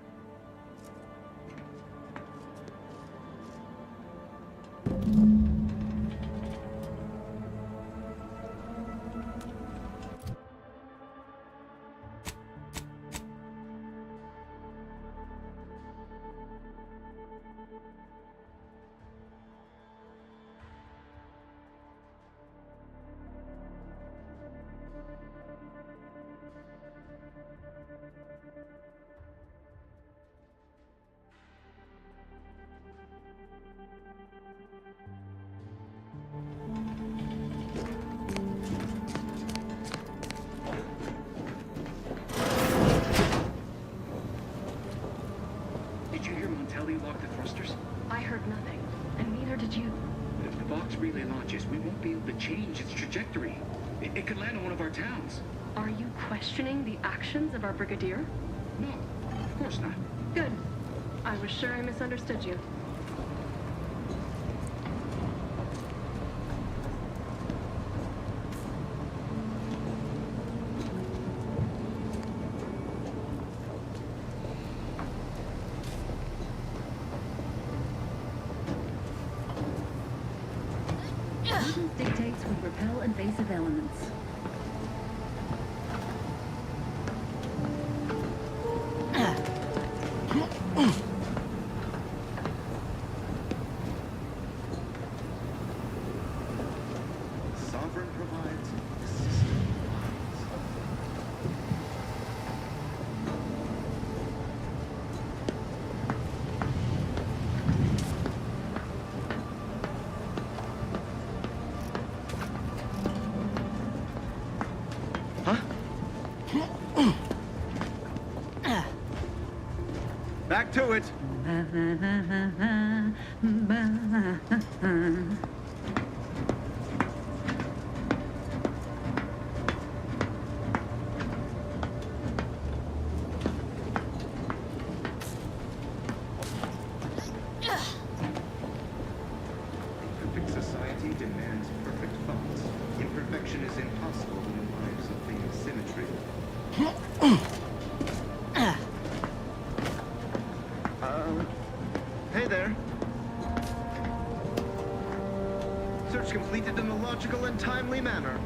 Did you hear Montelli lock the thrusters? I heard nothing, and neither did you. But if the box relay launches, we won't be able to change its trajectory. It could land on one of our towns. Are you questioning the actions of our brigadier? No, of course not. Good. I was sure I misunderstood you. Prudence dictates we repel invasive elements. Sovereign provides, the system provides. Back to it. Perfect society demands perfect thoughts. Imperfection is impossible in the lives of things symmetry. Hey there. Search completed in a logical and timely manner.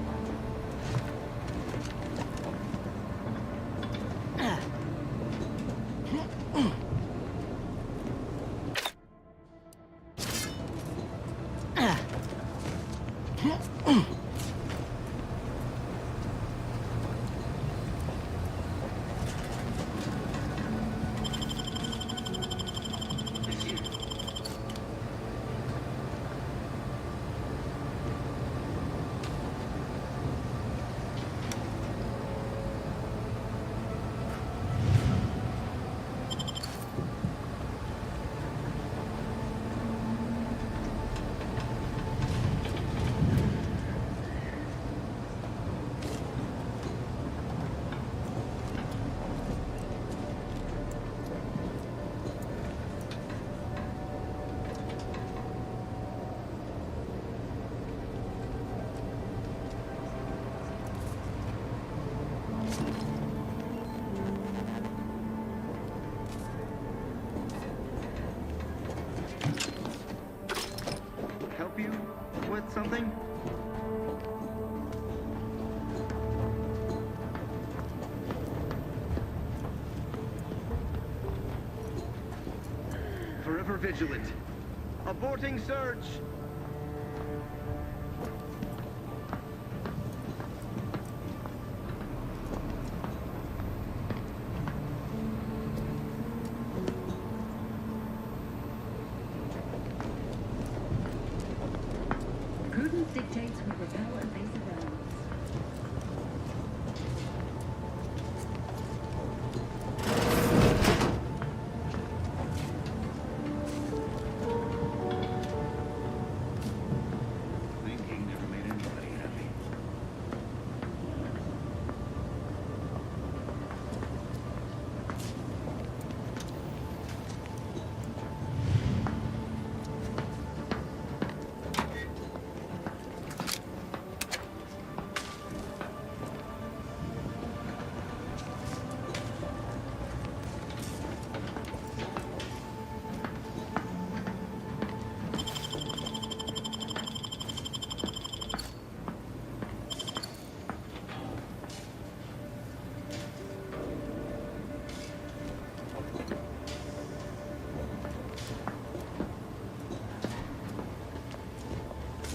Help you with something? Forever vigilant. Aborting search! Prudence dictates we repel invasive elements. Thinking never made anybody happy.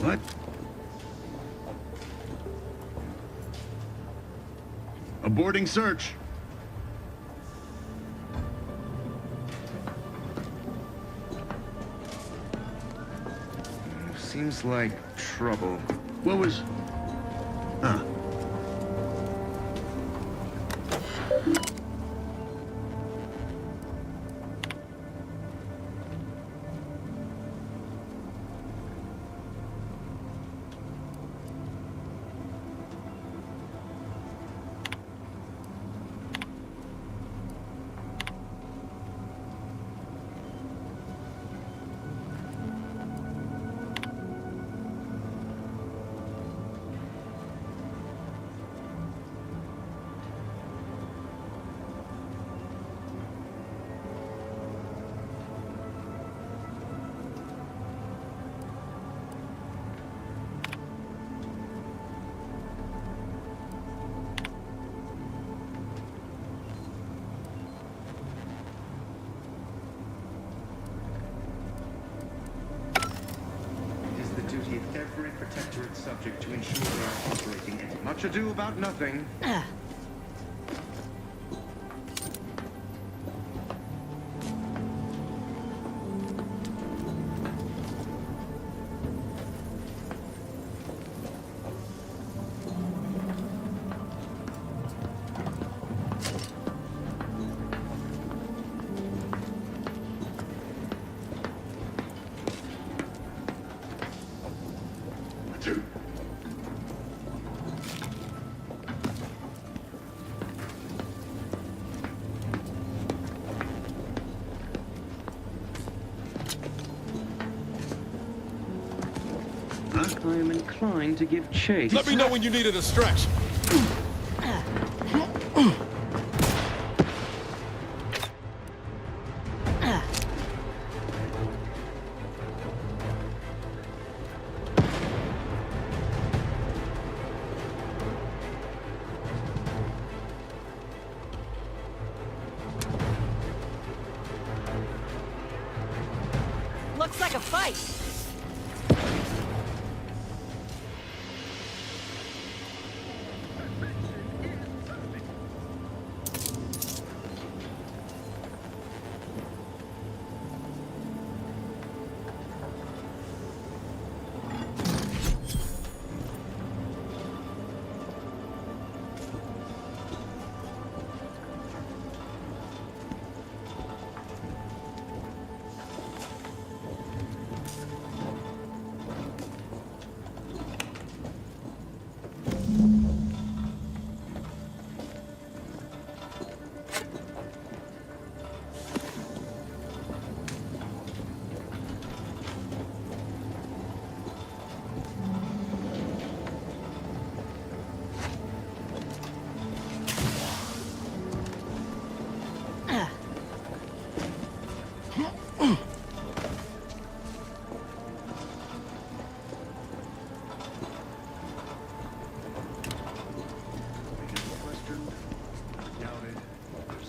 What? Aborting search. Seems like trouble. What was... Huh. Protectorate subject to ensure they are operating at much ado about nothing. I am inclined to give chase. Let me know when you need a distraction. Looks like a fight.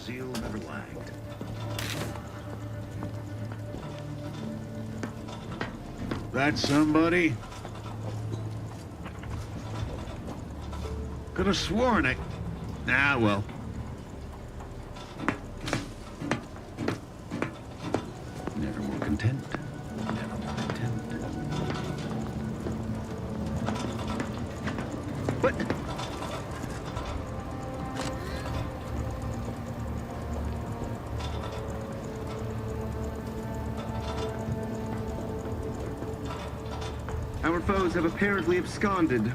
Zeal never lagged. That somebody? Could have sworn it. Ah, well. Never more content. Never more content. What? Our foes have apparently absconded.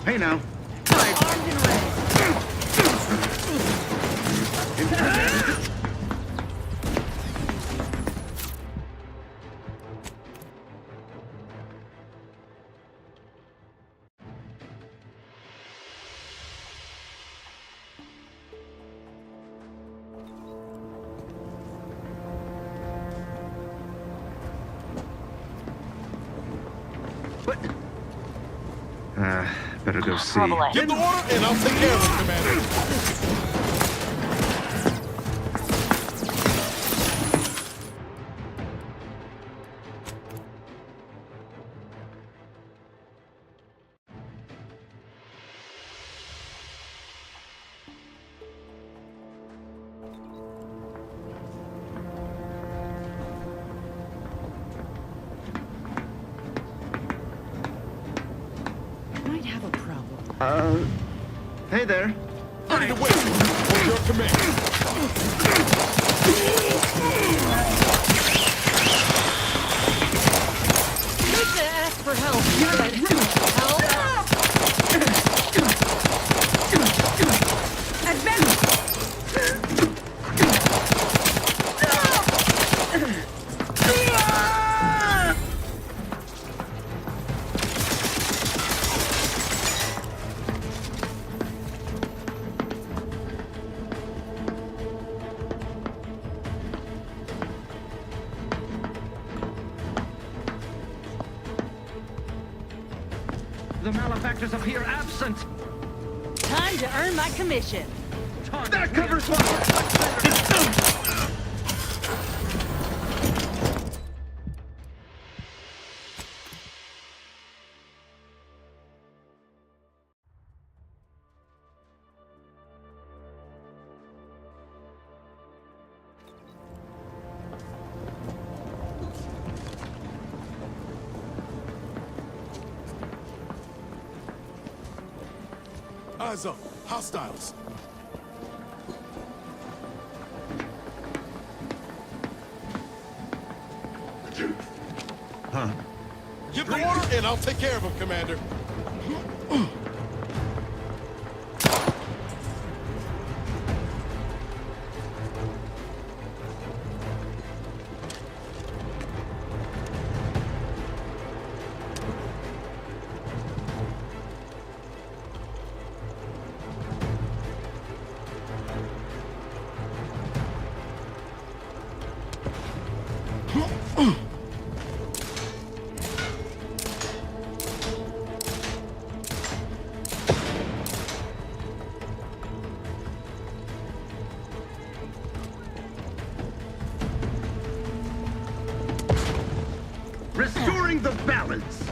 Hey now. Better go see. Give the order, and I'll take care of it, Commander. Hey there. Ready to wait. What's your command? Need to ask for help. Help? Advance! The malefactors appear absent. Time to earn my commission. That covers one. Eyes up. Hostiles. Huh? Give the order and I'll take care of him, Commander. Restoring the balance.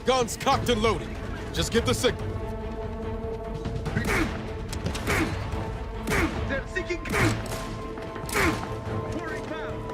Guns cocked and loaded. Just get the signal. They're seeking. Pouring down.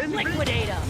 Liquidate him!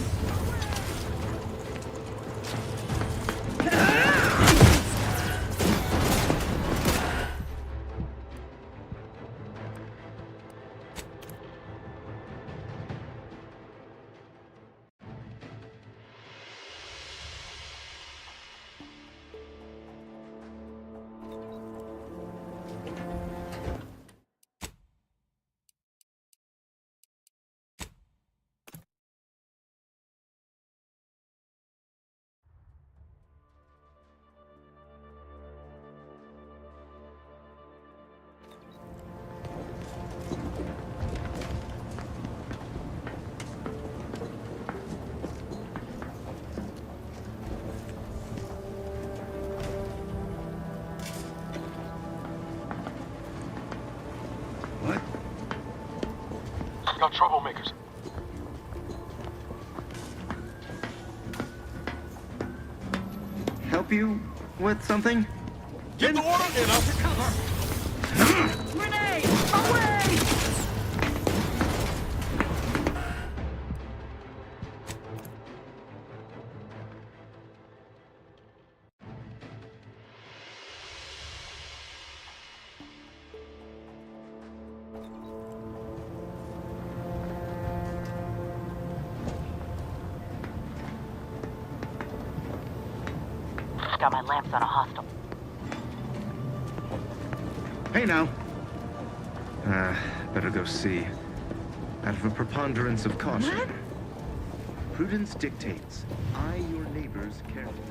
Got troublemakers. Help you with something? Give the order and I'll take cover. Grenade! Away! Got my lamps on a hostile. Hey now. Better go see. Out of a preponderance of caution. What? Prudence dictates. Eye your neighbors carefully.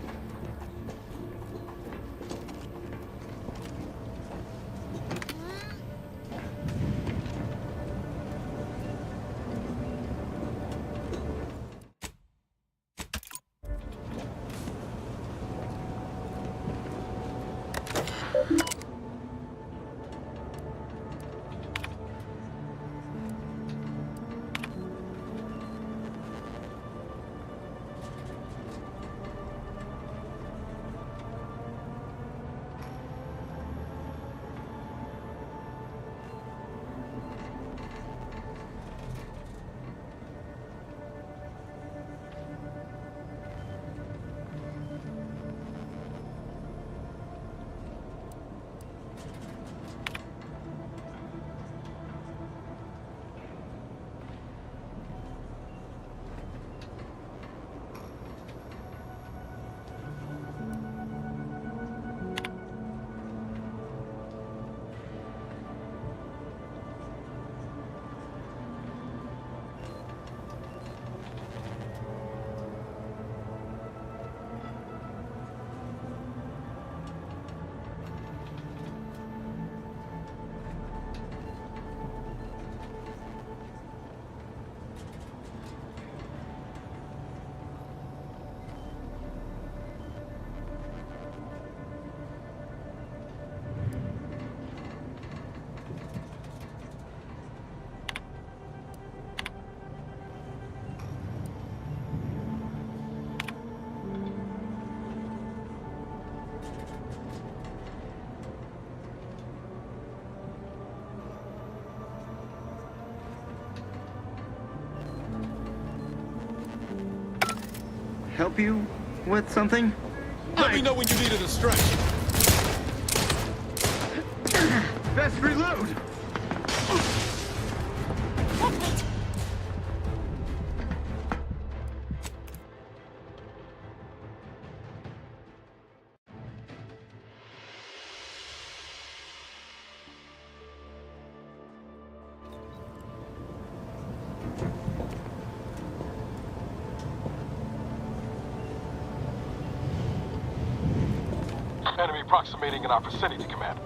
help you with something? Let me know when you need a distraction. Best reload! Enemy approximating in our vicinity, Commander.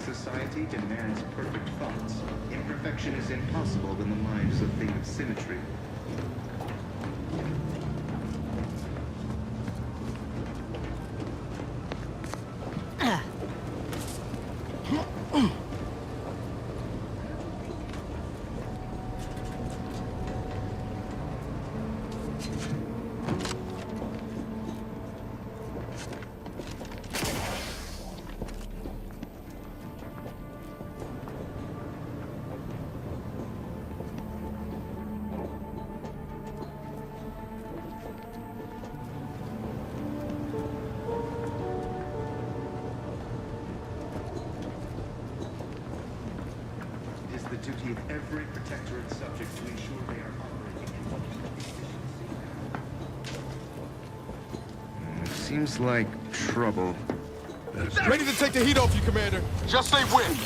Society demands perfect thoughts. Imperfection is impossible when the mind is a thing of symmetry. The duty of every protectorate subject to ensure they are operating in optimal efficiency. Seems like trouble. Ready to take the heat off you, Commander. Just say when.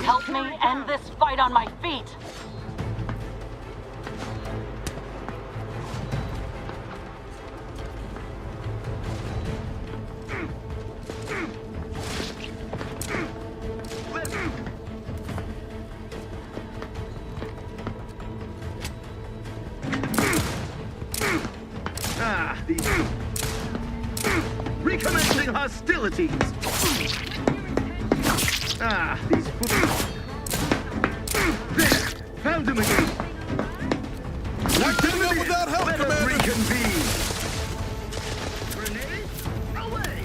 Help me end this fight on my feet! These... Recommencing hostilities! These fools... There! Found him again! Not giving up without help, Let us reconvene! Grenade? Away!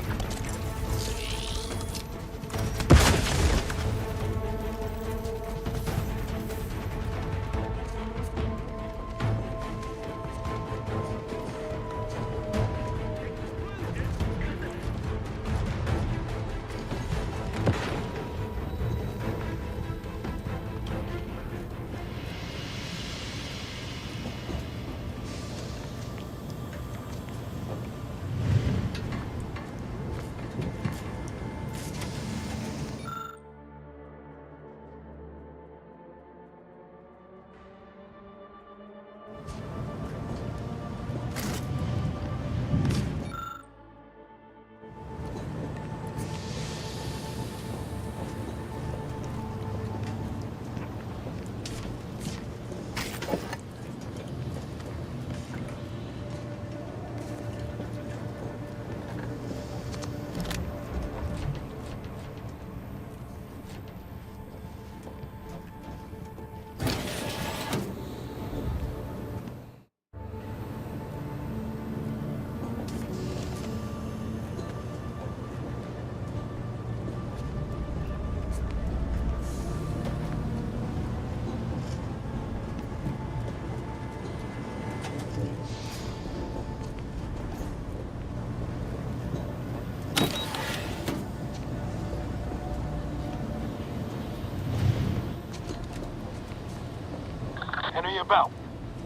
about?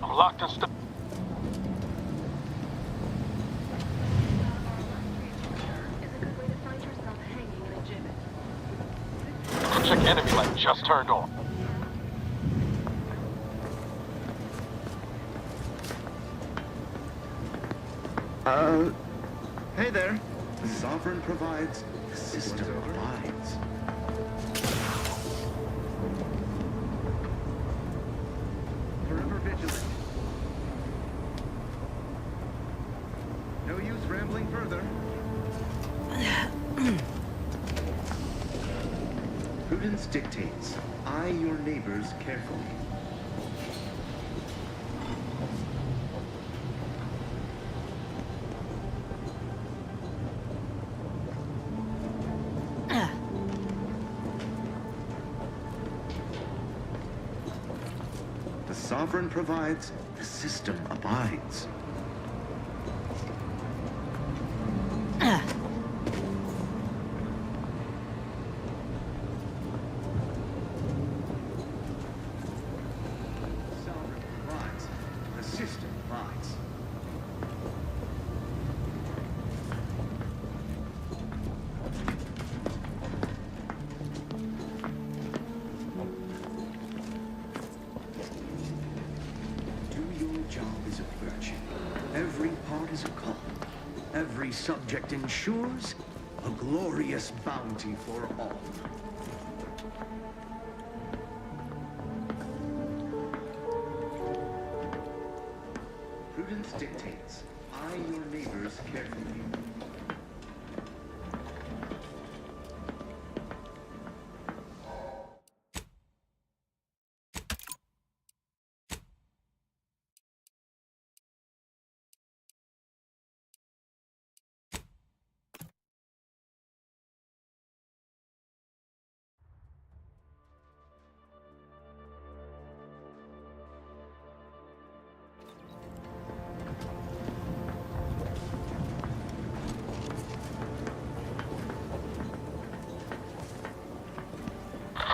I'm locked and stuck. Check enemy light just turned on. Hey there. The Sovereign provides, the system abides. Forever vigilant. No use rambling further. Prudence dictates, eye your neighbors carefully. The Sovereign provides, the system abides. Sovereign provides, the system abides. Job is a virtue. Every part is a call. Every subject ensures a glorious bounty for all. Prudence dictates, eye your neighbors carefully.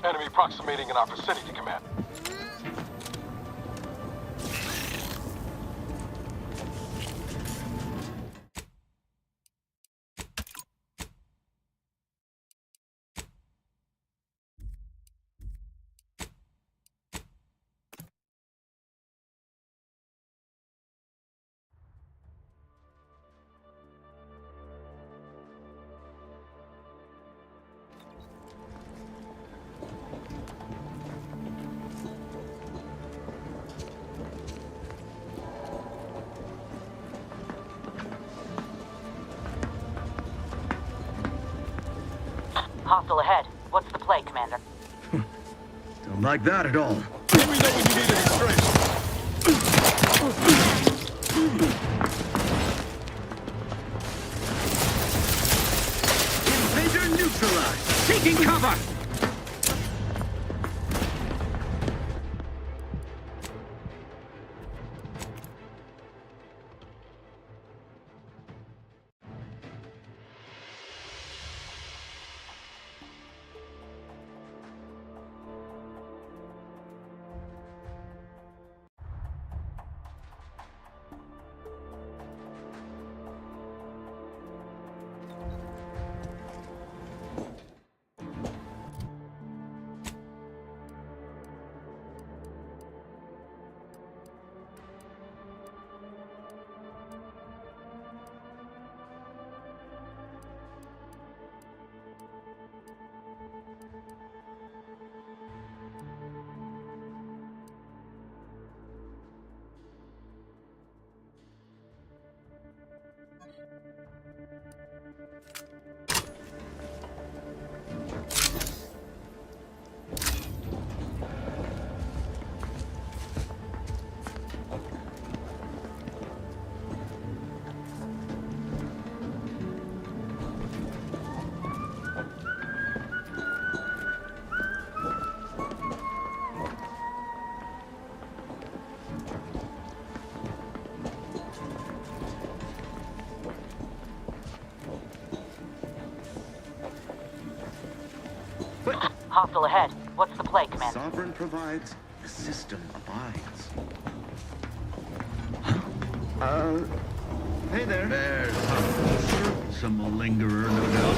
Enemy approximating in our vicinity, Command. Hostile ahead. What's the play, Commander? Don't like that at all. Let me know when you need any strength. Invader neutralized. Taking cover. Hostile ahead. What's the play, Commander? Sovereign provides, the system abides. Hey there. There's some malingerer, no doubt.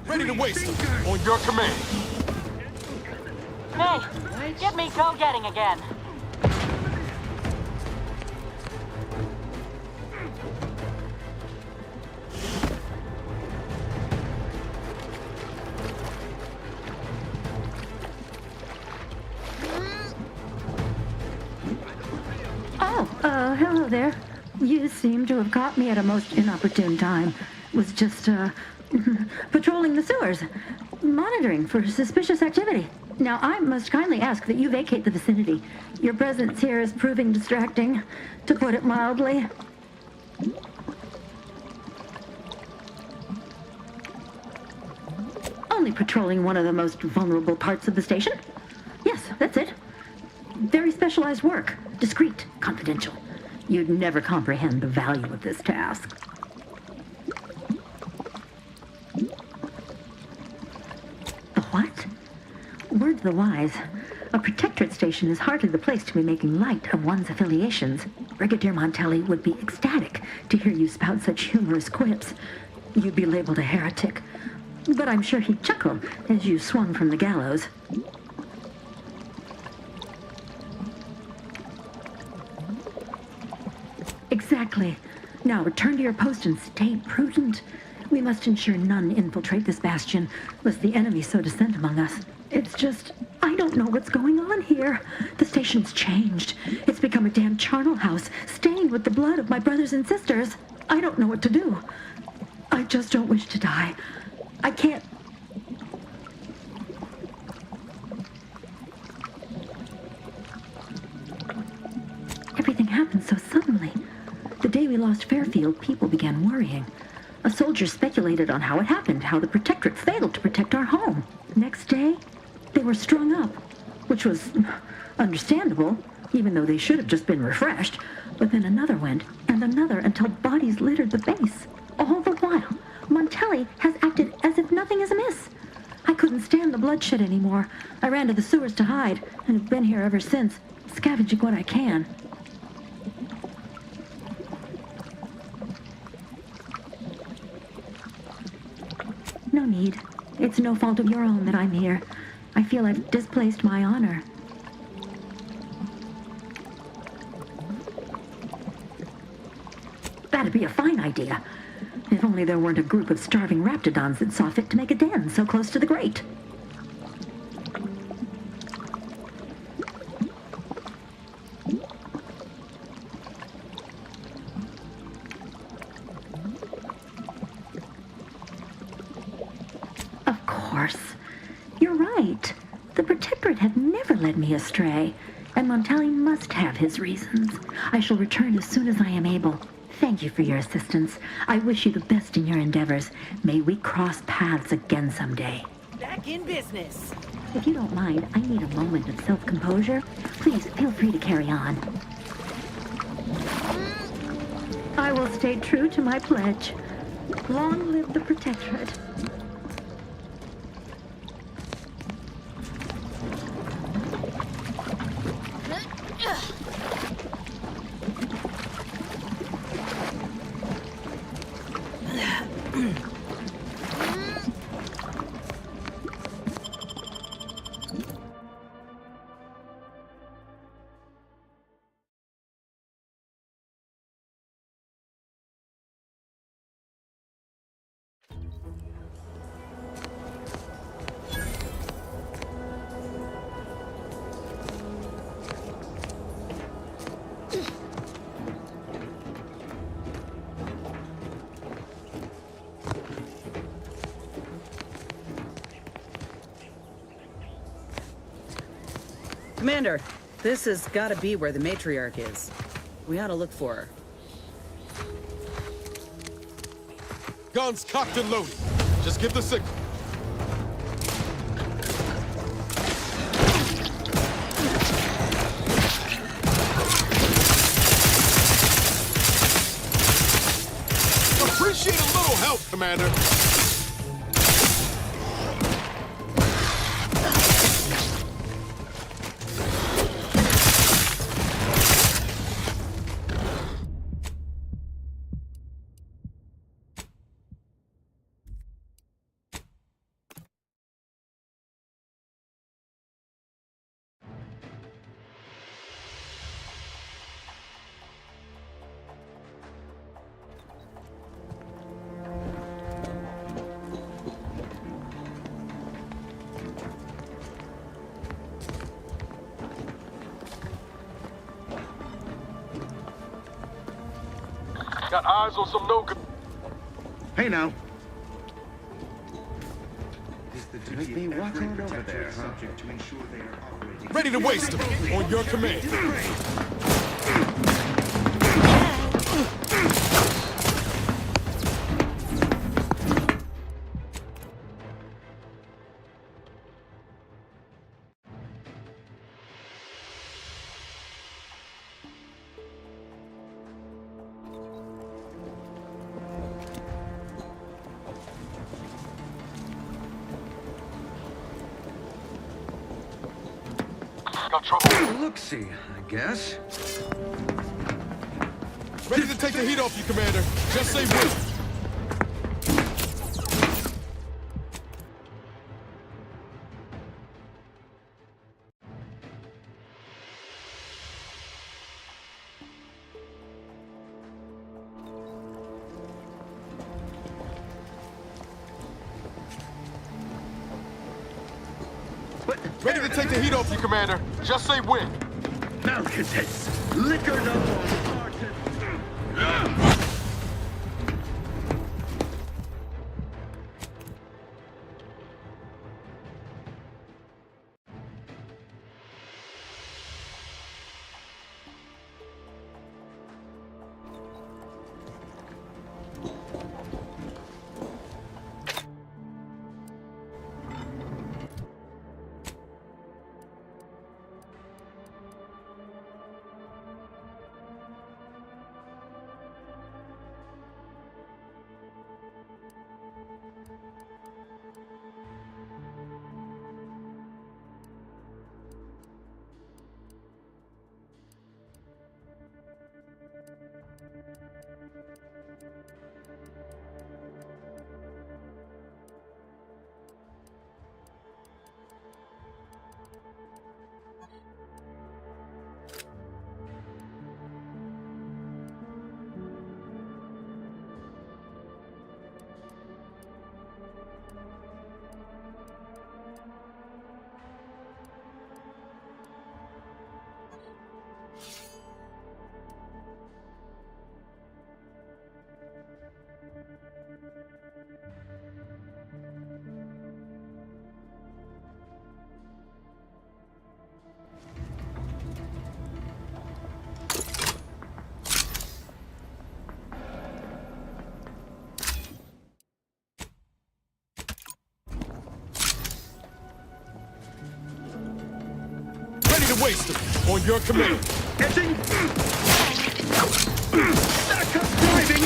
Ready to waste. On your command. Hey, get me go-getting again. Hello there. You seem to have caught me at a most inopportune time. Was just, patrolling the sewers, monitoring for suspicious activity. Now, I must kindly ask that you vacate the vicinity. Your presence here is proving distracting, to put it mildly. Only patrolling one of the most vulnerable parts of the station? Yes, that's it. Very specialized work. Discreet, confidential. You'd never comprehend the value of this task. The what? Word to the wise. A protectorate station is hardly the place to be making light of one's affiliations. Brigadier Montelli would be ecstatic to hear you spout such humorous quips. You'd be labeled a heretic. But I'm sure he'd chuckle as you swung from the gallows. Exactly. Now return to your post and stay prudent. We must ensure none infiltrate this bastion, lest the enemy so descend among us. It's just, I don't know what's going on here. The station's changed. It's become a damn charnel house, stained with the blood of my brothers and sisters. I don't know what to do. I just don't wish to die. I can't... Everything happened so suddenly. The day we lost Fairfield, people began worrying. A soldier speculated on how it happened, how the Protectorate failed to protect our home. Next day, they were strung up, which was understandable, even though they should have just been refreshed. But then another went, and another, until bodies littered the base. All the while, Montelli has acted as if nothing is amiss. I couldn't stand the bloodshed anymore. I ran to the sewers to hide, and have been here ever since, scavenging what I can. No need. It's no fault of your own that I'm here. I feel I've displaced my honor. That'd be a fine idea. If only there weren't a group of starving raptidons that saw fit to make a den so close to the grate. Of course. You're right. The Protectorate have never led me astray, and Montelli must have his reasons. I shall return as soon as I am able. Thank you for your assistance. I wish you the best in your endeavors. May we cross paths again someday. Back in business. If you don't mind, I need a moment of self-composure. Please feel free to carry on. I will stay true to my pledge. Long live the Protectorate. Commander, this has got to be where the matriarch is. We ought to look for her. Guns cocked and loaded. Just give the signal. Appreciate a little help, Commander. Got eyes on some no good. Hey now. Make me walk on over there. Subject to ensure they are operating. Ready to waste them on your command. Got trouble. Look-see, I guess. Ready to take the heat off you, Commander. Just say when. Ready to take the heat off you, Commander. Just say when. Malcontents, liquored up on Waste them on your command. Getting back up driving.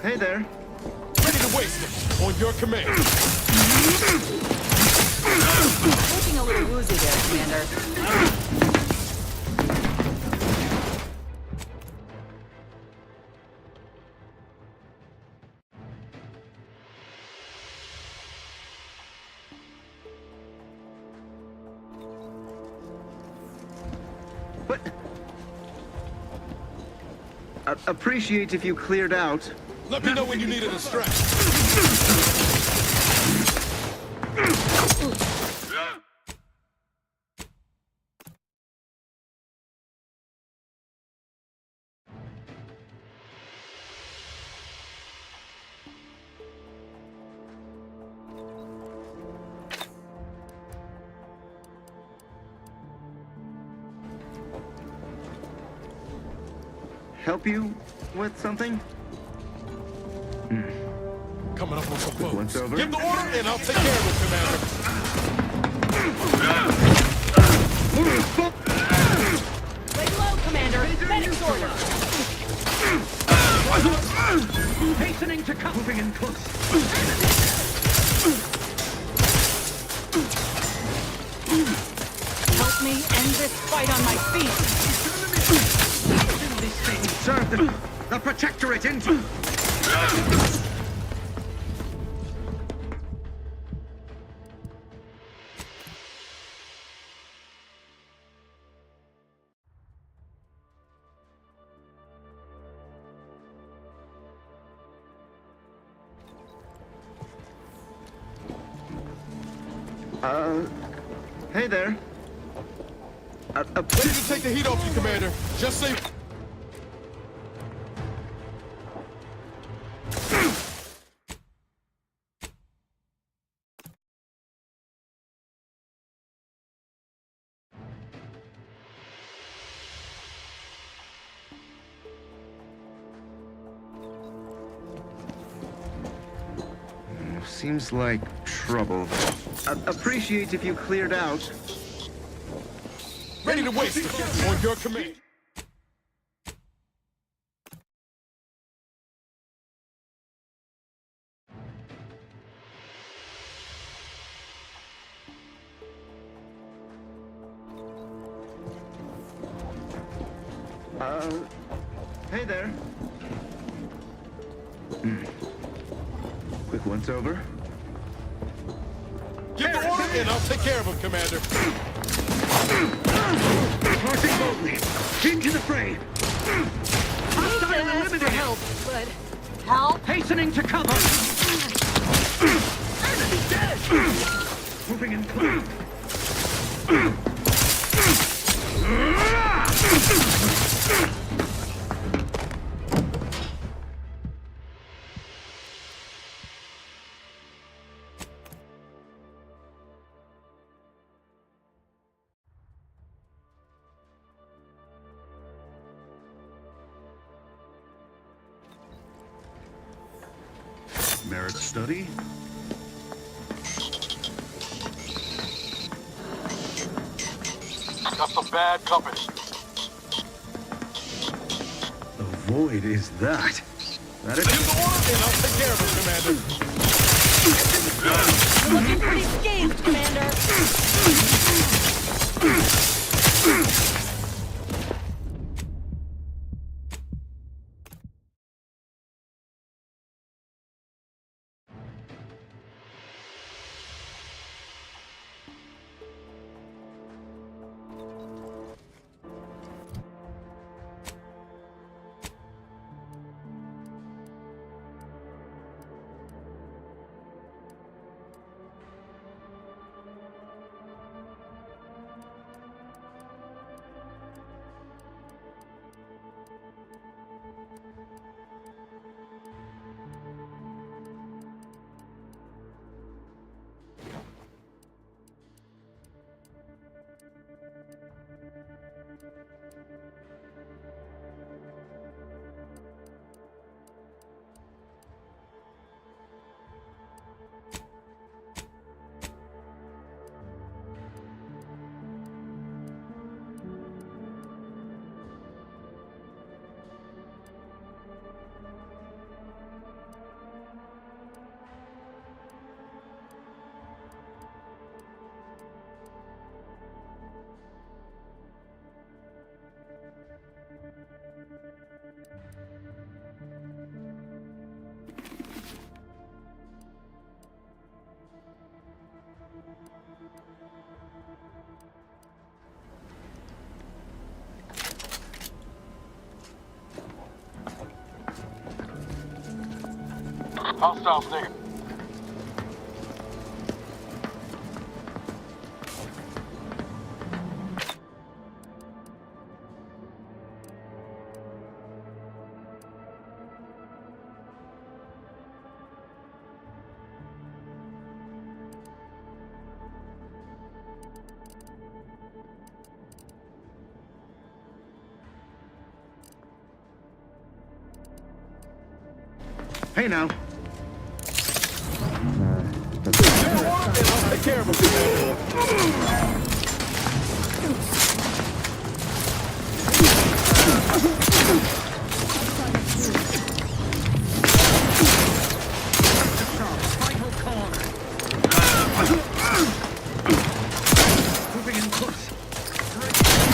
Hey there. Ready to waste them on your command. Looking a little woozy there, Commander. Appreciate if you cleared out. Let me know when you need a distraction. help you with something? Coming up on some folks. Once over. Give the order and I'll take care of it, Commander. Lay low, Commander. Medics order. Hastening to come. Moving in close. Help me end this fight on my feet. These things serve the Protectorate into. Hey there. Ready to take the heat off you, Commander. Just say... Seems like trouble. Appreciate if you cleared out. Ready to waste it. On your command. Hey there. Quick once over. Give the order and I'll take care of him, Commander. Marching boldly. Into the fray. Hostile eliminated. Help, but help. Hastening to cover. Enemy dead. Moving in close. Merit study? Got some bad company. The void is that. That is... Give the order and I'll take care of him, Commander. You're looking pretty scathed, Commander. Hostiles near. Hey now. I'll take care of him, Commander. Moving in close.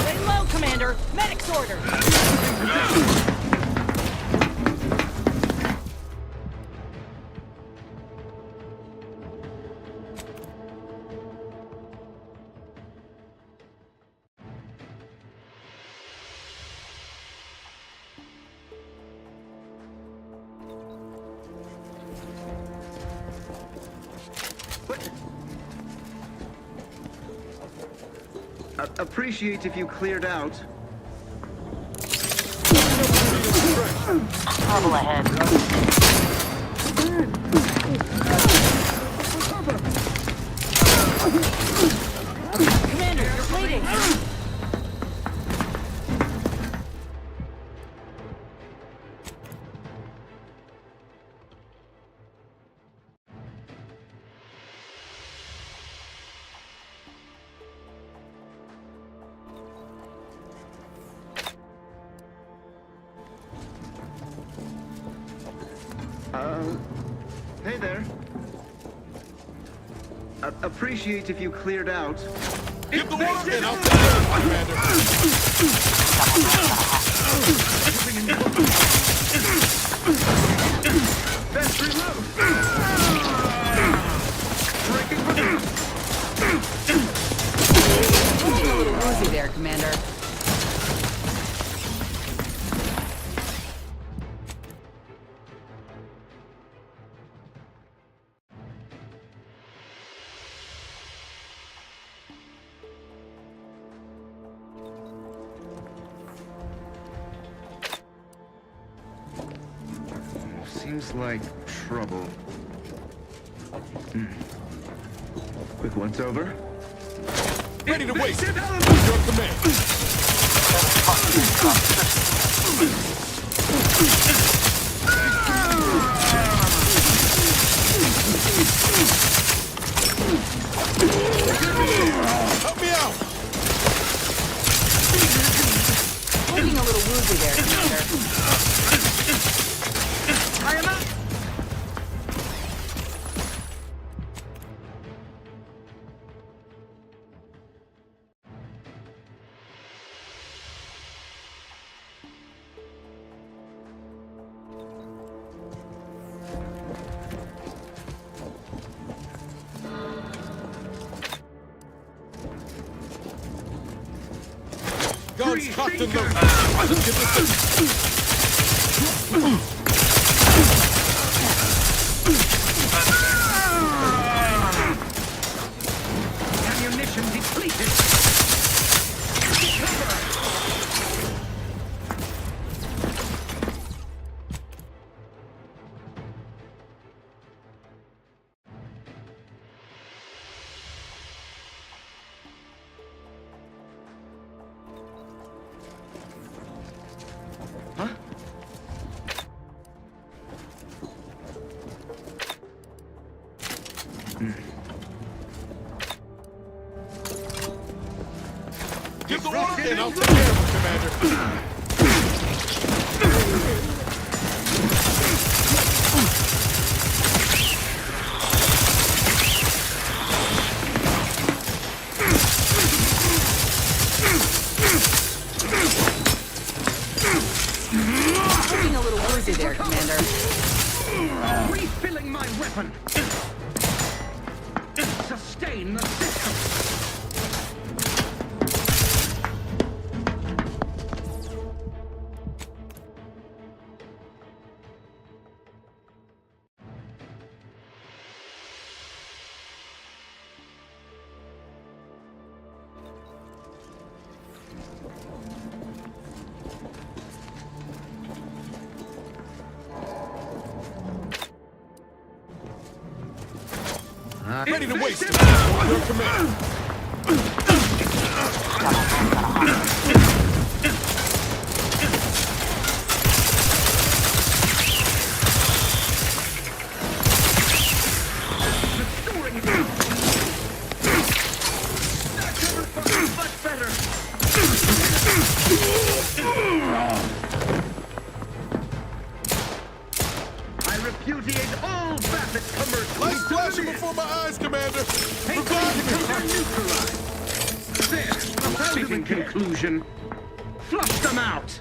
Lay low, Commander. Medic's order. Appreciate if you cleared out. Trouble ahead. Commander, you're bleeding. Hey there. Appreciate if you cleared out. Give the water and I'll take care of it, Commander. Best reload. Breaking for A little woozy there, Commander. Seems like trouble. Quick once over. Ready to wait. Your command. Help me out. Looking a little woozy there, Commander. Tie him up. Guns cocked and loaded. Let's get this thing. Ammunition depleted. Huh? Give the water and I'll take care of it, Commander. Looking a little woozy there, Commander. Refilling my weapon. Sustain the system. Ready to waste it. Your command. repudiate all Bassett commercial. Lights flashing before my eyes, Commander. Revive me. Neutralized. There, a fitting conclusion. Flush them out.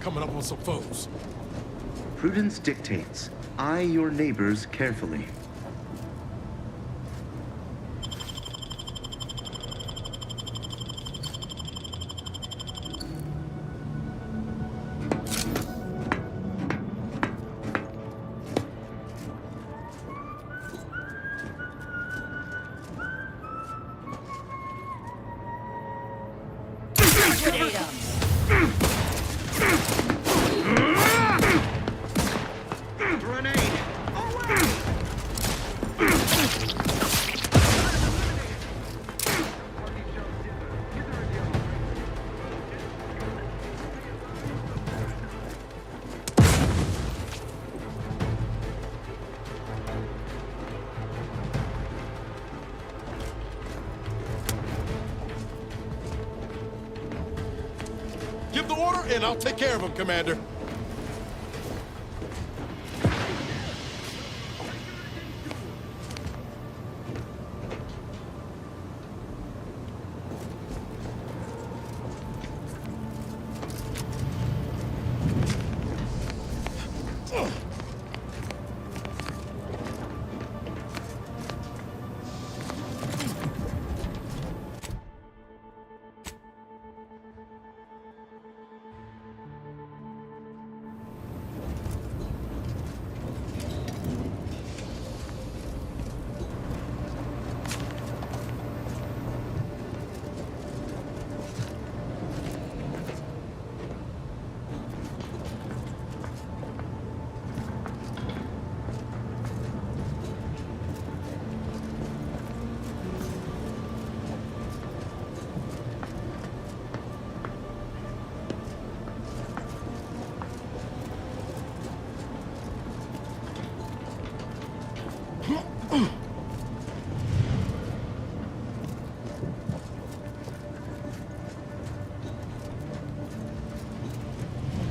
Coming up on some foes. Prudence dictates, eye your neighbors carefully. Give the order, and I'll take care of him, Commander.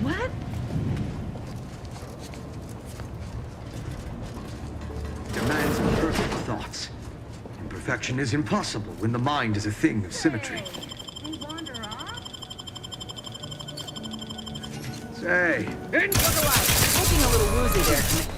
What? Demands perfect thoughts. Imperfection is impossible when the mind is a thing of symmetry. Say, Looking a little woozy there.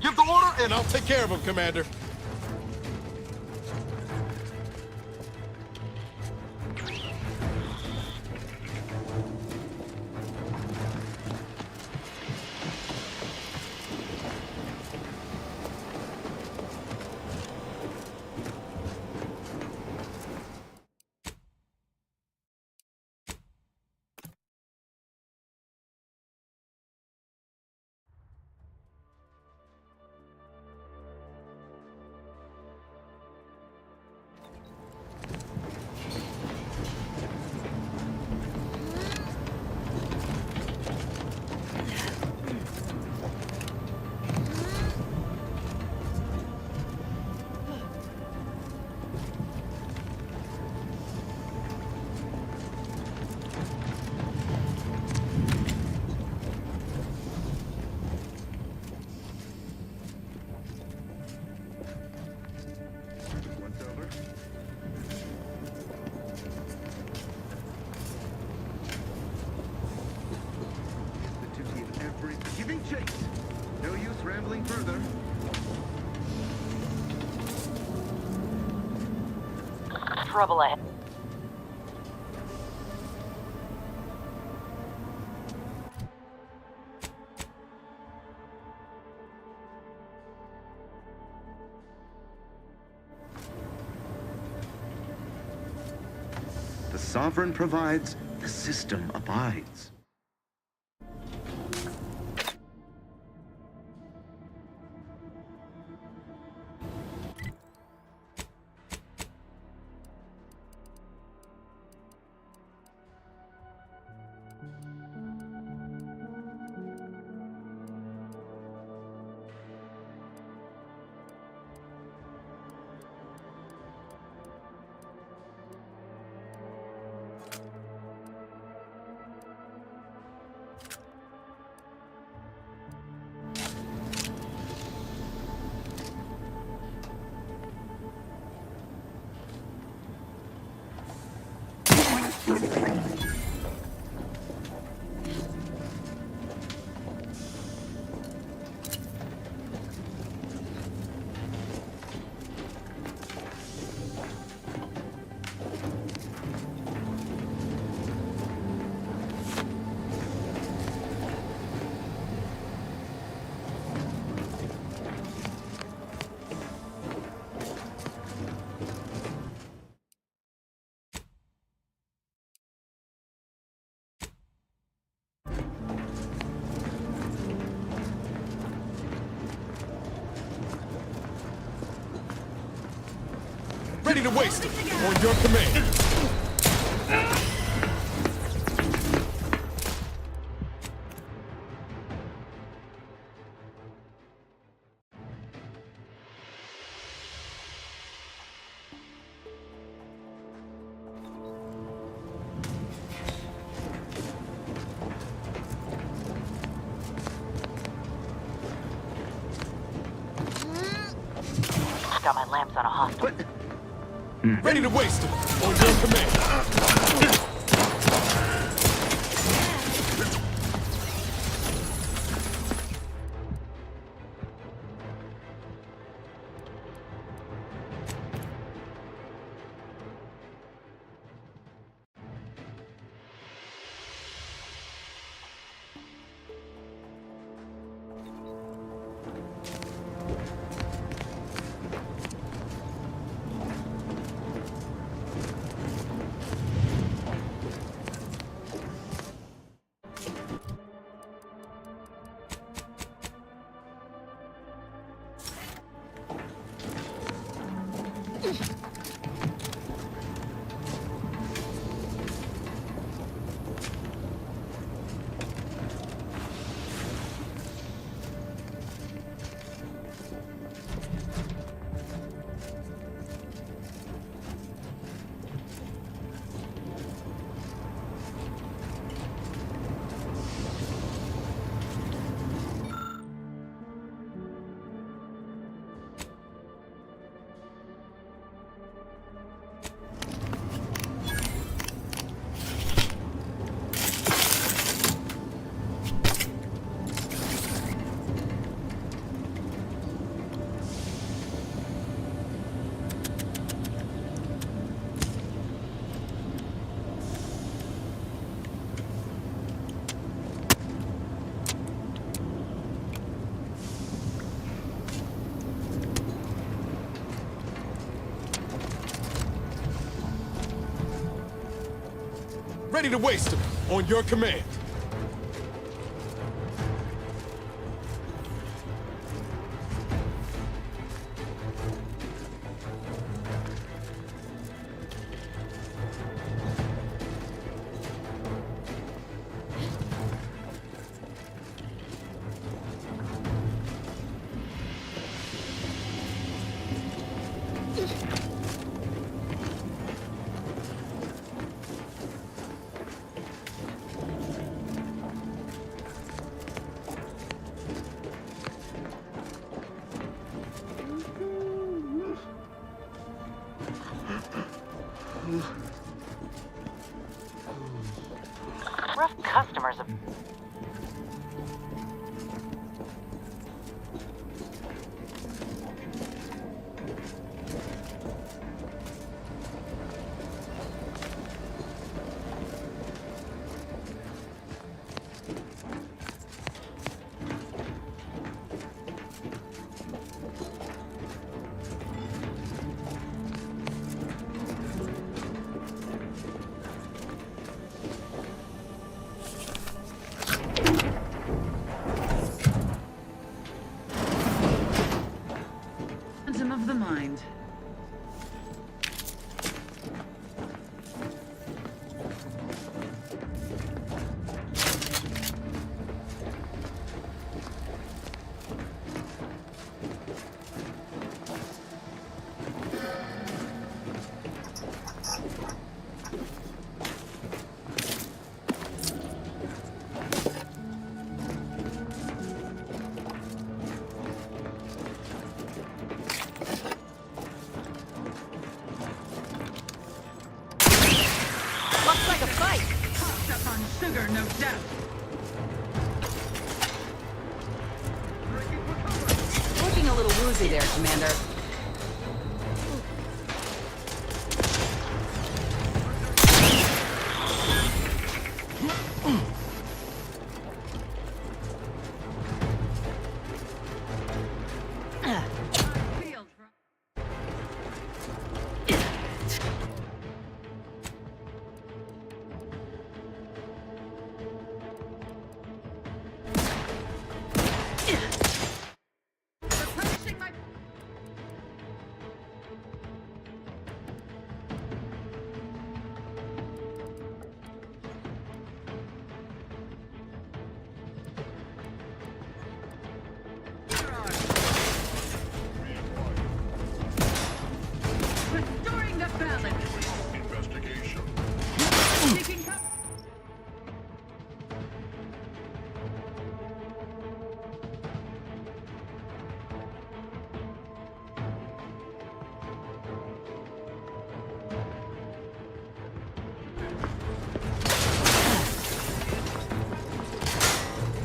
Give the order, and I'll take care of him, Commander. trouble ahead. The sovereign provides, the system abides. Ready to waste it. On your command. Got my lamps on a hostile. Ready to waste it. On your command. Ready to waste them. On your command. Rough customers of... of the mind. Looks like a fight. Pumped up on sugar, no doubt. Looking a little woozy there, Commander. Restoring the balance. Investigation. Taking cover.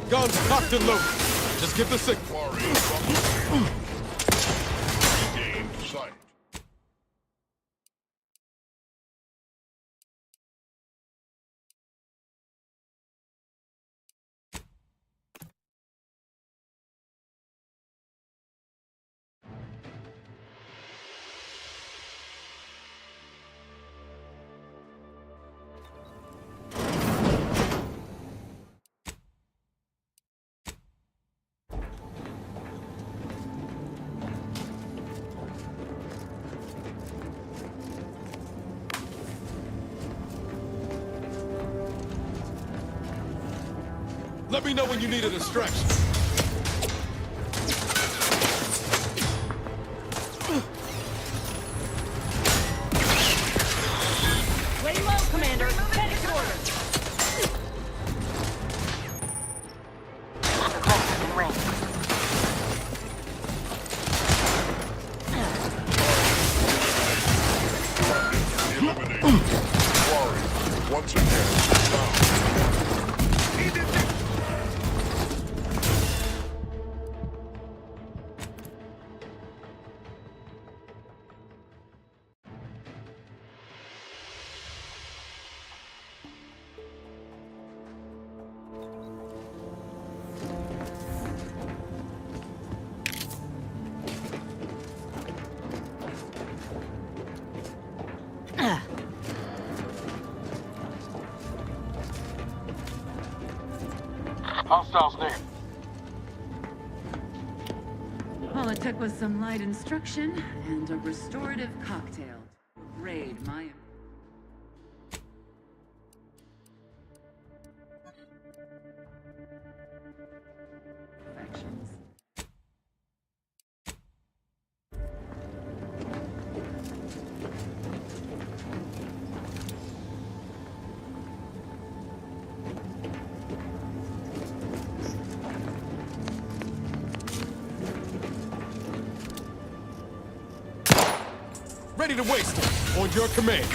Guns cocked and loaded. Just give the signal. Regained sight. Let me know when you need a distraction. Lay low, Commander. Medic order. Eliminated. Warrior. Once again. Down. Hostiles near. All it took was some light instruction and a restorative cocktail to raid my... affections. Ready to waste it. On your command.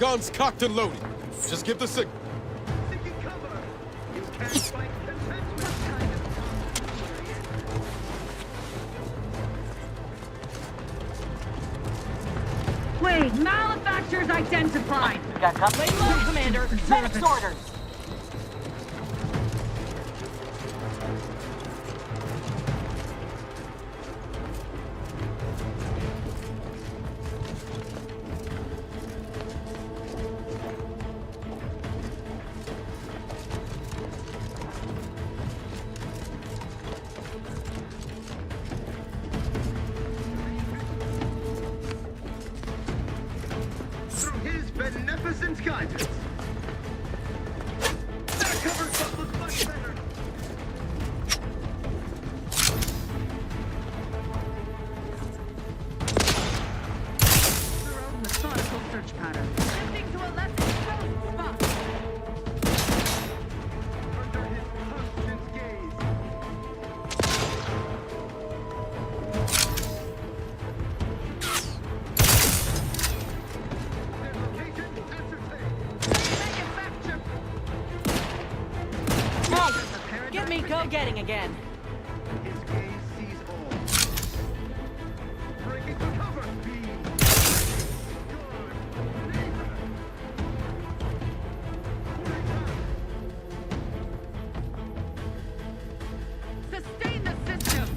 Guns cocked and loaded. Just give the signal. Seeking cover. You can't fight consent. What kind of tomfoolery is Wait, malefactors identified! Got company. Lay low, Commander. Medics orders. through his beneficent guidance. That covers what looks much better. Thorough, methodical search pattern. Shifting to a less exposed spot. Under his constant gaze. Their location ascertained. Hey, get me go-getting again. His gaze sees all. Breaking for cover. B. Sustain the system!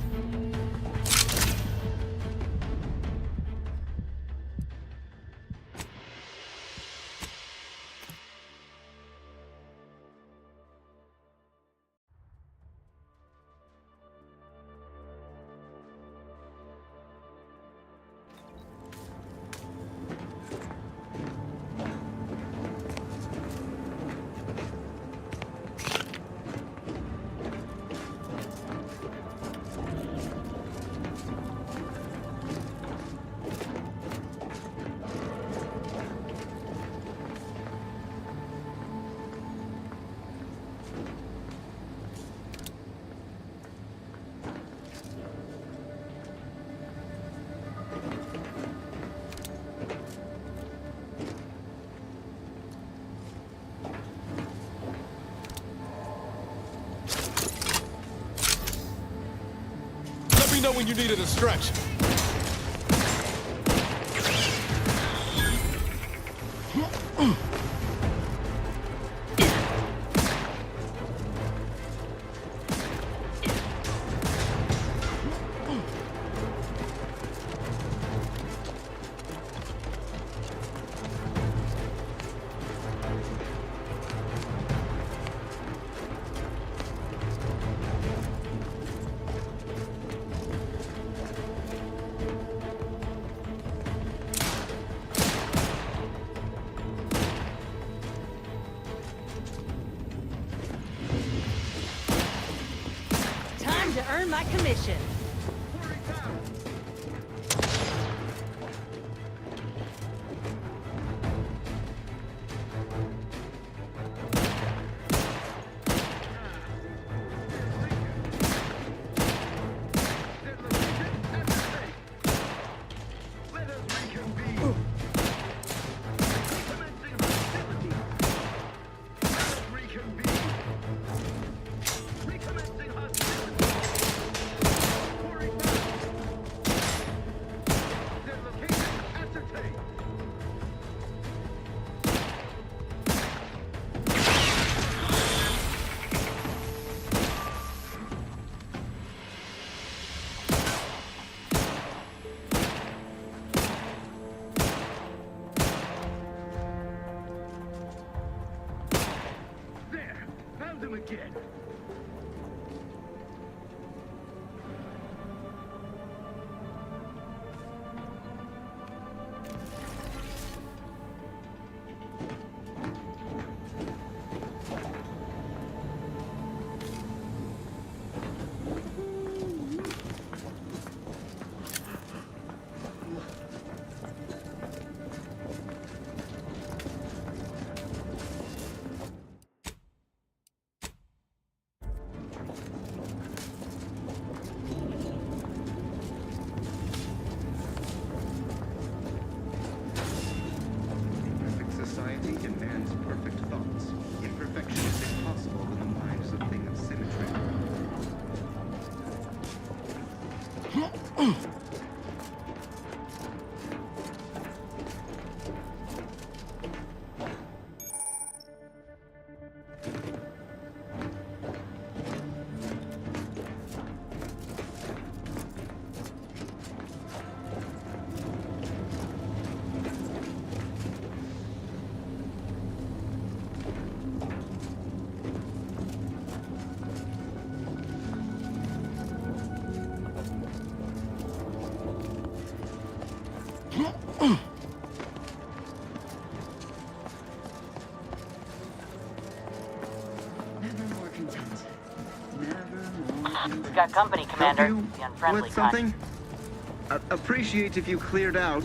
Let me know when you need a distraction. Time to earn my commission. Let us reconvene. Commencing hostility. Let us reconvene. Recommencing hostility. Pouring back. We've got company, Commander. Help you The unfriendly with something? Appreciate if you cleared out.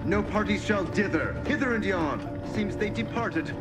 No parties shall dither, hither and yon. Seems they departed.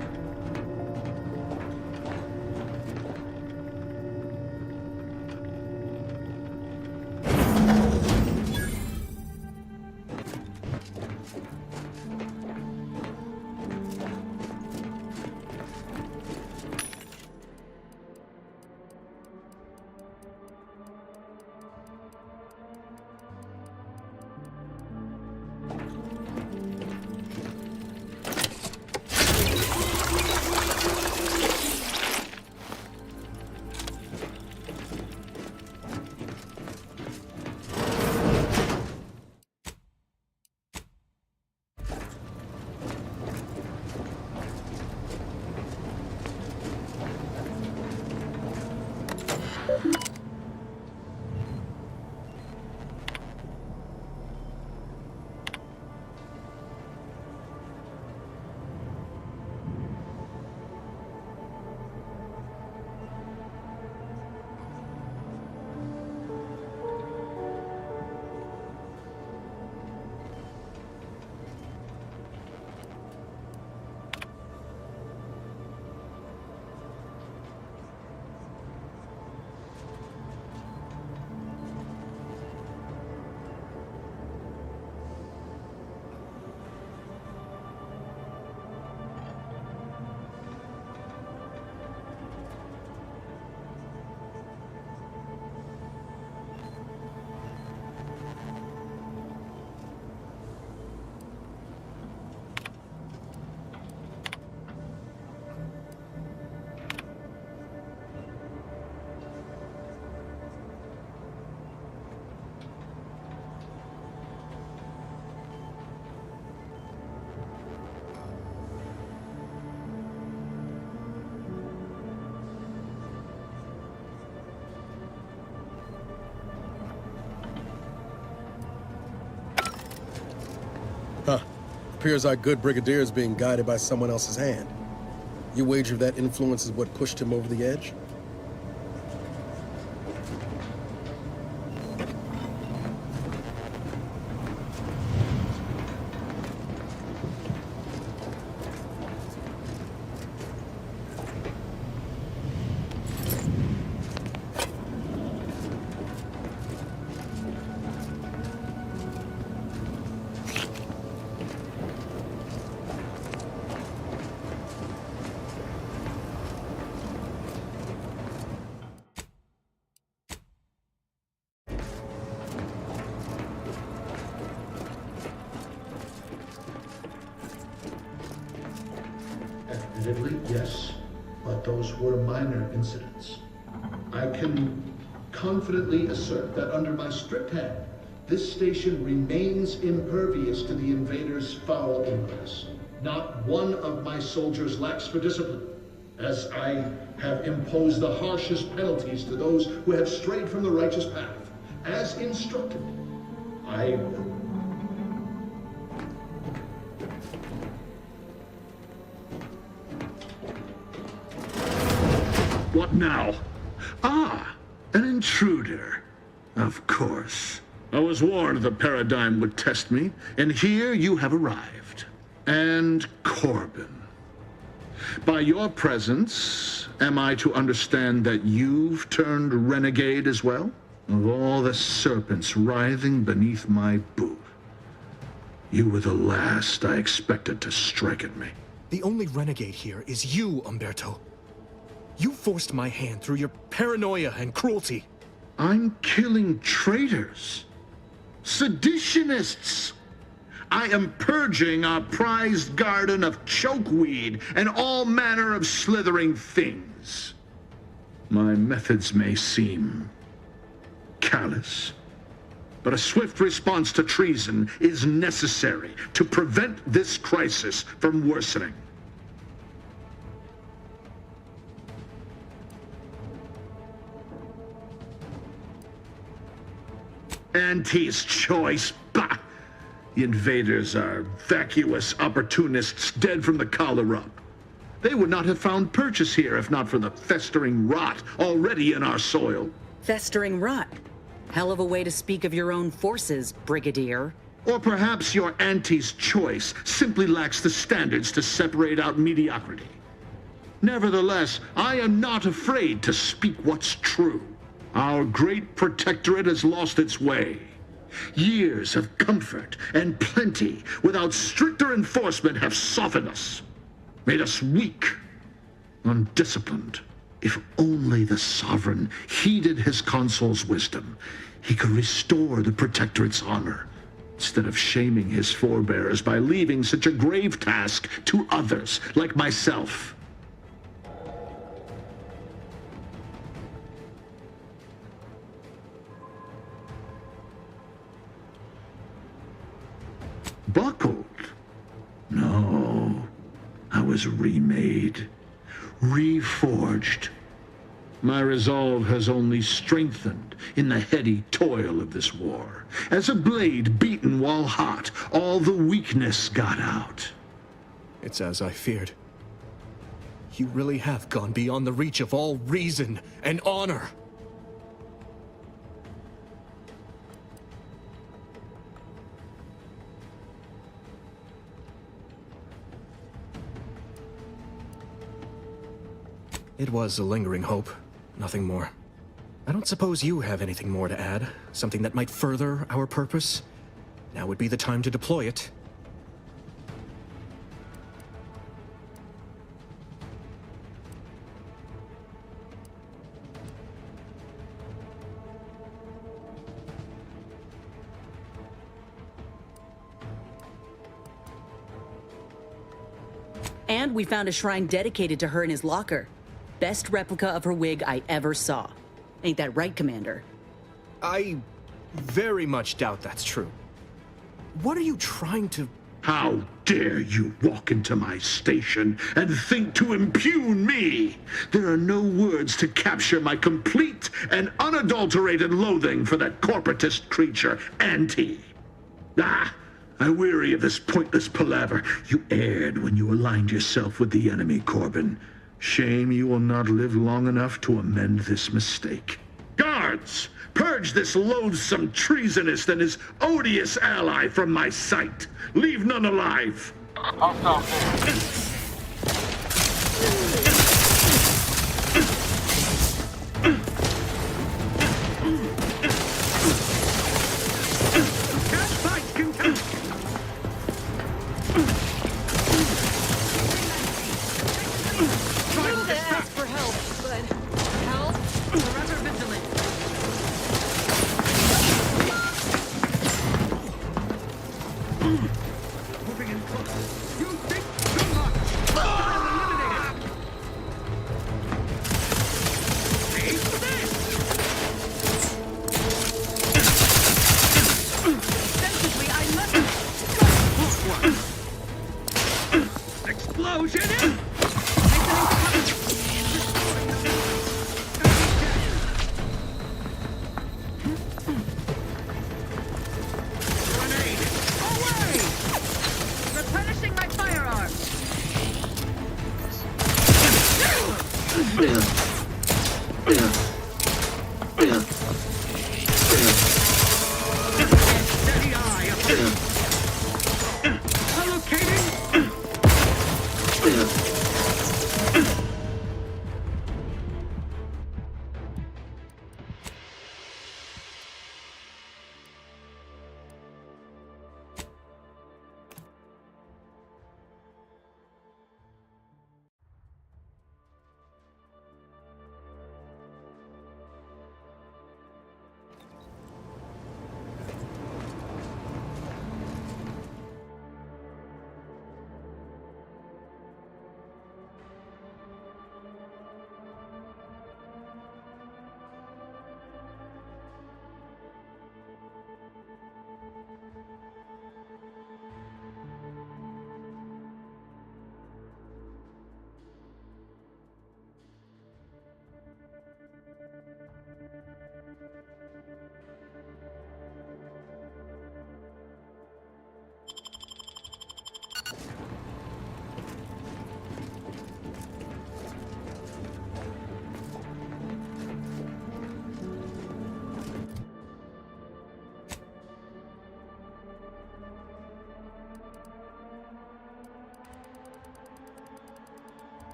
Huh. Appears our good brigadier is being guided by someone else's hand. You wager that influence is what pushed him over the edge? Admittedly, yes, but those were minor incidents. I can confidently assert that under my strict hand, this station remains impervious to the invaders' foul impetus. Not one of my soldiers lacks for discipline, as I have imposed the harshest penalties to those who have strayed from the righteous path. As instructed, I... What now? Ah, an intruder. Of course. I was warned the paradigm would test me, and here you have arrived. And Corbin. By your presence, am I to understand that you've turned renegade as well? Of all the serpents writhing beneath my boot, you were the last I expected to strike at me. The only renegade here is you, Umberto. You forced my hand through your paranoia and cruelty. I'm killing traitors, seditionists. I am purging our prized garden of chokeweed and all manner of slithering things. My methods may seem callous, but a swift response to treason is necessary to prevent this crisis from worsening. Auntie's choice, bah! The invaders are vacuous opportunists dead from the collar up. They would not have found purchase here if not for the festering rot already in our soil. Festering rot? Hell of a way to speak of your own forces, Brigadier. Or perhaps your auntie's choice simply lacks the standards to separate out mediocrity. Nevertheless, I am not afraid to speak what's true. Our great protectorate has lost its way. Years of comfort and plenty without stricter enforcement have softened us, made us weak, undisciplined. If only the Sovereign heeded his consul's wisdom, he could restore the protectorate's honor, instead of shaming his forebears by leaving such a grave task to others like myself. Buckled? No, I was remade, reforged. My resolve has only strengthened in the heady toil of this war. As a blade beaten while hot, all the weakness got out. It's as I feared. You really have gone beyond the reach of all reason and honor. It was a lingering hope, nothing more. I don't suppose you have anything more to add? Something that might further our purpose? Now would be the time to deploy it. And we found a shrine dedicated to her in his locker. Best replica of her wig I ever saw. Ain't that right, Commander? I very much doubt that's true. What are you trying to... How dare you walk into my station and think to impugn me? There are no words to capture my complete and unadulterated loathing for that corporatist creature, Auntie. I weary of this pointless palaver. You erred when you aligned yourself with the enemy, Corbin. Shame you will not live long enough to amend this mistake. Guards! Purge this loathsome treasonist and his odious ally from my sight. Leave none alive.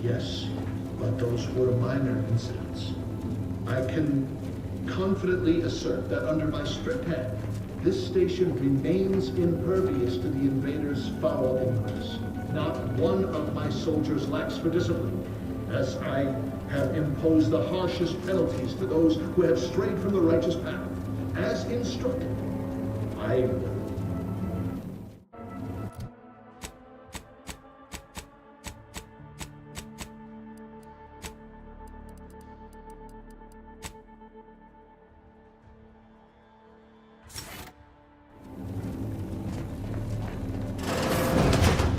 yes, but those were minor incidents. I can confidently assert that under my strict hand, this station remains impervious to the invaders' foul inroads. Not one of my soldiers lacks for discipline, as I have imposed the harshest penalties to those who have strayed from the righteous path. As instructed, I will.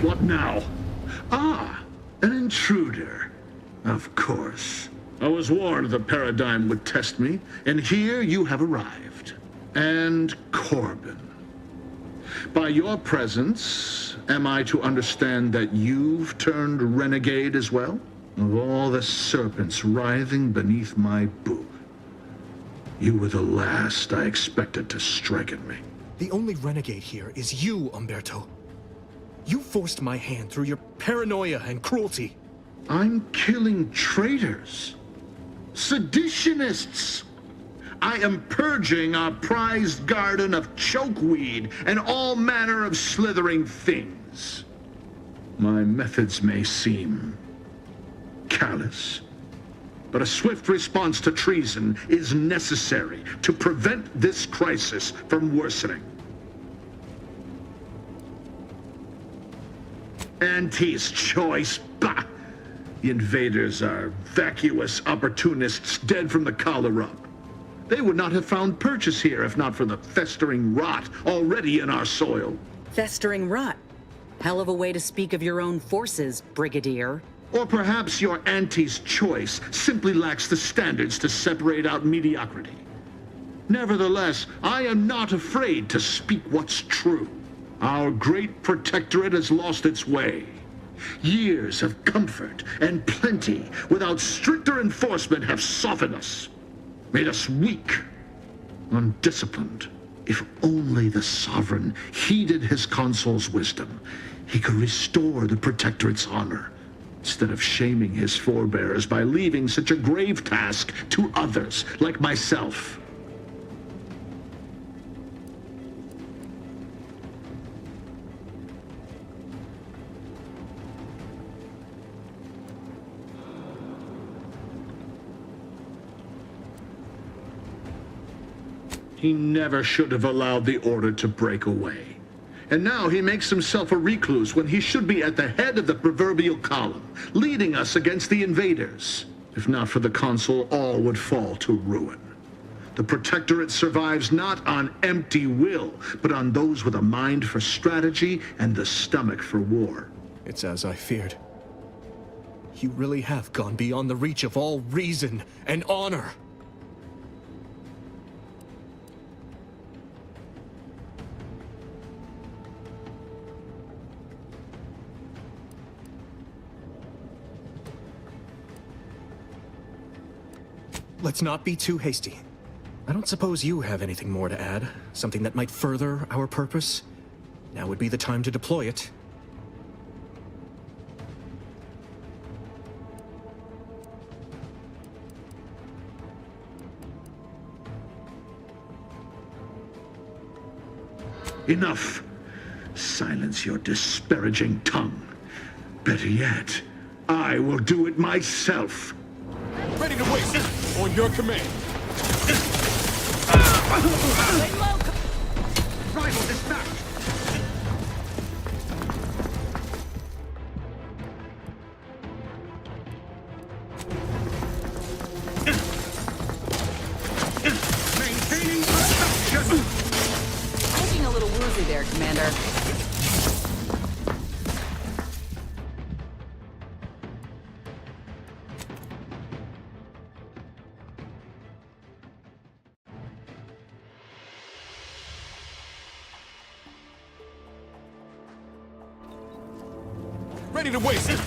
What now? Ah, an intruder. Of course. I was warned the paradigm would test me, and here you have arrived. And Corbin. By your presence, am I to understand that you've turned renegade as well? Of all the serpents writhing beneath my boot, you were the last I expected to strike at me. The only renegade here is you, Umberto. You forced my hand through your paranoia and cruelty. I'm killing traitors, seditionists. I am purging our prized garden of chokeweed and all manner of slithering things. My methods may seem callous, but a swift response to treason is necessary to prevent this crisis from worsening. Auntie's choice, bah! The invaders are vacuous opportunists dead from the collar up. They would not have found purchase here if not for the festering rot already in our soil. Festering rot? Hell of a way to speak of your own forces, Brigadier. Or perhaps your auntie's choice simply lacks the standards to separate out mediocrity. Nevertheless, I am not afraid to speak what's true. Our great protectorate has lost its way. Years of comfort and plenty without stricter enforcement have softened us, made us weak, undisciplined. If only the sovereign heeded his consul's wisdom, he could restore the protectorate's honor, instead of shaming his forebears by leaving such a grave task to others like myself. He never should have allowed the order to break away. And now he makes himself a recluse when he should be at the head of the proverbial column, leading us against the invaders. If not for the consul, all would fall to ruin. The protectorate survives not on empty will, but on those with a mind for strategy and the stomach for war. It's as I feared. You really have gone beyond the reach of all reason and honor. Let's not be too hasty. I don't suppose you have anything more to add? Something that might further our purpose? Now would be the time to deploy it. Enough! Silence your disparaging tongue. Better yet, I will do it myself. Ready to waste it! On your command! Lay low! Rival dispatch! Maintaining perfection! Looking a little woozy there, Commander. Ready to waste it!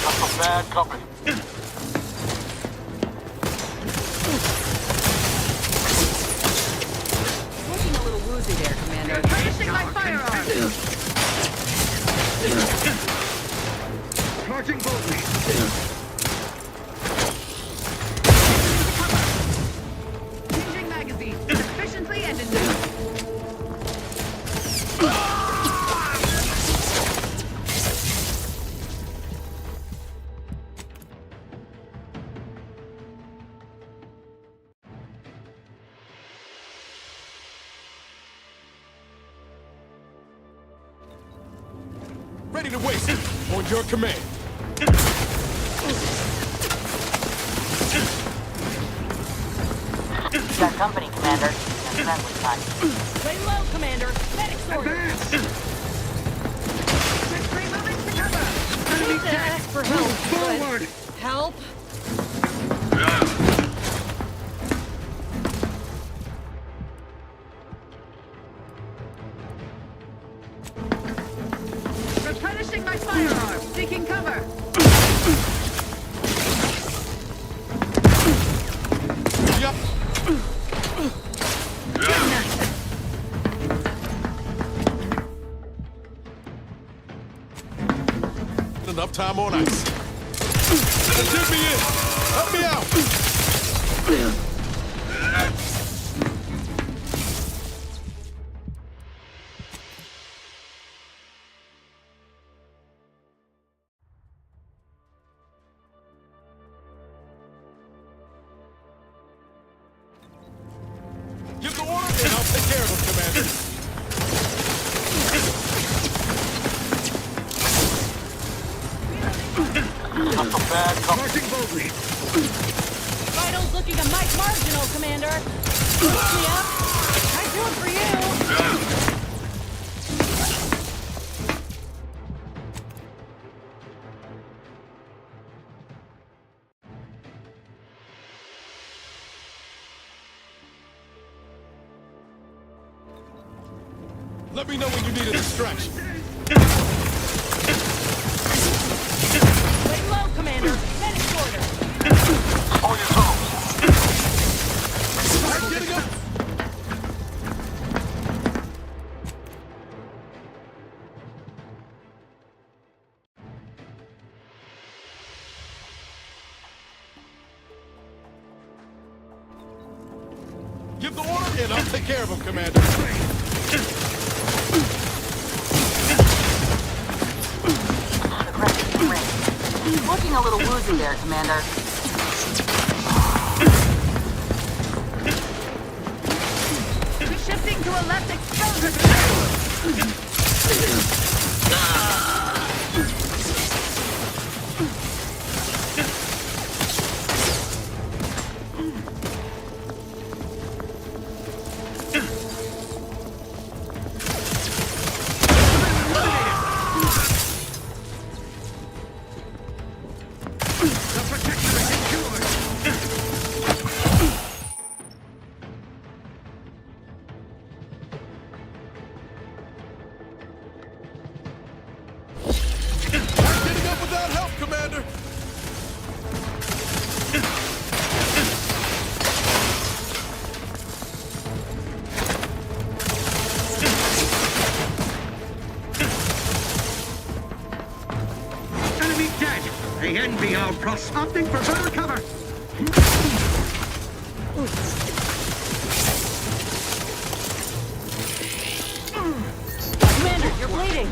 Got some bad company. Looking a little woozy there, Commander. firearm! Charging boldly. Changing magazine. Efficiently and in depth. Ready to waste it. On your command. Got company, Commander. And friendly time. Lay low, Commander. Medic's orders. Sentry moving to cover. Enemy ask for help. Forward. Help? Replenishing my firearm. Seeking cover. Yep. Enough time on ice. Get me in. Help me out. Give the order and I'll take care of him, Commander. Not so bad. Marching boldly. Vitals looking a mite marginal, Commander. Hook me up. I do it for you. Let me know when you need a distraction. Lay low, Commander. Medic's order. On your toes. Getting up. Give the order and I'll take care of him, Commander. Looking a little woozy there, Commander. Shifting to a left exposure. Commander! Enemy dead. They envy our pros. Opting for better cover. Commander, you're bleeding.